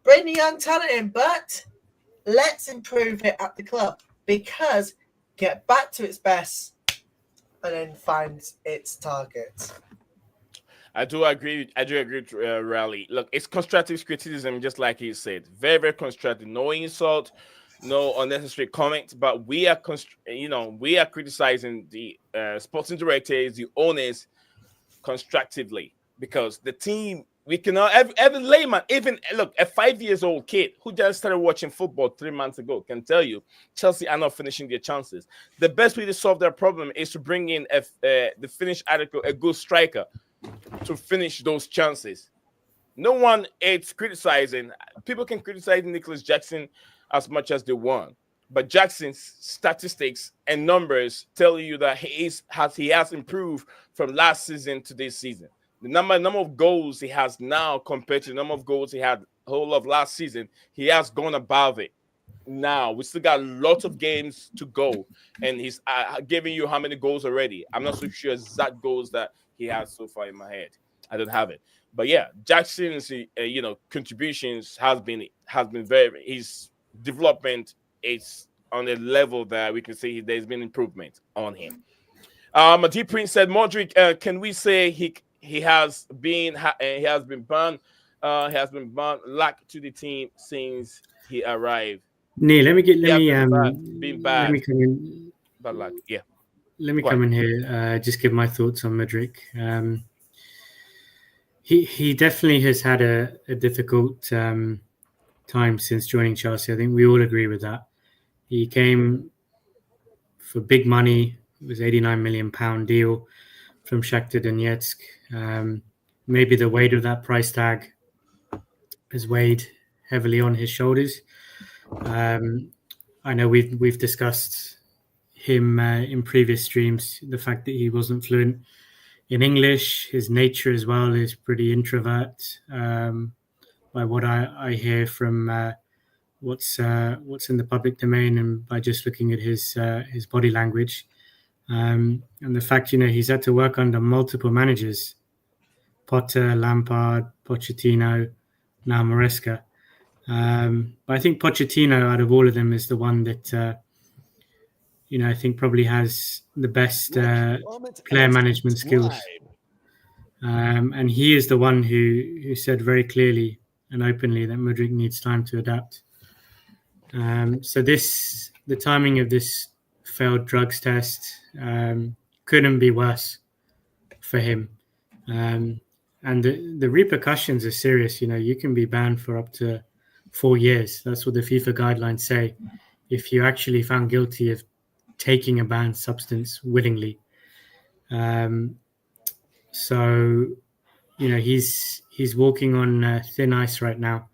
bring the young talent in, but let's improve it at the club, because get back to its best and then find its target. I do agree with Raleigh. Look, it's constructive criticism, just like he said. Very, very constructive. No insult, no unnecessary comment. But we are, we are criticizing the sporting directors, the owners, constructively, because the team. We cannot every layman, even look, a 5-year-old kid who just started watching football 3 months ago can tell you Chelsea are not finishing their chances. The best way to solve that problem is to bring in the finished article, a good striker, to finish those chances. No one is criticizing. People can criticize Nicholas Jackson as much as they want, but Jackson's statistics and numbers tell you that he has improved from last season to this season. The number of goals he has now compared to the number of goals he had whole of last season, he has gone above it. now. We still got lots of games to go, and he's giving you how many goals already. I'm not so sure exact goals that he has so far in my head. I don't have it, but yeah, Jackson's contributions has been very. His development is on a level that we can say there's been improvement on him. Deep Prince said, Modric, can we say he has been banned? He has been banned lack to the team since he arrived. Neil, let me bad come in. Bad luck. Yeah. Let me come in here. Just give my thoughts on Modric. He definitely has had a difficult time since joining Chelsea. I think we all agree with that. He came for big money. It was £89 million deal from Shakhtar Donetsk. Maybe the weight of that price tag has weighed heavily on his shoulders. I know we've discussed him in previous streams, the fact that he wasn't fluent in English. His nature as well is pretty introvert, by what I hear from what's in the public domain, and by just looking at his body language. And the fact, he's had to work under multiple managers: Potter, Lampard, Pochettino, now Maresca. But I think Pochettino, out of all of them, is the one that I think probably has the best player management skills. And he is the one who said very clearly and openly that Modric needs time to adapt. So the timing of this failed drugs test couldn't be worse for him. And the repercussions are serious. You can be banned for up to 4 years. That's what the FIFA guidelines say, if you're actually found guilty of taking a banned substance willingly. So he's walking on thin ice right now.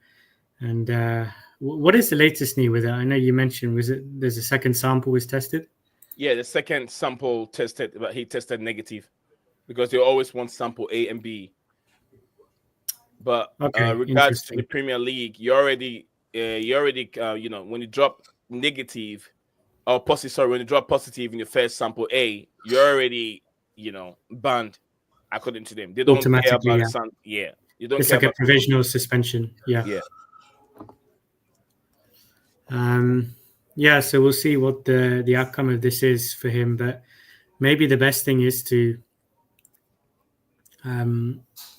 And what is the latest news with it? I know you mentioned, there's a second sample was tested? Yeah, the second sample tested, but he tested negative, because they always want sample A and B. But regards to the Premier League, you already when you drop negative or positive, sorry, when you drop positive in your first sample A, you're already banned according to them. They don't care about you don't. It's care like a provisional suspension. Yeah. So we'll see what the outcome of this is for him. But maybe the best thing is to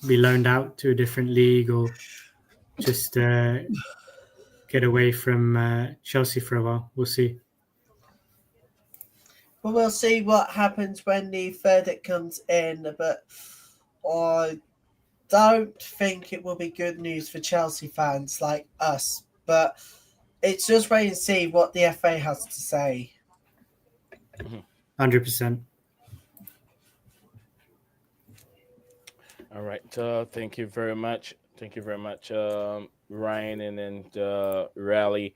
be loaned out to a different league, or just get away from Chelsea for a while. We'll see. Well, we'll see what happens when the verdict comes in, but I don't think it will be good news for Chelsea fans like us. But it's just wait and see what the FA has to say. 100%. All right. Thank you very much. Ryan and then Rally.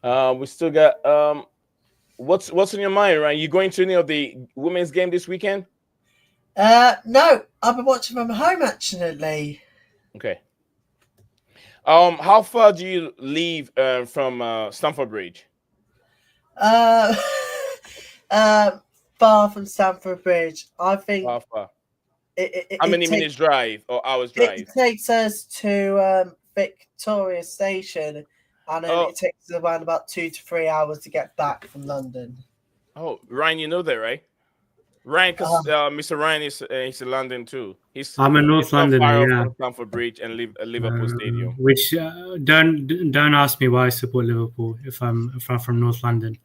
We still got what's in your mind, Ryan? You going to any of the women's game this weekend? No, I've been watching from home actually. Okay. How far do you live from Stamford Bridge? Far from Stamford Bridge. I think. Far. How many minutes drive or hours drive? It takes us to Victoria Station, and then it takes us around about 2 to 3 hours to get back from London. Oh, Ryan, you know that, right? Ryan, because Mr. Ryan is in London too. I'm in North London, from Stamford Bridge and Liverpool Stadium. Which don't ask me why I support Liverpool if I'm from North London.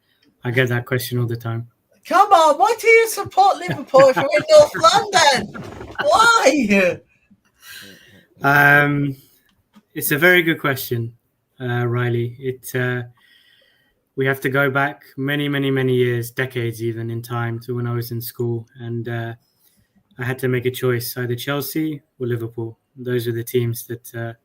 I get that question all the time. Come on, why do you support Liverpool if you're in North London? Why? It's a very good question, Riley. We have to go back many, many, many years, decades even in time, to when I was in school, and I had to make a choice, either Chelsea or Liverpool. Those were the teams that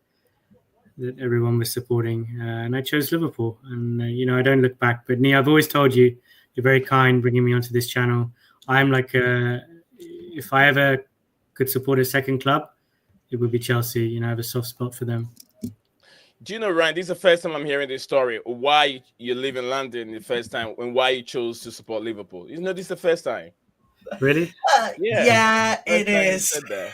everyone was supporting, and I chose Liverpool. And I don't look back. But Nia, I've always told you, you're very kind bringing me onto this channel. I'm like, if I ever could support a second club, it would be Chelsea. I have a soft spot for them. Do you know, Ryan, this is the first time I'm hearing this story. Why you live in London the first time and why you chose to support Liverpool. You know, this is the first time. Really? Yeah, it First time you is. said that.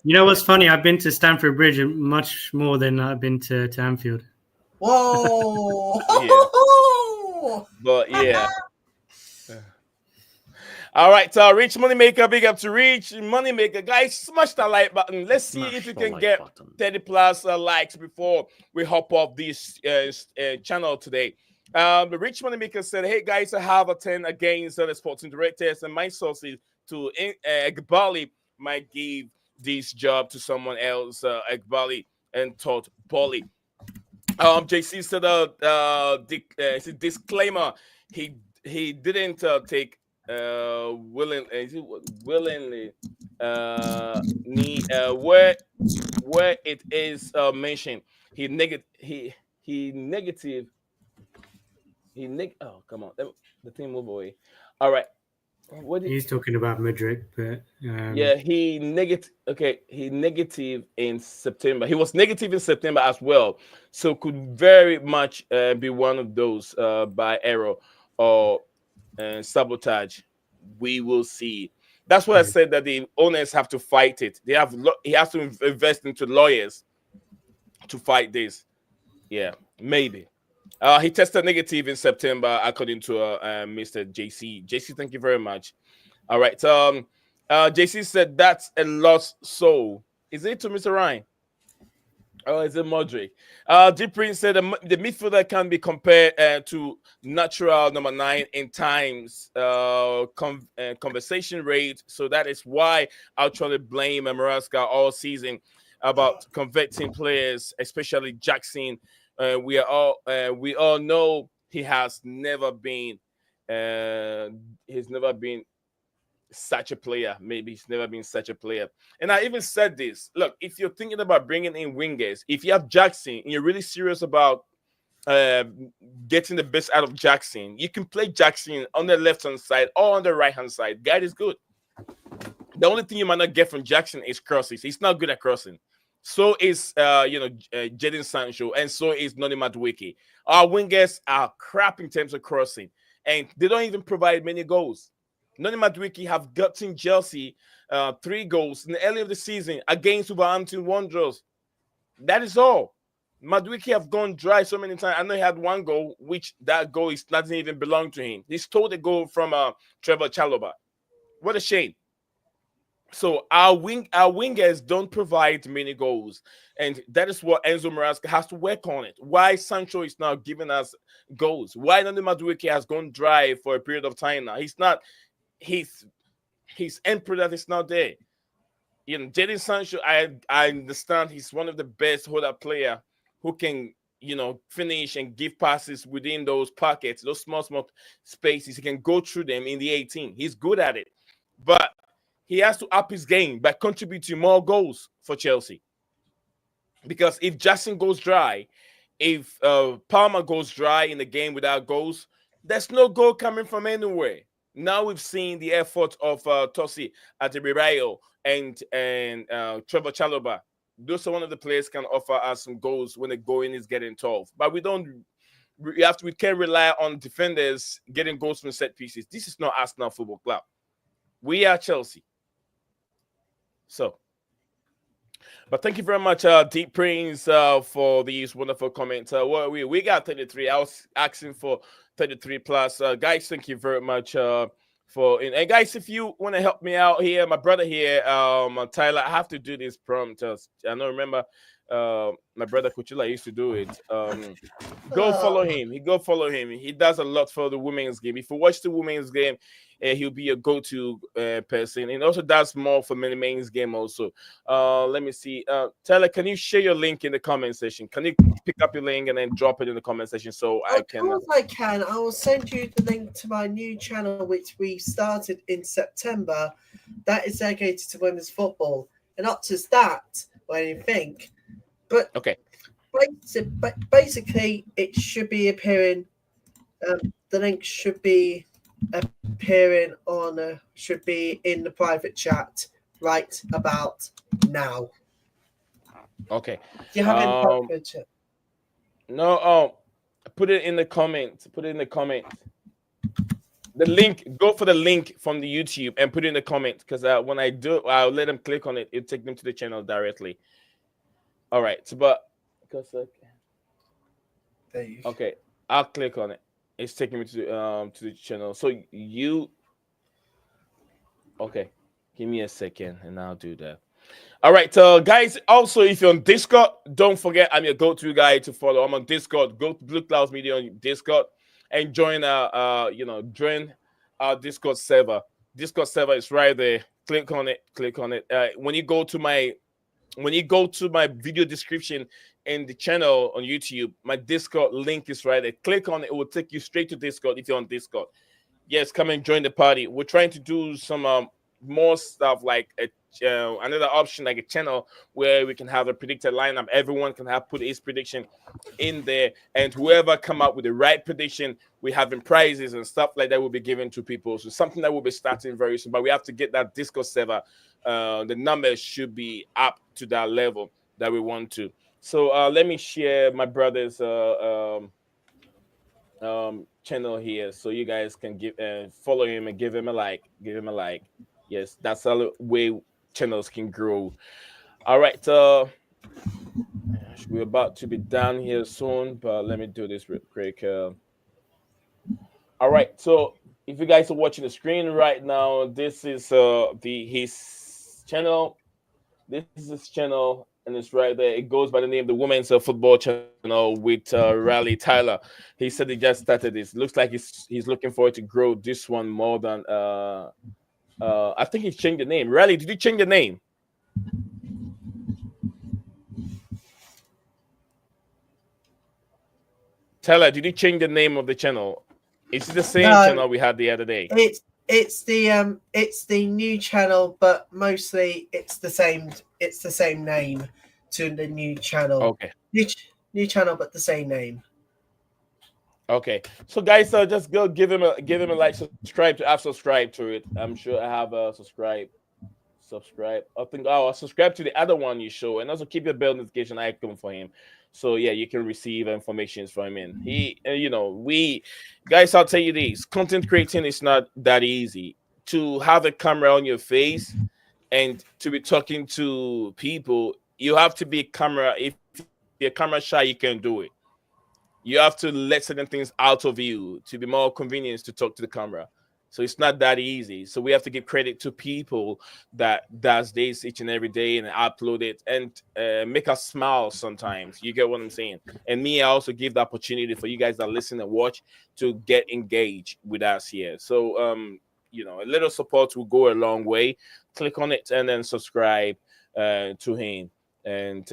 You know what's funny? I've been to Stamford Bridge much more than I've been to Anfield. Whoa. But yeah. All right, Rich Moneymaker, big up to Rich Moneymaker. Guys, smash that like button. Let's see Smash if you the can like get button. 30 plus likes before we hop off this channel today. The Rich Moneymaker said, hey guys, I have a 10 against the sporting directors and my sources to Egbali might give this job to someone else, Egbali and Todd Bolly. JC said disclaimer, he didn't take willingly where it is mentioned he negative oh come on the thing move away. All right, He's talking about Mudryk, but yeah, he negative in September. He was negative in September as well, so could very much be one of those by error or sabotage. We will see. That's why I said that the owners have to fight it. He has to invest into lawyers to fight this. Yeah, maybe. He tested negative in September, according to Mr. JC. JC, thank you very much. All right. JC said that's a lost soul. Is it to Mr. Ryan? Oh, is it Modric? Deep Prince said the midfielder can be compared to natural number 9 in times conversation rate. So that is why I'll try to blame Maraska all season about converting players, especially Jackson. We all know he has never been. He's never been such a player. Maybe he's never been such a player. And I even said this. Look, if you're thinking about bringing in wingers, if you have Jackson and you're really serious about getting the best out of Jackson, you can play Jackson on the left-hand side or on the right-hand side. Guy is good. The only thing you might not get from Jackson is crosses. He's not good at crossing. So is Jadon Sancho, and so is Noni Madueke. Our wingers are crap in terms of crossing, and they don't even provide many goals. Noni Madueke have gotten Chelsea 3 goals in the early of the season against Wolverhampton Wanderers. That is all. Madueke have gone dry so many times. I know he had 1 goal, which that goal doesn't even belong to him. He stole the goal from Trevor Chalobah. What a shame. So our wingers don't provide many goals, and that is what Enzo Maresca has to work on it. Why Sancho is now giving us goals? Why Noni Madueke has gone dry for a period of time now? He's not. His end product is not there. You know, Jadon Sancho, I understand he's one of the best hold-up player who can, finish and give passes within those pockets, those small spaces. He can go through them in the 18. He's good at it. But he has to up his game by contributing more goals for Chelsea. Because if Jackson goes dry, if Palmer goes dry in the game without goals, there's no goal coming from anywhere. Now we've seen the effort of Tosi Adebayo and Trevor Chalobah. Those are one of the players can offer us some goals when the going is getting tough. But we can't rely on defenders getting goals from set pieces. This is not Arsenal Football Club. We are Chelsea. So, but thank you very much, Deep Prince, for these wonderful comments. We got 33. I was asking for 33 plus. Guys, thank you very much and guys, if you want to help me out here, my brother here, Tyler, I have to do this prompt. I don't remember my brother Kuchula used to do it. Go follow him. He does a lot for the women's game. If you watch the women's game, he'll be a go-to person, and also does more for the men's game also. Let me see. Tyler, can you share your link in the comment section? Can you pick up your link and then drop it in the comment section so I can? Of course I can. I will send you the link to my new channel, which we started in September. That is dedicated to women's football, and not just that or anything. But okay, basically, it should be appearing. The link should be appearing should be in the private chat right about now. Okay. Do you have any private chat? No, put it in the comments. Put it in the comments. The link, go for the link from the YouTube and put it in the comments, because when I do, I'll let them click on it. It'll take them to the channel directly. All right, so okay, I'll click on it. It's taking me to the channel. So okay, give me a second and I'll do that. All right, guys. Also, if you're on Discord, don't forget I'm your go-to guy to follow. I'm on Discord. Go to BlueClouds Media on Discord and join join our Discord server. Discord server is right there. Click on it. Click on it. When you go to my video description in the channel on YouTube, my Discord link is right there. Click on it. It will take you straight to Discord if you're on Discord. Yes, come and join the party. We're trying to do some more stuff, like another option, like a channel where we can have a predicted lineup. Everyone can put his prediction in there, and whoever come up with the right prediction, we having prizes and stuff like that will be given to people. So something that will be starting very soon, but we have to get that Discord server. The numbers should be up to that level that we want to. So let me share my brother's channel here, so you guys can follow him and give him a like. Yes, that's the way channels can grow. All right, we're about to be done here soon, but let me do this real quick. All right, so if you guys are watching the screen right now, this is his channel. This is his channel, and it's right there. It goes by the name the Women's Football Channel with Raleigh Tyler. He said he just started this. Looks like he's looking forward to grow this one more than I think he's changed the name. Raleigh, did you change the name? Tyler, did you change the name of the channel? Is it the same channel we had the other day? It's the new channel, but mostly it's the same name to the new channel. Okay. New channel, but the same name. Okay, so guys, just go give him a like, subscribe to. I've subscribed to it. I'm sure I have subscribe. I think I'll subscribe to the other one you show, and also keep your bell notification icon for him. So yeah, you can receive information from him. We guys, I'll tell you this: content creating is not that easy. To have a camera on your face and to be talking to people, you have to be camera. If you're camera shy, you can do it. You have to let certain things out of you to be more convenient to talk to the camera. So it's not that easy. So we have to give credit to people that does this each and every day and upload it and make us smile sometimes. You get what I'm saying? And me, I also give the opportunity for you guys that listen and watch to get engaged with us here. So, a little support will go a long way. Click on it and then subscribe to him. And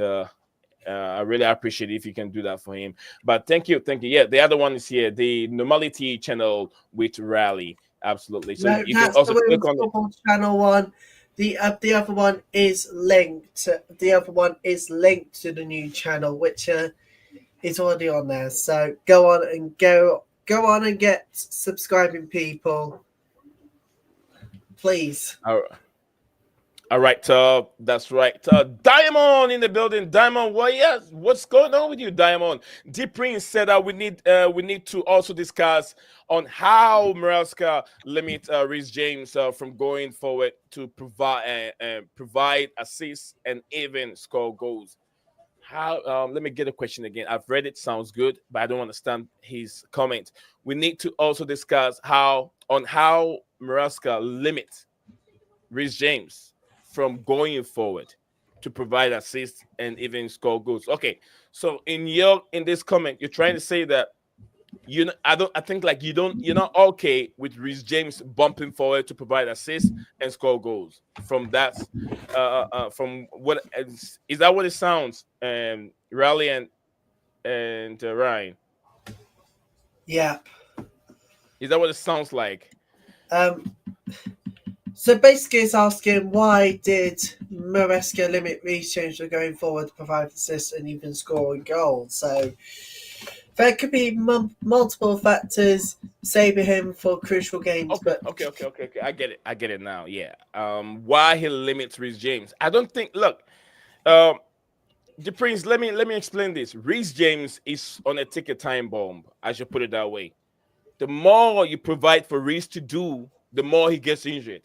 I really appreciate it if you can do that for him. But thank you. Yeah, the other one is here, the Normality channel with Raleigh. Absolutely. So you can also click on the channel one. The other one is linked. The other one is linked to the new channel, which is already on there. So go on and get subscribing people, please. All right, that's right. Diamond in the building. Diamond, what's going on with you, Diamond? Deep Prince said that we need to also discuss on how Maresca limit Reece James from going forward to provide assists and even score goals. How? Let me get a question again. I've read it. Sounds good, but I don't understand his comment. We need to also discuss how Maresca limits Reece James from going forward to provide assists and even score goals. Okay, so in this comment, you're trying to say that you're not okay with Reece James bumping forward to provide assists and score goals. From that, from what is that what it sounds? Raleigh and Ryan. Yeah. Is that what it sounds like? So basically, it's asking why did Maresca limit Reece James from going forward to provide assists and even scoring goals? So there could be multiple factors saving him for crucial games. Okay. I get it now. Yeah. Why he limits Reece James? I don't think. Look, The Prince, let me explain this. Reece James is on a ticket time bomb. I should put it that way. The more you provide for Reece to do, the more he gets injured.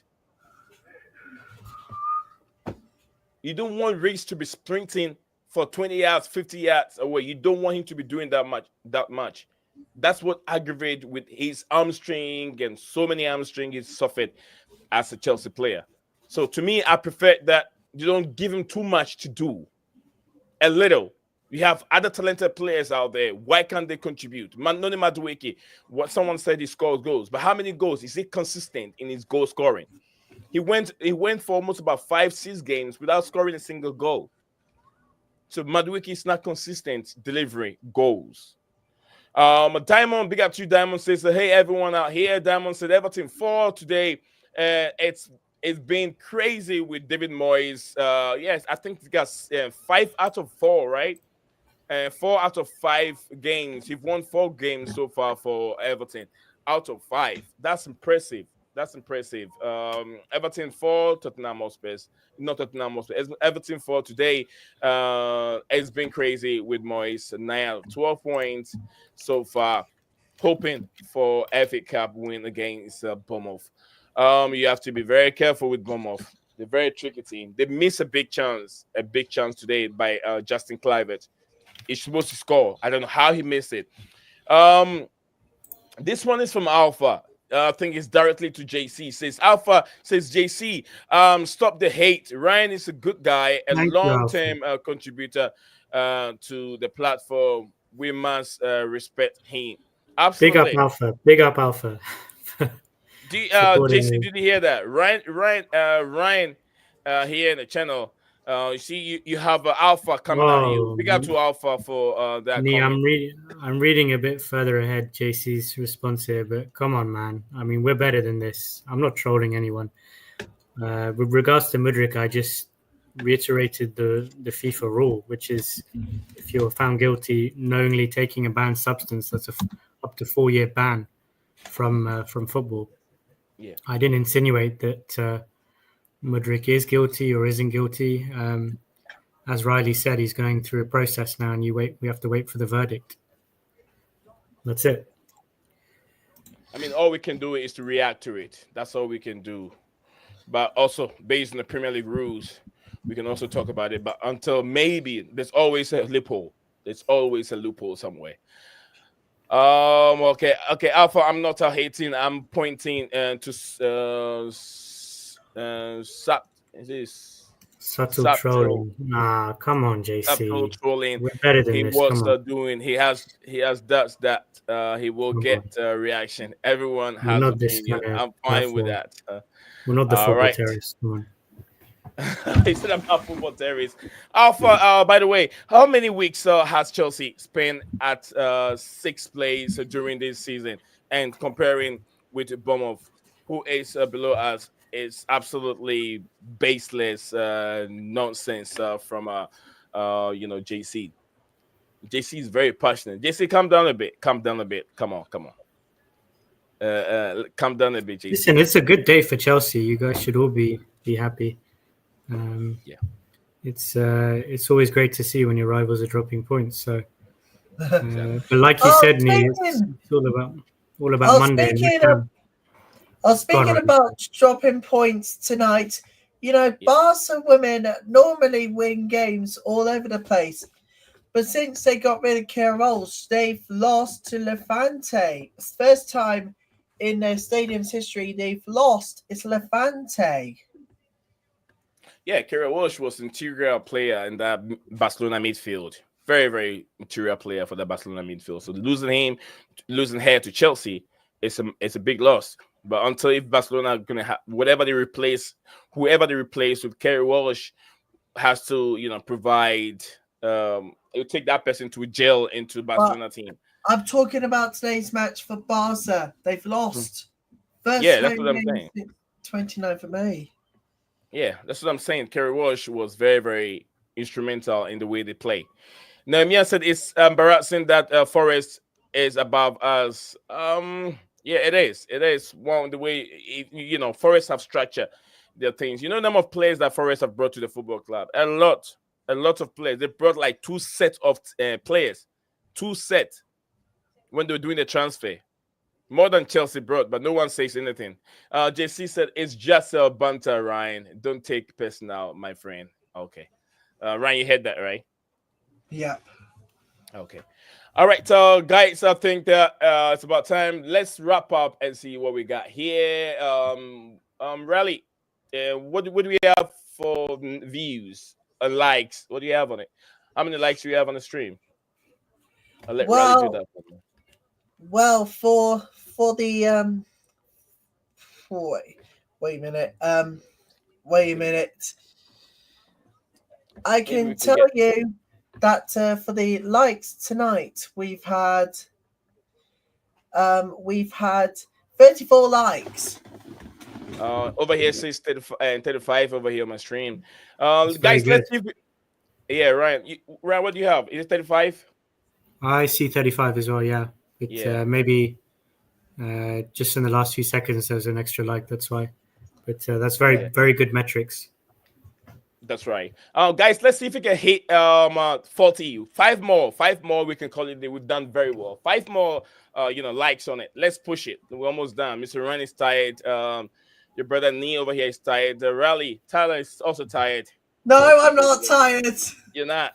You don't want Reece to be sprinting for 20 yards, 50 yards away. You don't want him to be doing that much. That's what aggravated with his hamstring and so many hamstrings he suffered as a Chelsea player. So to me, I prefer that you don't give him too much to do. A little. You have other talented players out there. Why can't they contribute? Noni Madueke, what someone said he scores goals, but how many goals? Is he consistent in his goal scoring? He went for almost about 5-6 games without scoring a single goal. So Madueke is not consistent delivering goals. Diamond, big up to you, Diamond says, hey everyone out here. Diamond said Everton 4 today. It's been crazy with David Moyes. Yes, I think he got 5 out of 4, right? 4 out of 5 games. He's won 4 games so far for Everton out of 5. That's impressive. Everton 4, Tottenham Hotspur. Not Tottenham Hotspur. Everton 4 today. It's been crazy with Moyes. Now 12 points so far. Hoping for FA Cup win against Bournemouth. You have to be very careful with Bournemouth. They're a very tricky team. They missed a big chance today by Justin Kluivert. He's supposed to score. I don't know how he missed it. This one is from Alpha. I think it's directly to JC. Alpha says JC, stop the hate. Ryan is a good guy, a long-term contributor to the platform. We must respect him. Absolutely. Big up Alpha. JC, did you hear that? Ryan here in the channel. You see, you have Alpha coming at you. Big up to Alpha for that. I'm reading a bit further ahead JC's response here, but come on, man. I mean, we're better than this. I'm not trolling anyone. With regards to Mudryk, I just reiterated the FIFA rule, which is if you're found guilty knowingly taking a banned substance, that's up to 4-year ban from football. Yeah, I didn't insinuate that Mudryk is guilty or isn't guilty. As Riley said, he's going through a process now, and we have to wait for the verdict. That's it. I mean, all we can do is to react to it. That's all we can do. But also, based on the Premier League rules, we can also talk about it. But until maybe, there's always a loophole. There's always a loophole somewhere. Okay, Alpha, I'm not hating. I'm pointing to subtle trolling. Nah, come on, JC. Subtle trolling. We're better than he this. was doing. He has does that. He will get a reaction. Everyone has an opinion. I'm fine with that. We're not the football terrorists. Come on. He said I'm not football terrorists. Alpha, by the way, how many weeks has Chelsea spent at 6th place during this season? And comparing with Bournemouth, who is below us, is absolutely baseless nonsense from JC. JC is very passionate. JC, calm down a bit. Come on. Calm down a bit, JC. Listen, it's a good day for Chelsea. You guys should all be happy. Yeah, it's always great to see when your rivals are dropping points. So, but like you said, Neil, it's all about Monday. Speaking about dropping points tonight, Barca women normally win games all over the place, but since they got rid of Gyokeres, they've lost to Levante. It's the first time in their stadium's history they've lost. It's Levante. Yeah, Gyokeres was an integral player in that Barcelona midfield. Very, very integral player for the Barcelona midfield. So losing her to Chelsea, it's a big loss. But until if Barcelona are gonna have whoever they replace with Gyokeres has to provide. It would take that person to gel into Barcelona team. I'm talking about today's match for Barca. They've lost. That's what I'm saying. 29th of May. Yeah, that's what I'm saying. Gyokeres was very, very instrumental in the way they play. Now, Mia said it's embarrassing that Forest is above us. Yeah, it is. It is one the way Forest have structured their things. The number of players that Forest have brought to the football club, a lot. a lot of players. They brought like 2 sets of players, 2 sets when they were doing the transfer. More than Chelsea brought, but no one says anything. JC said it's just a banter, Ryan. Don't take personal, my friend. Okay. Ryan, you heard that, right? Yeah. Okay. All right, so guys, I think that it's about time. Let's wrap up and see what we got here. Rally, what do we have for views and likes? What do you have on it? How many likes do you have on the stream? I'll let Rally do that for me. Well, for the wait a minute. Wait a minute. I can tell you that for the likes tonight, we've had 34 likes. Over here says 35 over here on my stream. Guys, let's see. Yeah, Ryan, what do you have? Is it 35? I see 35 as well. Yeah, maybe just in the last few seconds there was an extra like. That's why, but that's very good metrics. That's right. Guys, let's see if we can hit 40. 5 more. We can call it. We've done very well. 5 more, likes on it. Let's push it. We're almost done. Mr. Ryan is tired. Your brother Nee over here is tired. The Rally Tyler is also tired. No, I'm not tired. You're not.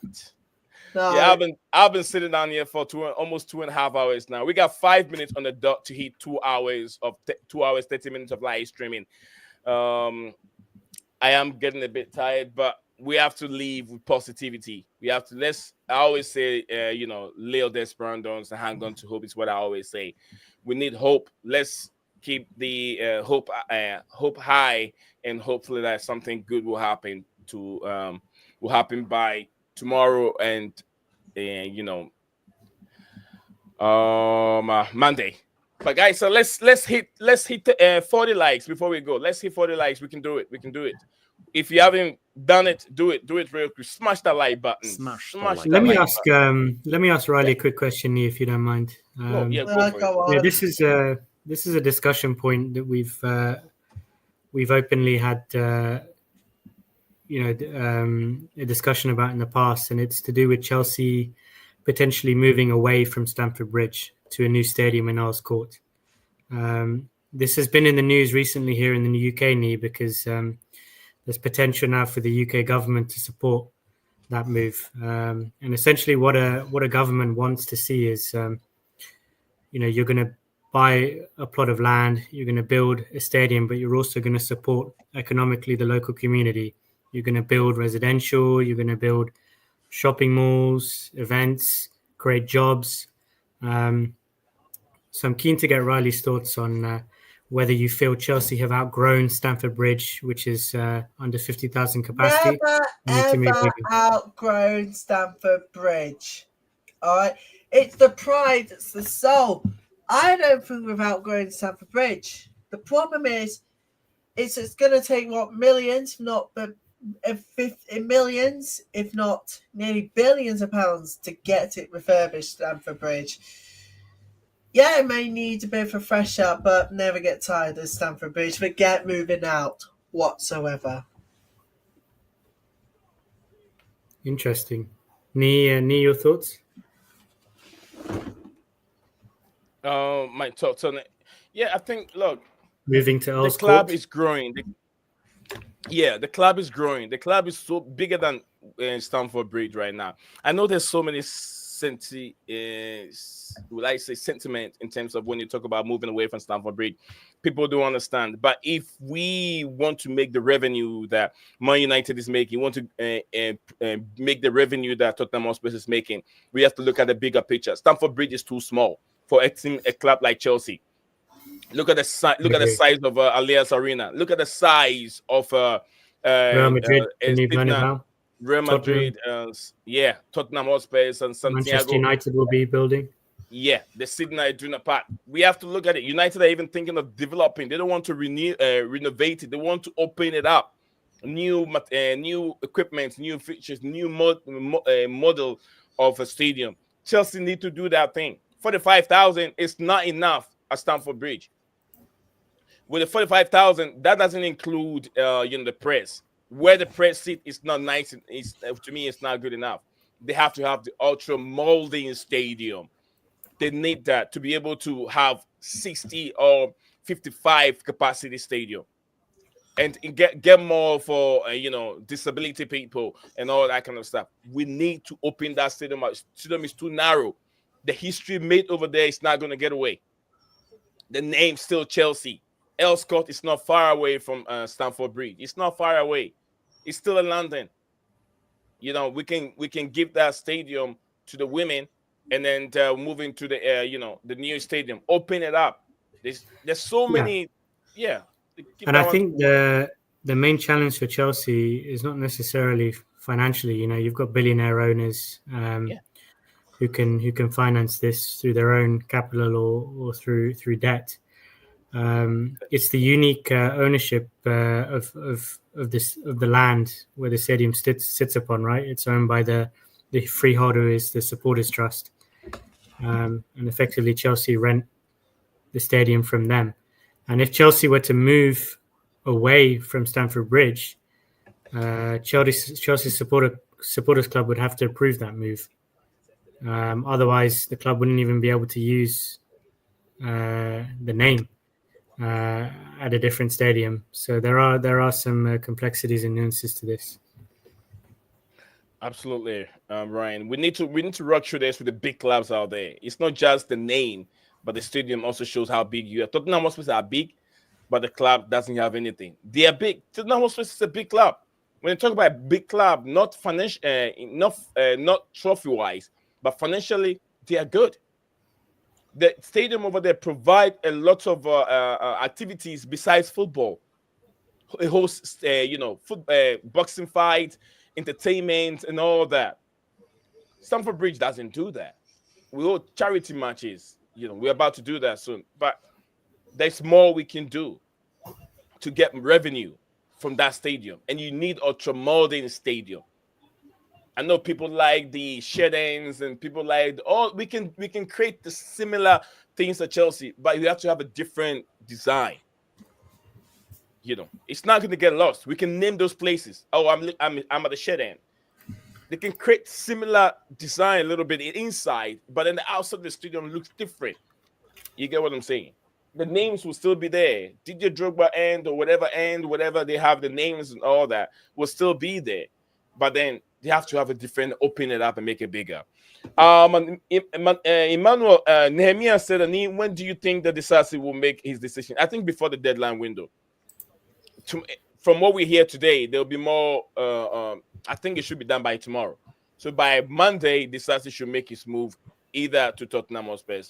No. Yeah, I've been sitting down here for almost 2.5 hours now. We got 5 minutes on the dot to hit 2 hours 30 minutes of live streaming. I am getting a bit tired, but we have to leave with positivity. We have to I always say, Leo Desperandos and hang on to hope is what I always say. We need hope. Let's keep the hope high, and hopefully that something good will happen by tomorrow and Monday. But guys, so let's hit 40 likes before we go. Let's hit 40 likes. We can do it. If you haven't done it, do it real quick. Smash that like button. Smash Let me ask Riley a quick question, if you don't mind. This is a discussion point that we've openly had a discussion about in the past, and it's to do with Chelsea potentially moving away from Stamford Bridge to a new stadium in Earls Court. This has been in the news recently here in the UK, because there's potential now for the UK government to support that move. And essentially what a government wants to see is, you're going to buy a plot of land, you're going to build a stadium, but you're also going to support economically the local community. You're going to build residential, you're going to build shopping malls, events, create jobs. So I'm keen to get Riley's thoughts on whether you feel Chelsea have outgrown Stamford Bridge, which is under 50,000 capacity. Never outgrown Stamford Bridge. All right, it's the pride, it's the soul. I don't think we've outgrown Stamford Bridge. The problem is, it's going to take millions, millions, if not nearly billions of pounds to get it refurbished, Stamford Bridge. Yeah, it may need a bit of a fresh up, but never get tired of Stamford Bridge. Forget moving out whatsoever. Interesting. Nee, your thoughts? My thoughts on it. Yeah, I think, look, moving to Earls the club Court is growing. The club is growing. The club is so bigger than Stamford Bridge right now. I know there's so many sentiment in terms of when you talk about moving away from Stamford Bridge. People don't understand. But if we want to make the revenue that Man United is making, want to make the revenue that Tottenham Hotspur is making, we have to look at the bigger picture. Stamford Bridge is too small for a club like Chelsea. Look at the size of Allianz Arena. Look at the size of Real Madrid, Real Madrid, Tottenham Hotspur and Santiago. Manchester United will be building. Yeah, the Sydney Iduna Park. We have to look at it. United are even thinking of developing. They don't want to renovate it. They want to open it up. New equipment, new features, new model of a stadium. Chelsea need to do that thing. 45,000 is not enough at Stamford Bridge. With the 45,000, that doesn't include the press. Where the press seat is not nice, to me, it's not good enough. They have to have the ultra molding stadium. They need that to be able to have 60 or 55 capacity stadium, and get more for disability people and all that kind of stuff. We need to open that stadium. Stadium is too narrow. The history made over there is not going to get away. The name still Chelsea. Elscott is not far away from Stamford Bridge. It's not far away. It's still in London. We can give that stadium to the women, and then move into the the new stadium. Open it up. There's so many. Yeah. And I think the main challenge for Chelsea is not necessarily financially. You've got billionaire owners who can finance this through their own capital or through debt. It's the unique ownership of the land where the stadium sits upon. Right, it's owned by the freeholder is the Supporters Trust, and effectively Chelsea rent the stadium from them. And if Chelsea were to move away from Stamford Bridge, Chelsea Supporters Club would have to approve that move. Otherwise, the club wouldn't even be able to use the name at a different stadium. So there are some complexities and nuances to this. Absolutely, Ryan. We need to rock through this with the big clubs out there. It's not just the name, but the stadium also shows how big you are. Tottenham Hotspur are big, but the club doesn't have anything. They are big. Tottenham Hotspur is a big club. When you talk about a big club, not financial, not trophy-wise, but financially, they are good. The stadium over there provide a lot of activities besides football. It hosts, boxing fights, entertainment, and all that. Stamford Bridge doesn't do that. We hold charity matches. We're about to do that soon, but there's more we can do to get revenue from that stadium, and you need ultra-modern stadium. I know people like the shed-ends and people like we can create the similar things at Chelsea, but you have to have a different design. It's not going to get lost. We can name those places. Oh, I'm at the shed-end. They can create similar design a little bit inside, but then the outside of the stadium looks different. You get what I'm saying? The names will still be there. Didier Drogba end or whatever they have, the names and all that will still be there. But then they have to have a different, open it up and make it bigger. Emmanuel Nehemiah said, when do you think that Disasi will make his decision? I think before the deadline window. From what we hear today, there'll be more. I think it should be done by tomorrow. So by Monday, Disasi should make his move either to Tottenham Hotspur.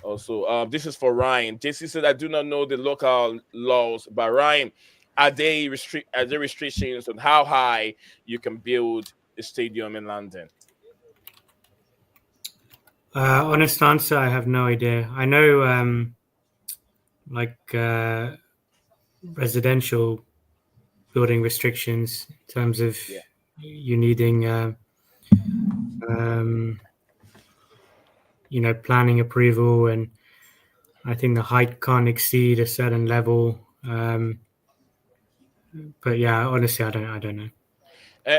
Also, this is for Ryan. JC said, I do not know the local laws, but Ryan, are there restrictions on how high you can build a stadium in London? Honest answer, I have no idea. I know, residential building restrictions in terms of you needing, planning approval, and I think the height can't exceed a certain level. But yeah, honestly, I don't know.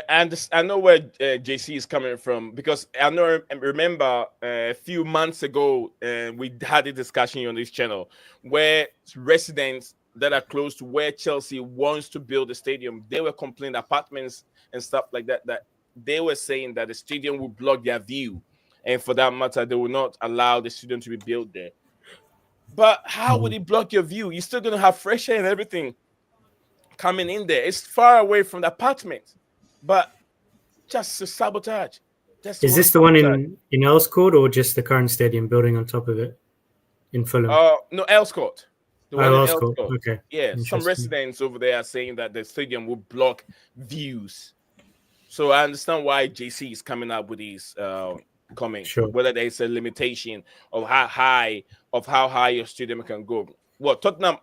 And I know where JC is coming from, because I remember a few months ago we had a discussion on this channel where residents that are close to where Chelsea wants to build a stadium, they were complaining, apartments and stuff like that, that they were saying that the stadium will block their view, and for that matter, they will not allow the stadium to be built there. But how would it block your view? You're still going to have fresh air and everything coming in there. It's far away from the apartment, but just a sabotage. Is this the one in Elscourt, or just the current stadium building on top of it in Fulham? No, Elscourt. Elscourt. Okay. Yeah, some residents over there are saying that the stadium will block views. So I understand why JC is coming up with these comments. Sure. Whether there is a limitation of how high your stadium can go. Well, Tottenham,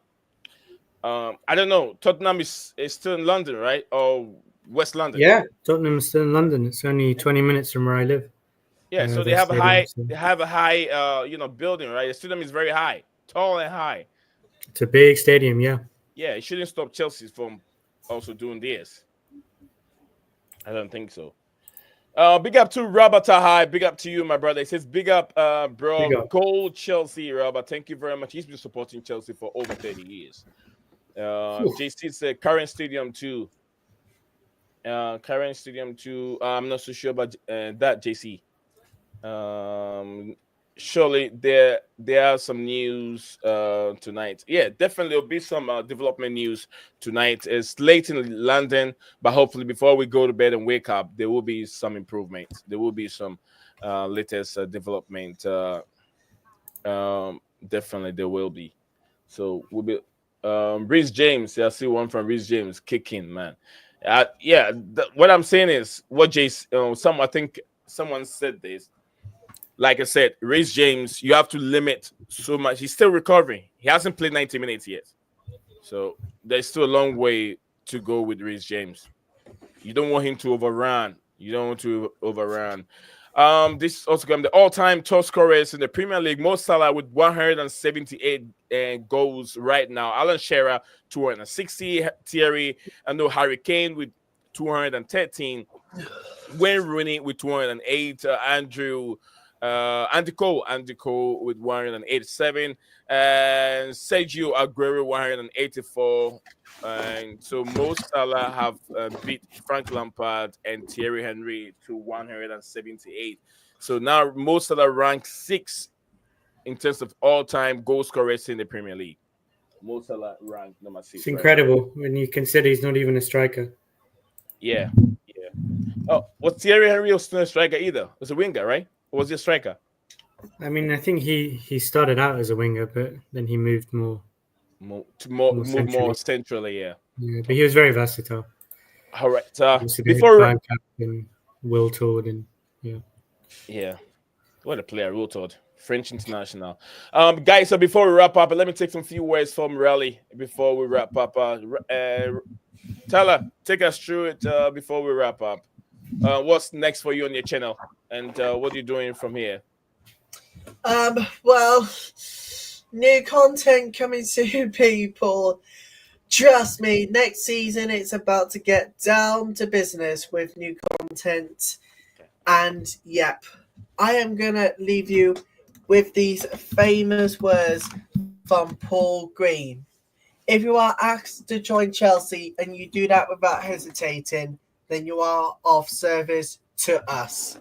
I don't know. Tottenham is still in London, right? Or West London? Yeah, Tottenham is still in London. It's only 20 minutes from where I live. Yeah, so they have a high, building, right? The stadium is very high, tall and high. It's a big stadium, yeah. Yeah, it shouldn't stop Chelsea from also doing this. I don't think so. Big up to Robert Tahai. Big up to you, my brother. He says, big up, bro. Big up. Gold Chelsea, Robert. Thank you very much. He's been supporting Chelsea for over 30 years. JC said, current stadium too. Current stadium too. I'm not so sure about that, JC. Surely there are some news tonight. Yeah, definitely there'll be some development news tonight. It's late in London, but hopefully before we go to bed and wake up, there will be some improvement. There will be some latest development. Definitely there will be. So we'll be Reece James. I see one from Reece James kicking, man. Yeah, what I'm saying is what I think someone said this. Like I said, Reece James, you have to limit so much. He's still recovering. He hasn't played 90 minutes yet. So there's still a long way to go with Reece James. You don't want him to overrun. This is also going to the all-time top scorers in the Premier League. Mo Salah with 178 goals right now. Alan Shearer, 260. Thierry, Harry Kane with 213. Wayne Rooney with 208. Andy Cole with 187, and Sergio Aguero 184. And so Mo Salah have beat Frank Lampard and Thierry Henry to 178. So now Mo Salah ranks 6 in terms of all-time goal scorers in the Premier League. Mo Salah ranked number 6. It's incredible when you consider he's not even a striker. Yeah. Oh, was Thierry Henry also not a striker either? It was a winger, right? Or was he a striker? I mean, I think he started out as a winger, but then he moved more centrally. Yeah, but he was very versatile. All right. Before Will Todd and yeah, what a player, Will Todd, French international. Guys, so before we wrap up, let me take some few words from Raleigh before we wrap up. Tyler, take us through it before we wrap up. What's next for you on your channel, and what are you doing from here? Well, new content coming soon, people. Trust me, next season it's about to get down to business with new content. And yep, I am gonna leave you with these famous words from Paul Green. If you are asked to join Chelsea and you do that without hesitating, then you are of service to us.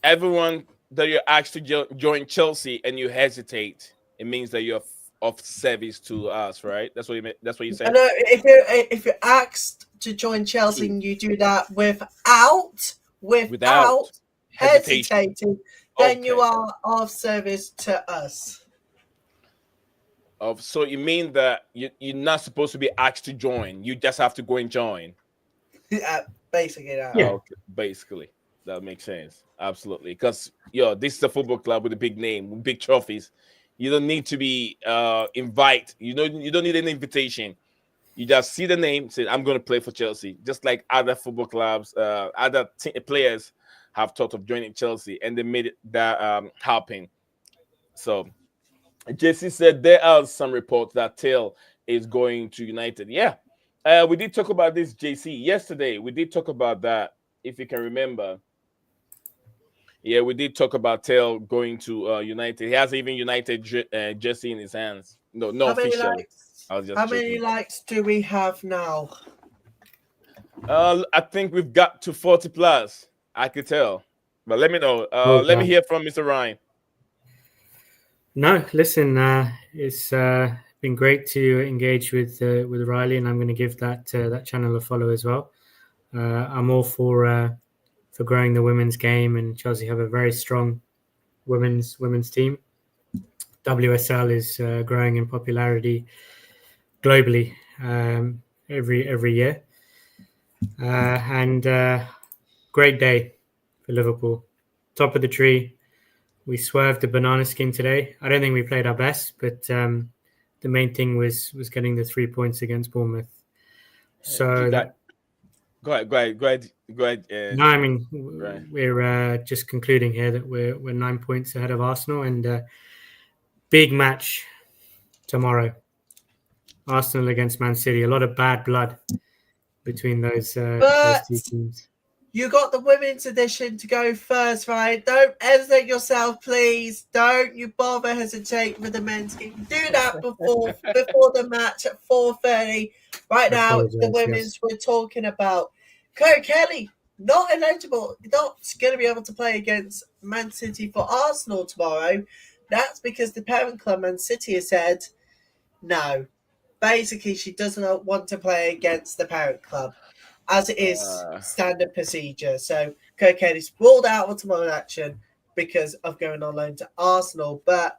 Everyone that you're asked to join Chelsea and you hesitate, it means that you're of service to us, right? That's what you meant. That's what you said. No, if you're asked to join Chelsea and you do that without hesitating, then you are of service to us. So you mean that you're not supposed to be asked to join? You just have to go and join. Yeah, basically that. Yeah. Okay. Basically, that makes sense. Absolutely, because this is a football club with a big name, with big trophies. You don't need to be invited. You don't need an invitation. You just see the name, say, "I'm going to play for Chelsea," just like other football clubs, other players have thought of joining Chelsea, and they made that happen. So. JC said there are some reports that Tail is going to United. Yeah, we did talk about this, JC, yesterday. We did talk about that, if you can remember. Yeah, we did talk about Tail going to United. He has even United jersey in his hands. No, officially. How many likes do we have now? I think we've got to 40 plus. I could tell, but let me know. Let me hear from Mr. Ryan. No, listen, it's been great to engage with Riley, and I'm going to give that channel a follow as well. I'm all for growing the women's game, and Chelsea have a very strong women's team. WSL is growing in popularity globally every year, and great day for Liverpool, top of the tree. We swerved the banana skin today. I don't think we played our best, but the main thing was getting the 3 points against Bournemouth. So go ahead. No, I mean we're just concluding here that we're 9 points ahead of Arsenal, and big match tomorrow. Arsenal against Man City. A lot of bad blood between those But two teams. you got the women's edition to go first, right? Don't hesitate yourself, please. Don't you bother hesitate with the men's game. Do that before the match at 4:30. Right now, it's the women's we're talking about. Claire Kelly, not eligible, not going to be able to play against Man City for Arsenal tomorrow. That's because the parent club, Man City, has said no. Basically, she doesn't want to play against the parent club, as it is standard procedure. So Gyokeres is ruled out of tomorrow's action because of going on loan to Arsenal. But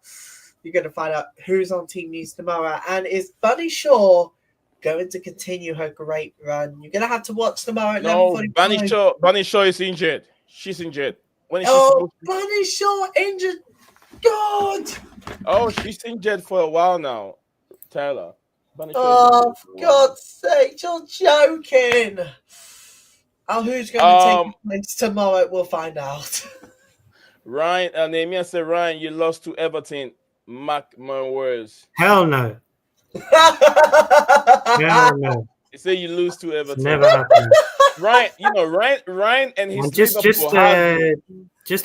you're going to find out who's on team news tomorrow. And is Bunny Shaw going to continue her great run? You're going to have to watch tomorrow at 11:45. Bunny Shaw is injured. She's injured. Bunny Shaw injured. God. Oh, she's injured for a while now, Tyler. Oh, for God's sake, you're joking. Oh, who's going to take place tomorrow? We'll find out. Ryan, Nehemiah said, Ryan, you lost to Everton. Mark my words. Hell no. Hell no. They say you lose to Everton. It's never happened. Ryan and his just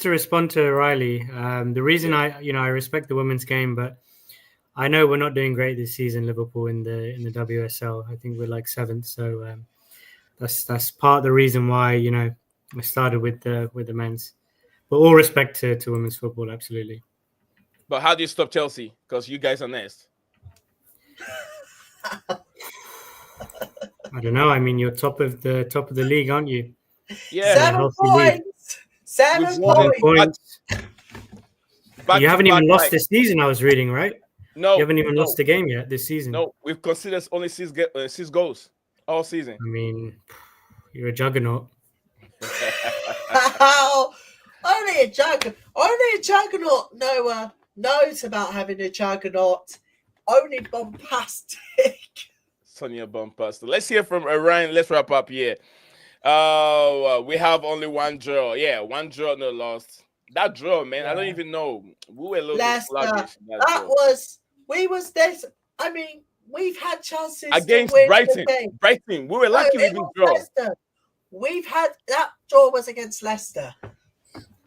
to respond to Riley, the reason I respect the women's game, but I know we're not doing great this season, Liverpool, in the WSL. I think we're like 7th, so that's part of the reason why I started with the men's. But all respect to women's football, absolutely. But how do you stop Chelsea? Because you guys are next. I don't know. I mean, you're top of the league, aren't you? Yeah. 7 points. 7 points. You haven't even lost this season. I was reading, right? No, you haven't even lost a game yet this season. No, we've considered only 6 goals all season. I mean, you're a juggernaut. Only a juggernaut. Noah knows about having a juggernaut. Only bombastic. Sonia bombastic. Let's hear from Ryan. Let's wrap up here. We have only one draw. Yeah, one draw, no loss. That draw, man. Yeah. I don't even know. We were a little bit sluggish. We've had chances against Brighton. We were lucky we didn't draw. Leicester. That draw was against Leicester.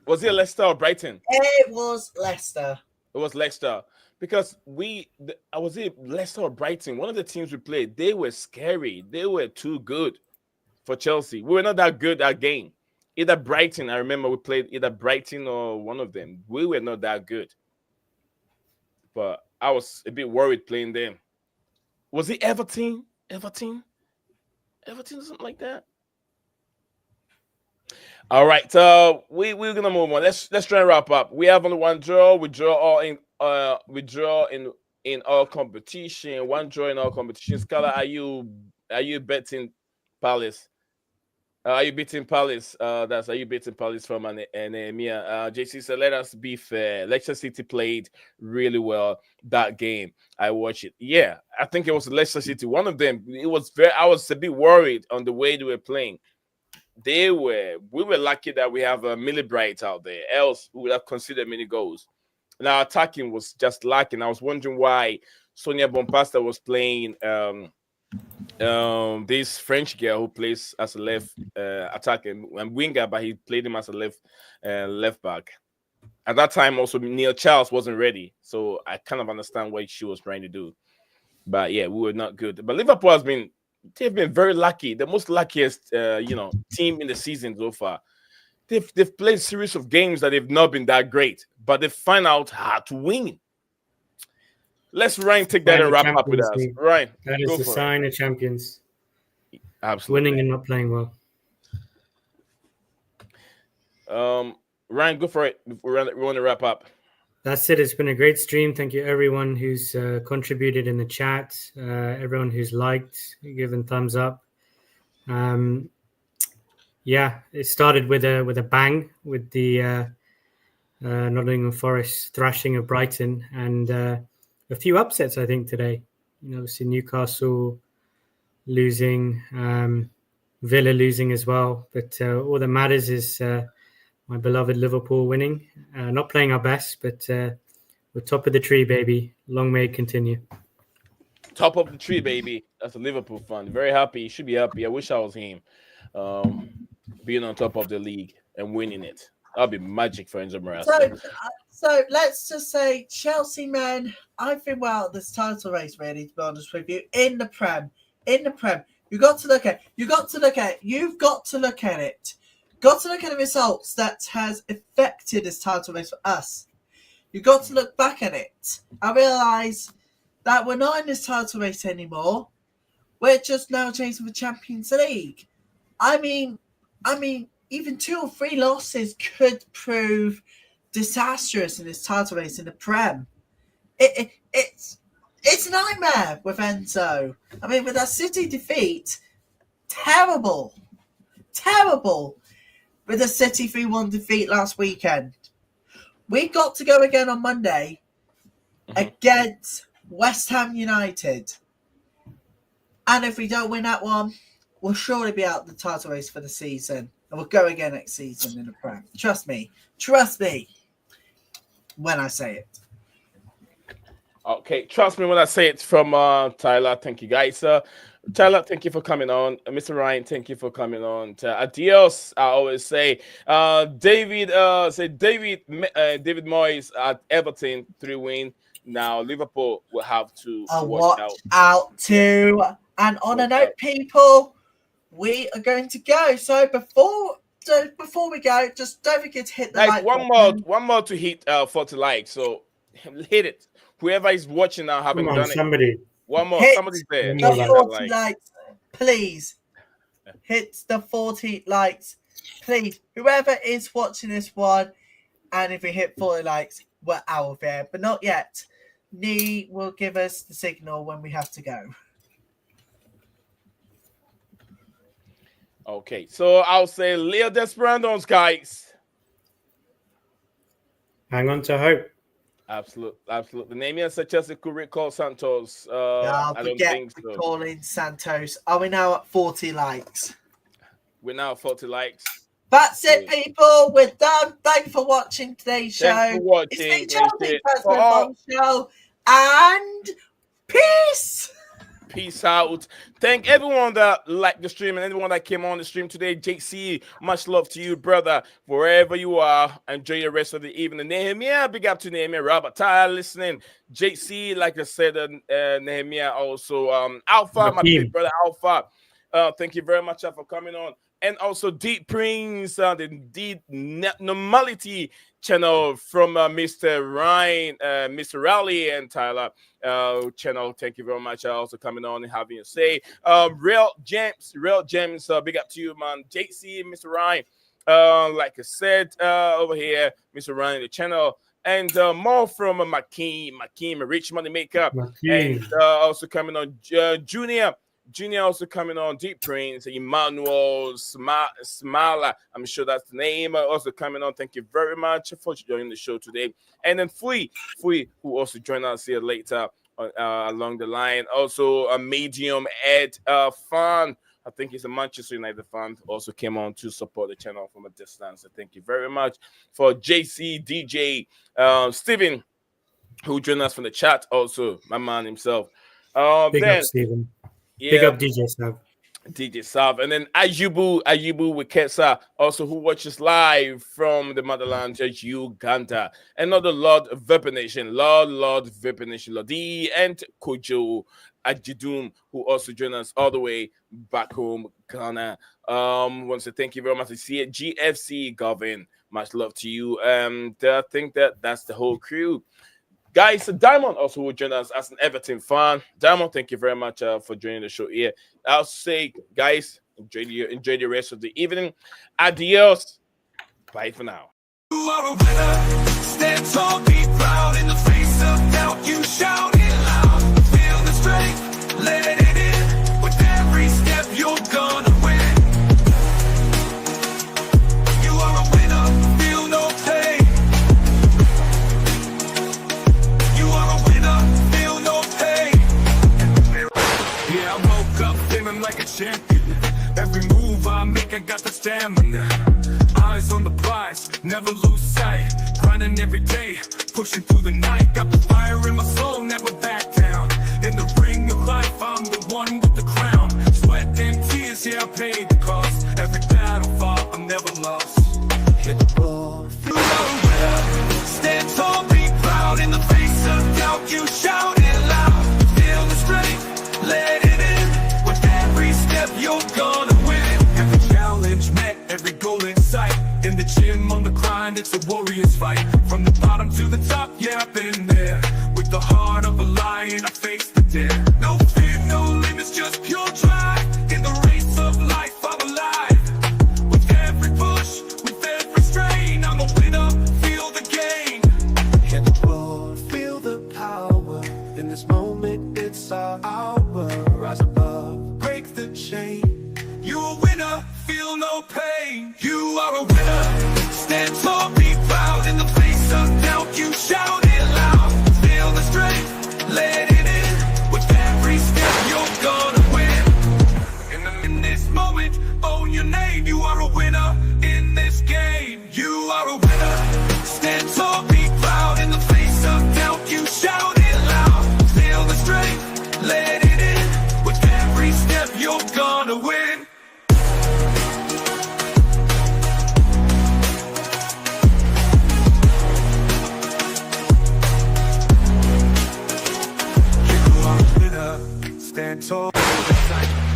Was it Leicester or Brighton? It was Leicester. It was Leicester. Because was it Leicester or Brighton? One of the teams we played, they were scary. They were too good for Chelsea. We were not that good at game. Either Brighton, I remember we played either Brighton or one of them. We were not that good. But I was a bit worried playing them. Was it Everton? Everton, something like that. All right, we're gonna move on. Let's try and wrap up. We have only one draw. We draw in all competition. One draw in all competitions. Scala, are you betting Palace? Are you beating Palace? Are you beating Palace from Nehemiah? JC said, let us be fair. Leicester City played really well that game. I watched it. Yeah, I think it was Leicester City. One of them. I was a bit worried on the way they were playing. We were lucky that we have a Millie Bright out there. Else we would have considered many goals. And our attacking was just lacking. I was wondering why Sonia Bompasta was playing this French girl who plays as a left attacker and winger, but he played him as a left back. At that time, also Neil Charles wasn't ready, so I kind of understand what she was trying to do. But yeah, we were not good. But Liverpool they've been very lucky, the most luckiest team in the season so far. They've played a series of games that they've not been that great, but they find out how to win. Let's Ryan take that and wrap up with us. Ryan, that is the sign of champions. Absolutely, winning and not playing well. Ryan, go for it. We want to wrap up. That's it. It's been a great stream. Thank you, everyone who's contributed in the chat, everyone who's liked, given thumbs up. Yeah, it started with a bang with the Nottingham Forest thrashing of Brighton and a few upsets, I think, today. Obviously Newcastle losing, Villa losing as well. But all that matters is my beloved Liverpool winning. Not playing our best, but we're top of the tree, baby. Long may it continue. Top of the tree, baby. That's a Liverpool fan. Very happy. He should be happy. I wish I was him. Being on top of the league and winning it. That'd be magic for Enzo Maresca. So let's just say Chelsea men, I think this title race really, to be honest with you, in the Prem. You've got to look at it. Got to look at the results that has affected this title race for us. You've got to look back at it. I realise that we're not in this title race anymore. We're just now chasing the Champions League. I mean, even 2 or 3 losses could prove disastrous in this title race in the Prem. It's a nightmare with Enzo. I mean, with that City defeat, terrible. With the City 3-1 defeat last weekend. We got to go again on Monday against West Ham United. And if we don't win that one, we'll surely be out of the title race for the season. And we'll go again next season in the Prem. Trust me when I say it. Okay, trust me when I say it from Tyler. Thank you, guys. Tyler, thank you for coming on. Mr. Ryan, thank you for coming on. Adios, I always say. David Moyes at Everton 3-win. Now Liverpool will have to watch out too. And on a note, people, we are going to go. So before we go, just don't forget to hit the like button. One more to hit 40 likes. So hit it. Whoever is watching now haven't done it. One more. Somebody's there. The 40 likes, please. Hit the 40 likes, please. Whoever is watching this one, and if we hit 40 likes, we're out of here. But not yet. Nee will give us the signal when we have to go. Okay, so I'll say Leo Desperandos, guys. Hang on to hope. Absolutely. Naming such as it could recall Santos. I don't think so. Calling Santos. Are we now at 40 likes? We're now at 40 likes. That's it, people. We're done. Thanks for watching today's show. Thanks for watching. It's the Chelsea Transfers Bombshell. And peace. Peace out. Thank everyone that liked the stream and everyone that came on the stream today. JC, much love to you, brother. Wherever you are, enjoy the rest of the evening. Nehemiah, big up to Nehemiah. Robert Tyler listening. JC, like I said, Nehemiah also. Alpha, my big brother Alpha. Thank you very much for coming on. And also Deep Prince, the Deep Normality channel from Mr. Ryan, Mr. Raleigh and Tyler channel. Thank you very much. Also coming on and having a say. Real Gems, big up to you, man. JC, Mr. Ryan. Like I said, over here, Mr. Ryan, the channel. And more from Makeem, Rich Money Maker. And also coming on Junior also coming on, Deep Prince, Emmanuel Smala, I'm sure that's the name, also coming on. Thank you very much for joining the show today. And then Fui, who also joined us here later along the line. Also a Medium Ed fan, I think he's a Manchester United fan, also came on to support the channel from a distance. So thank you very much for JC, DJ, Steven, who joined us from the chat, also my man himself. Big up, Steven. Yeah. Big up DJ Sav. And then Ayubu Wekesa, also who watches live from the motherland, Uganda. Another Lord Vapor Nation, Lord Vapor Nation, Lodi, and Kojo Ajidum, who also joined us all the way back home, Ghana. Want to thank you very much. I see it. GFC Govern, much love to you. I think that's the whole crew. Guys, Diamond also will join us as an Everton fan. Diamond, thank you very much for joining the show here. I'll say, guys, enjoy the rest of the evening. Adios. Bye for now. You are a winner. Stand tall, be proud. In the face of doubt, you shout it loud. Feel the strength, let it in. With every step, you're gonna win. You are a winner, feel no pain. You are a winner, feel no pain. Yeah, I woke up feeling like a champion. Every move I make, I got the stamina. Eyes on the prize, never lose sight. Grinding every day, pushing through the night. Got the fire in my soul, never back down. In the ring of life. doubt, you shout it loud. Feel the strength, let it in. With every step, you're gonna win. Every challenge met, every goal in sight. In the gym, on the grind, it's a warrior's fight. From the bottom to the top, yeah, I've been there. With the heart of a lion, I face the dare. No fear, no limits, just pure drive. In the race of life, I'm alive. With every push, with every strain, I'm a winner, feel the gain. Hit the road, feel the power. In this moment, it's our hour. Rise above, break the chain. You're a winner, feel no pain. You are a winner, stand tall, be proud. In the face of doubt, you shout it loud. Feel the strength, let it in. With every step, you're gonna win. In this moment, own your name. You are a winner in this game. You are a winner, stand tall, be proud. In the face of doubt, you shout it loud. Feel the strength, let it in. With every step, you're gonna win. Stand tall,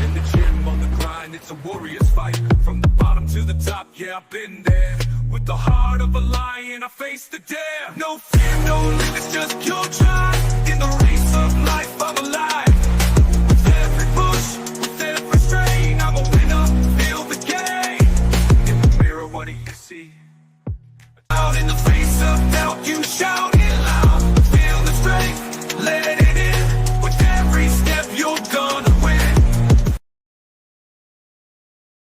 in the gym, on the grind, it's a warrior's fight. From the bottom to the top, yeah, I've been there. With the heart of a lion, I face the dare. No fear, no limits, just pure drive.